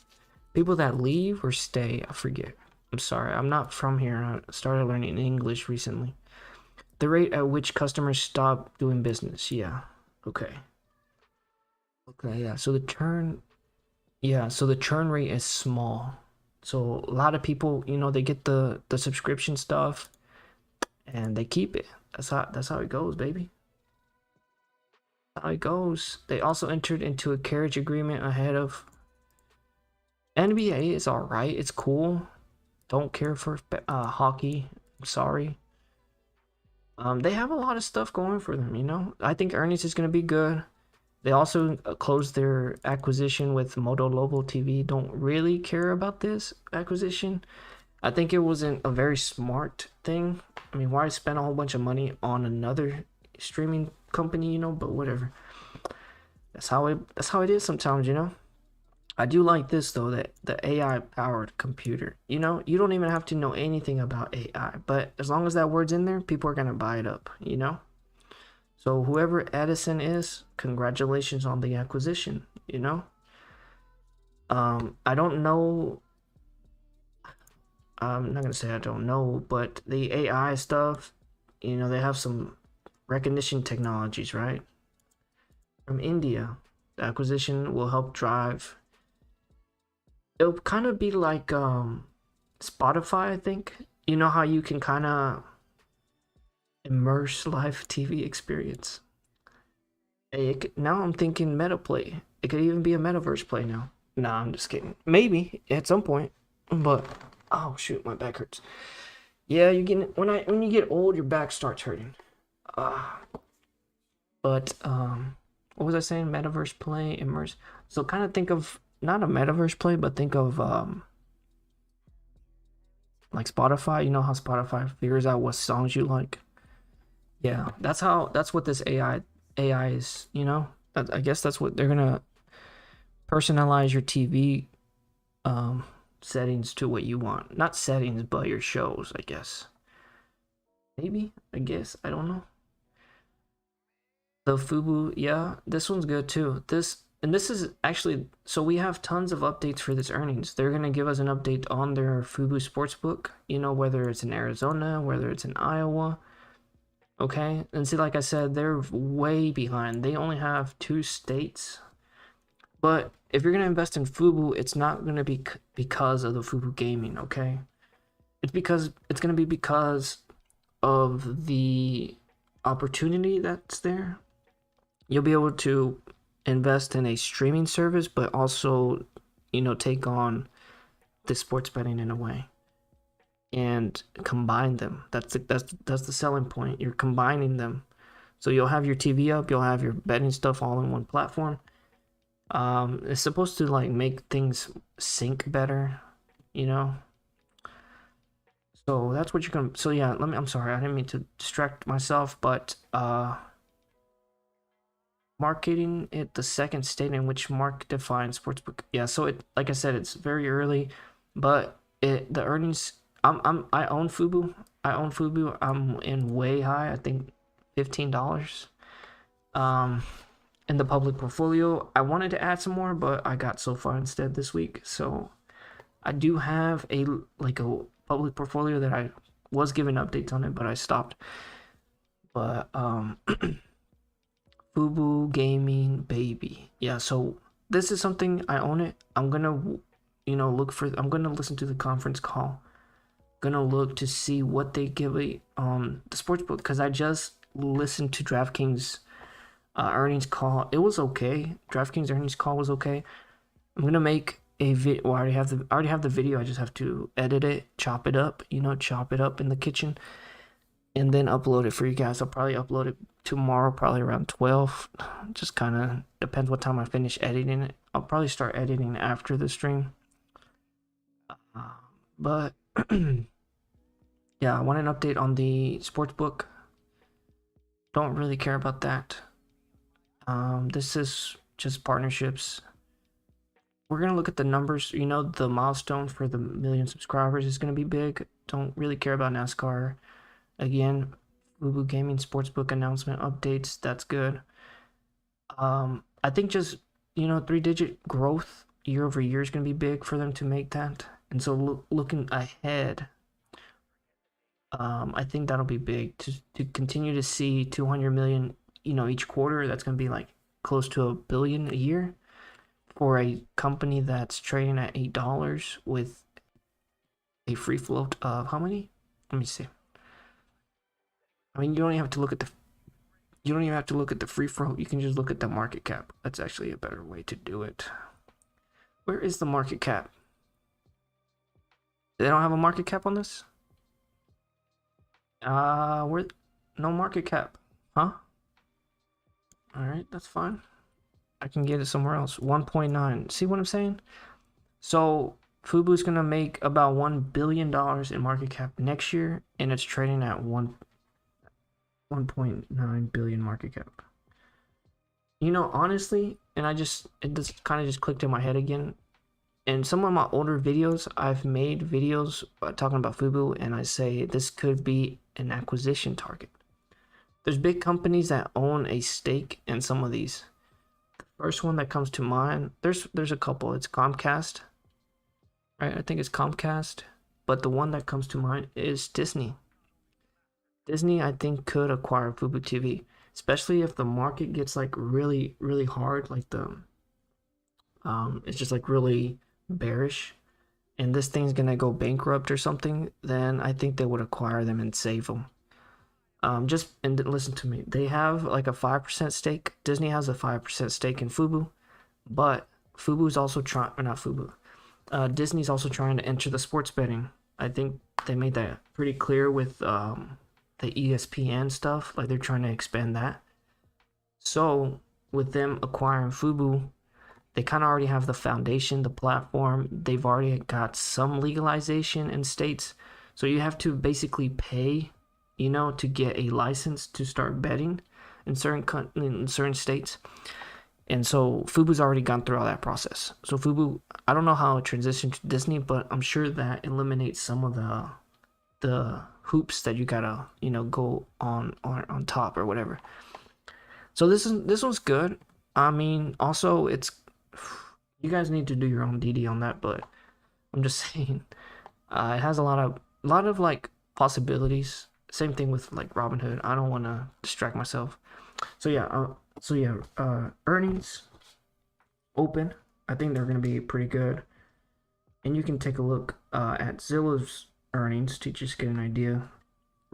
people that leave or stay. I forget. I'm sorry. I'm not from here. I started learning English recently. The rate at which customers stop doing business. Yeah. Okay. Okay, yeah. So the churn rate is small. So a lot of people, you know, they get the subscription stuff and they keep it. That's how it goes, baby. That's how it goes. They also entered into a carriage agreement ahead of NBA. Is all right. It's cool. Don't care for hockey. I'm sorry. They have a lot of stuff going for them, you know. I think earnings is gonna be good. They also closed their acquisition with Moto Local TV. Don't really care about this acquisition. I think it wasn't a very smart thing. I mean, why spend a whole bunch of money on another streaming company, you know? But whatever. That's how it is sometimes, you know. I do like this though, that the AI powered computer. You know, you don't even have to know anything about AI, but as long as that word's in there, people are gonna buy it up, you know. So whoever Edison is, congratulations on the acquisition, you know? I don't know. I'm not gonna say I don't know, but the AI stuff, you know, they have some recognition technologies, right? From India. The acquisition will help drive. It'll kind of be like Spotify, I think. You know how you can kind of immerse live TV experience. Hey, now I'm thinking meta play. It could even be a metaverse play now. Nah, I'm just kidding. Maybe at some point, but oh shoot, my back hurts. Yeah, you get when you get old, your back starts hurting. But what was I saying? Metaverse play, immerse. So kind of think of not a metaverse play, but think of like Spotify. You know how Spotify figures out what songs you like. Yeah, that's what this AI is, you know? I guess that's what they're gonna personalize your TV um settings to what you want. Not settings, but your shows, I guess. Maybe, I guess, I don't know. The Fubu, yeah, this one's good too. This is actually, so we have tons of updates for this earnings. They're gonna give us an update on their Fubu Sportsbook, you know, whether it's in Arizona, whether it's in Iowa. Okay, and see, like I said, they're way behind. They only have 2 states. But if you're gonna invest in Fubu, it's not gonna be because of the Fubu gaming. Okay, it's gonna be because of the opportunity that's there. You'll be able to invest in a streaming service, but also, you know, take on the sports betting in a way and combine them. That's the selling point. You're combining them. So you'll have your TV up, you'll have your betting stuff all in one platform. It's supposed to like make things sync better, you know. So that's what you're gonna. So yeah, I'm sorry, I didn't mean to distract myself, but marketing it the second state in which market defines sportsbook. Yeah, so it, like I said, it's very early, but the earnings. I own Fubu. I'm in way high. I think $15. Um, in the public portfolio. I wanted to add some more, but I got so far instead this week. So I do have a public portfolio that I was given updates on it, but I stopped. But Fubu Gaming Baby. Yeah, so this is something I own it. I'm gonna I'm gonna listen to the conference call. Gonna look to see what they give it on the sportsbook, because I just listened to DraftKings earnings call. It was okay. DraftKings earnings call was okay. I'm gonna make a video. Well, I already have the video. I just have to edit it, chop it up, chop it up in the kitchen, and then upload it for you guys. I'll probably upload it tomorrow, probably around 12. Just kind of depends what time I finish editing it. I'll probably start editing after the stream. But yeah, I want an update on the sportsbook. Don't really care about that. This is just partnerships. We're gonna look at the numbers. The milestone for the 1,000,000 subscribers is gonna be big. Don't really care about NASCAR. Again, Fubu Gaming Sportsbook announcement updates. That's good. I think just 3-digit growth year over year is gonna be big for them to make that. And so looking ahead, I think that'll be big to continue to see 200 million, each quarter. That's gonna be like close to $1 billion a year for a company that's trading at $8 with a free float of how many? Let me see. I mean, you don't even have to look at the free float. You can just look at the market cap. That's actually a better way to do it. Where is the market cap? They don't have a market cap on this? Where? No market cap. Huh? Alright, that's fine. I can get it somewhere else. 1.9. See what I'm saying? So Fubu's gonna make about $1 billion in market cap next year, and it's trading at 1.9 billion market cap. Honestly, and it just kind of just clicked in my head again. In some of my older videos, I've made videos talking about Fubu, and I say this could be an acquisition target. There's big companies that own a stake in some of these. The first one that comes to mind, there's a couple. It's Comcast, right? I think it's Comcast, but the one that comes to mind is Disney. Disney, I think, could acquire Fubu TV, especially if the market gets like really, really hard, like it's just like really bearish, and this thing's gonna go bankrupt or something. Then I think they would acquire them and save them. And listen to me. They have like a 5% stake. Disney has a 5% stake in Fubu, but Fubu's also trying, or not Fubu. Disney's also trying to enter the sports betting. I think they made that pretty clear with the ESPN stuff. Like they're trying to expand that. So with them acquiring Fubu, they kind of already have the foundation, the platform. They've already got some legalization in states. So you have to basically pay you know, to get a license to start betting in certain states. And so Fubo's already gone through all that process. So Fubo, I don't know how it transitioned to Disney, but I'm sure that eliminates some of the hoops that you gotta, you know, go on top or whatever. So this one's good. I mean, also it's, you guys need to do your own DD on that, but I'm just saying, it has a lot of like possibilities. Same thing with like Robinhood. I don't want to distract myself. So yeah, earnings open. I think they're gonna be pretty good, and you can take a look at Zillow's earnings to just get an idea.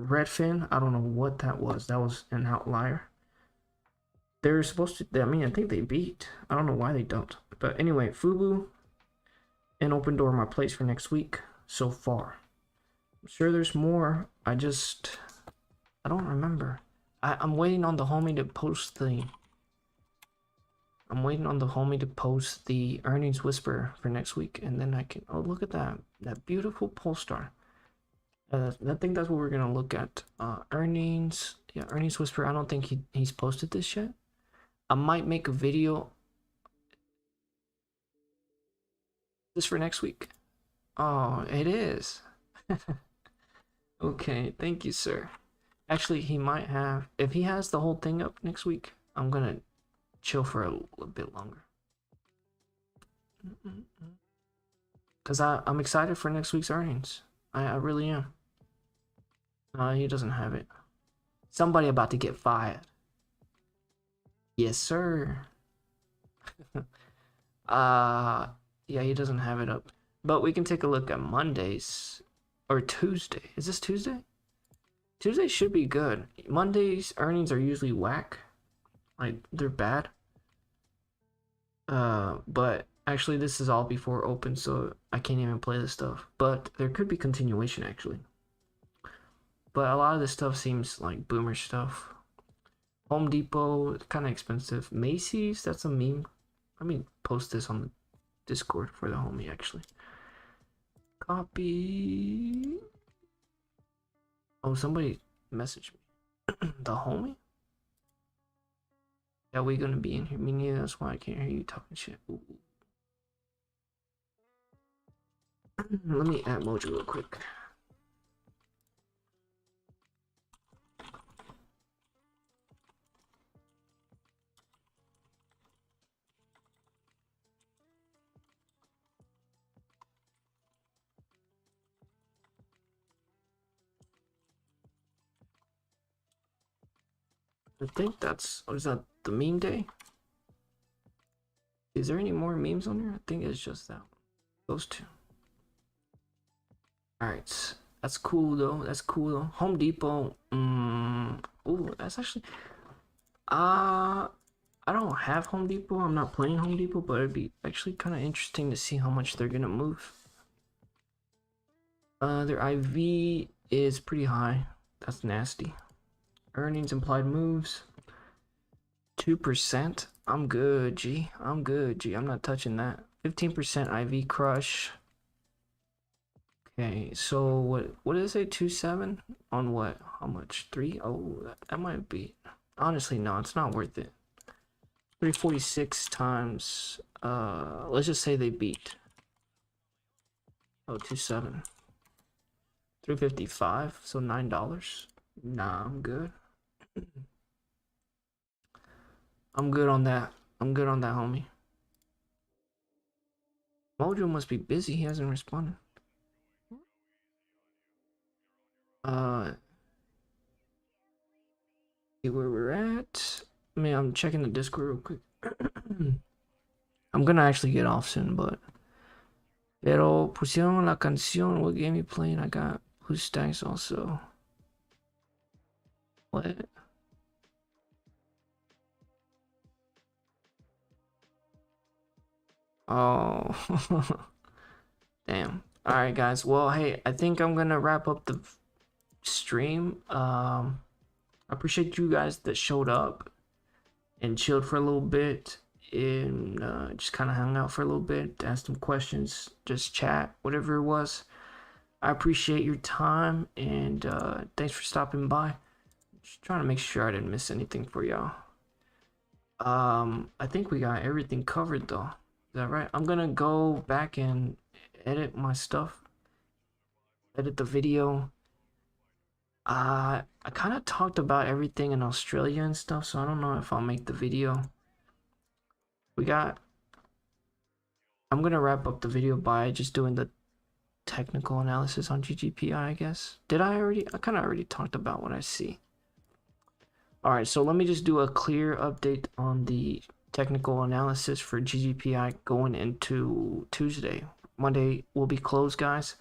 Redfin, I don't know what that was. That was an outlier. They're supposed to. I mean, I think they beat. I don't know why they don't. But anyway, Fubo and Open Door my place for next week so far. I'm sure there's more. I don't remember. I'm waiting on the homie to post the. I'm waiting on the homie to post the earnings whisper for next week, and then I can. Oh, look at that beautiful Polestar. I think that's what we're gonna look at. Earnings. Yeah, earnings whisper. I don't think he's posted this yet. I might make a video just for next week. Oh, it is. Okay, thank you, sir. Actually, he might have. If he has the whole thing up next week, I'm gonna chill for a little bit longer. Cause I'm excited for next week's earnings. I really am. He doesn't have it. Somebody about to get fired. Yes, sir. Yeah, he doesn't have it up. But we can take a look at Mondays or Tuesday. Is this Tuesday? Tuesday should be good. Mondays earnings are usually whack. Like they're bad. But actually this is all before open, so I can't even play this stuff. But there could be continuation actually. But a lot of this stuff seems like boomer stuff. Home Depot, kind of expensive. Macy's, that's a meme. Let me post this on the Discord for the homie actually. Copy. Oh, somebody messaged me. The homie? Yeah, we gonna be in here. Me neither, that's why I can't hear you talking shit. Ooh. Let me add Mojo real quick. I think that's, or is that the meme day? Is there any more memes on here? I think it's just that one. Those two. Alright, that's cool though. That's cool though. Home Depot. Ooh, that's actually. I don't have Home Depot. I'm not playing Home Depot, but it'd be actually kind of interesting to see how much they're gonna move. Their IV is pretty high. That's nasty. Earnings implied moves. 2%. I'm good, G. I'm good, G. I'm not touching that. 15% IV crush. Okay, so what did it say? 2.7 on what? How much? 3? Oh, that might be. Honestly, no, it's not worth it. 346 times. Let's just say they beat. Oh, 2.7. 355. So $9. Nah, I'm good. I'm good on that. I'm good on that, homie. Mojo must be busy. He hasn't responded. See where we're at. I mean, I'm checking the Discord real quick. I'm gonna actually get off soon, but. Pero pusieron la canción. What game you playing? I got Blue Stacks also. What? Oh. Damn. Alright, guys. Well, hey, I think I'm gonna wrap up the stream. I appreciate you guys that showed up and chilled for a little bit and just kind of hung out for a little bit, asked some questions, just chat, whatever it was. I appreciate your time, and thanks for stopping by. Just trying to make sure I didn't miss anything for y'all. I think we got everything covered though. Is that right? I'm gonna go back and edit my stuff, edit the video. I kind of talked about everything in Australia and stuff, so I don't know if I'll make the video. We got. I'm gonna wrap up the video by just doing the technical analysis on GGPI, I guess. Did I already? I kind of already talked about what I see. All right, so let me just do a clear update on the technical analysis for GGPI going into Tuesday. Monday will be closed, guys.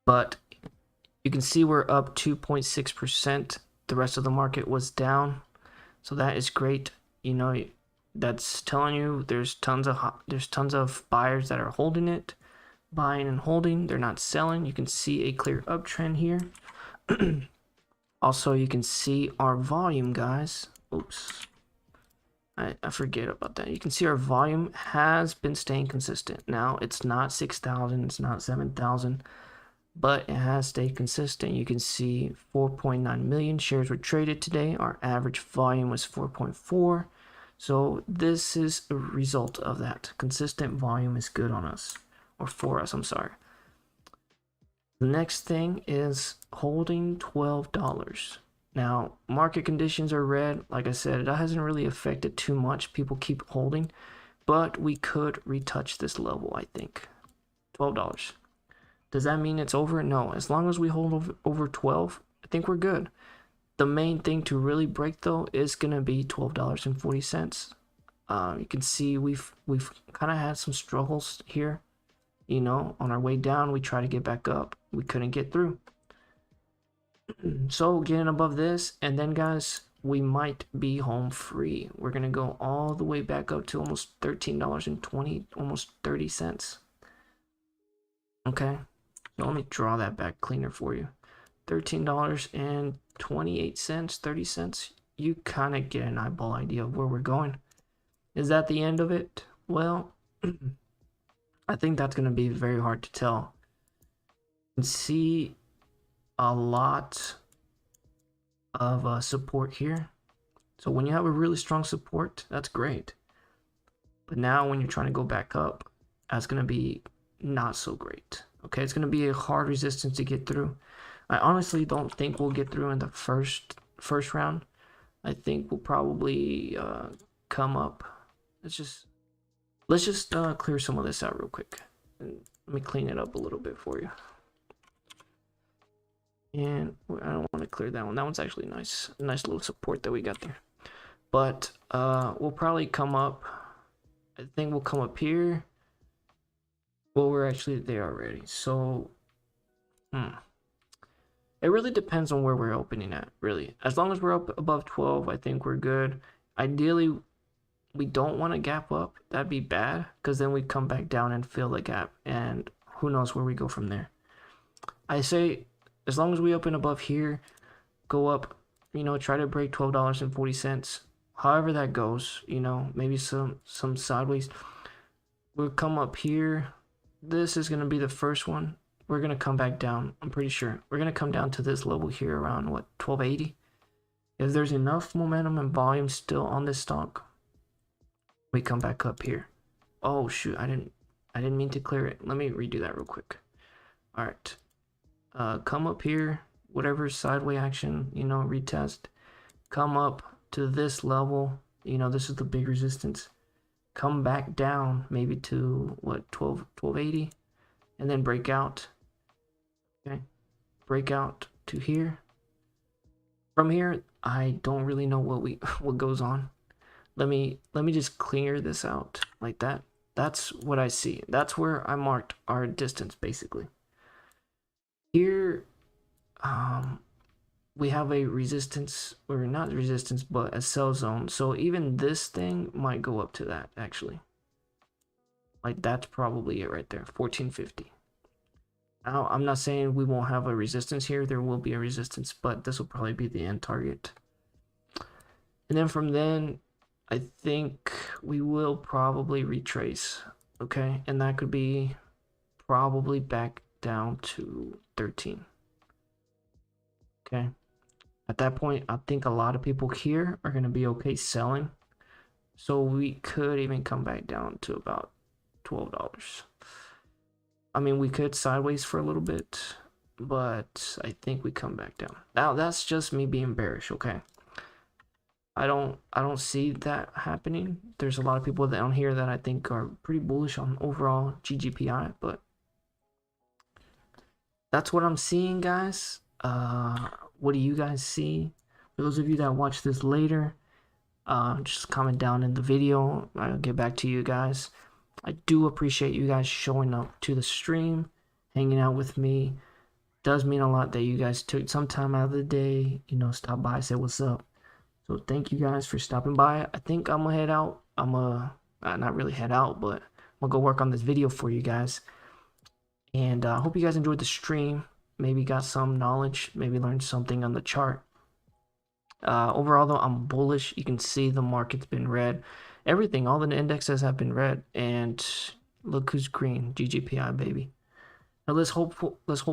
But you can see we're up 2.6%. The rest of the market was down. So that is great. You know, that's telling you there's tons of buyers that are holding it, buying and holding. They're not selling. You can see a clear uptrend here. Also, you can see our volume, guys. Oops. I forget about that. You can see our volume has been staying consistent. Now, it's not 6,000, it's not 7,000, but it has stayed consistent. You can see 4.9 million shares were traded today. Our average volume was 4.4. So this is a result of that. Consistent volume is good on us, or for us, I'm sorry. The next thing is holding $12. Now, market conditions are red. Like I said, that hasn't really affected too much. People keep holding, but we could retouch this level, I think. $12. Does that mean it's over? No. As long as we hold over 12, I think we're good. The main thing to really break, though, is going to be $12.40. You can see we've kind of had some struggles here. You know, on our way down, we try to get back up. We couldn't get through. So getting above this, and then guys, we might be home free. We're gonna go all the way back up to almost $13.20, almost 30 cents. Okay, so let me draw that back cleaner for you. $13.28, 30 cents. You kind of get an eyeball idea of where we're going. Is that the end of it? Well, I think that's going to be very hard to tell. You can see a lot of support here. So when you have a really strong support, that's great. But now when you're trying to go back up, that's going to be not so great. Okay, it's going to be a hard resistance to get through. I honestly don't think we'll get through in the first round. I think we'll probably come up. Let's just clear some of this out real quick. And let me clean it up a little bit for you. And I don't want to clear that one. That one's actually nice. Nice little support that we got there. But we'll probably come up. I think we'll come up here. Well, we're actually there already. So, it really depends on where we're opening at, really. As long as we're up above 12, I think we're good. Ideally, we don't want to gap up. That'd be bad, because then we come back down and fill the gap, and who knows where we go from there. I say, as long as we open above here, go up, you know, try to break $12.40. However that goes, you know, maybe some sideways. We'll come up here. This is going to be the first one. We're going to come back down, I'm pretty sure. We're going to come down to this level here around, what, 1280? If there's enough momentum and volume still on this stock, we come back up here. Oh shoot, I didn't mean to clear it. Let me redo that real quick. All right, come up here, whatever sideways action, you know, retest. Come up to this level, you know, this is the big resistance. Come back down maybe to what, 1280, and then break out. Okay, break out to here. From here, I don't really know what goes on. Let me just clear this out like that. That's what I see. That's where I marked our distance, basically. Here, we have a resistance, or not resistance, but a sell zone. So even this thing might go up to that, actually. Like, that's probably it right there, 1450. Now, I'm not saying we won't have a resistance here. There will be a resistance, but this will probably be the end target. And then from then, I think we will probably retrace, okay? And that could be probably back down to 13. Okay. At that point, I think a lot of people here are going to be okay selling. So we could even come back down to about $12. I mean, we could sideways for a little bit, but I think we come back down. Now, that's just me being bearish, okay? I don't see that happening. There's a lot of people down here that I think are pretty bullish on overall GGPI, but that's what I'm seeing, guys. What do you guys see? For those of you that watch this later, just comment down in the video. I'll get back to you guys. I do appreciate you guys showing up to the stream, hanging out with me. Does mean a lot that you guys took some time out of the day, you know, stop by, say what's up. So thank you guys for stopping by. I think I'm gonna head out. I'm gonna not really head out, but I'm gonna go work on this video for you guys. And I hope you guys enjoyed the stream. Maybe got some knowledge, maybe learned something on the chart. Overall, though, I'm bullish. You can see the market's been red. Everything, all the indexes have been red. And look who's green, GGPI, baby. Now let's hope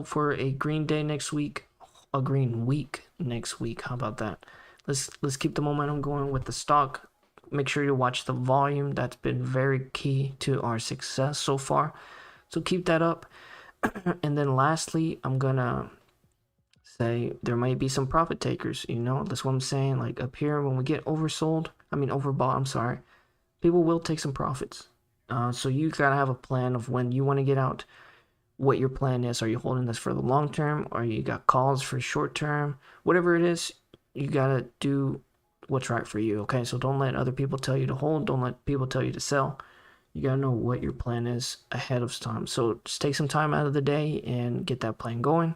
for a green day next week, a green week next week. How about that? Let's keep the momentum going with the stock. Make sure you watch the volume. That's been very key to our success so far. So keep that up. And then lastly, I'm gonna say there might be some profit takers, you know, that's what I'm saying. Like up here, when we get overbought, I'm sorry, people will take some profits. So you gotta have a plan of when you want to get out, what your plan is. Are you holding this for the long term, or you got calls for short term? Whatever it is, you gotta do what's right for you, okay? So don't let other people tell you to hold, don't let people tell you to sell. You gotta know what your plan is ahead of time. So just take some time out of the day and get that plan going.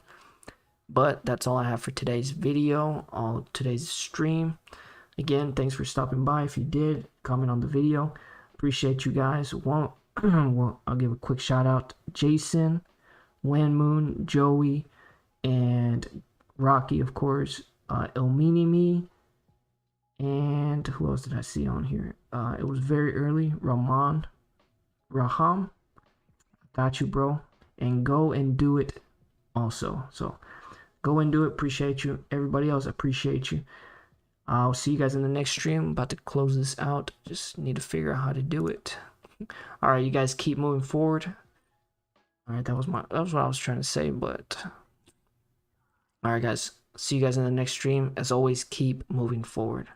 But that's all I have for today's video, today's stream. Again, thanks for stopping by. If you did, comment on the video. Appreciate you guys. Well, I'll give a quick shout out. Jason, Wan Moon, Joey, and Rocky, of course. Elminimi, and who else did I see on here? It was very early. Raham, got you, bro. And go and do it also. So go and do it. Appreciate you. Everybody else, appreciate you. I'll see you guys in the next stream. I'm about to close this out. Just need to figure out how to do it. All right, you guys keep moving forward. All right, that was what I was trying to say, but all right, guys. See you guys in the next stream. As always, keep moving forward.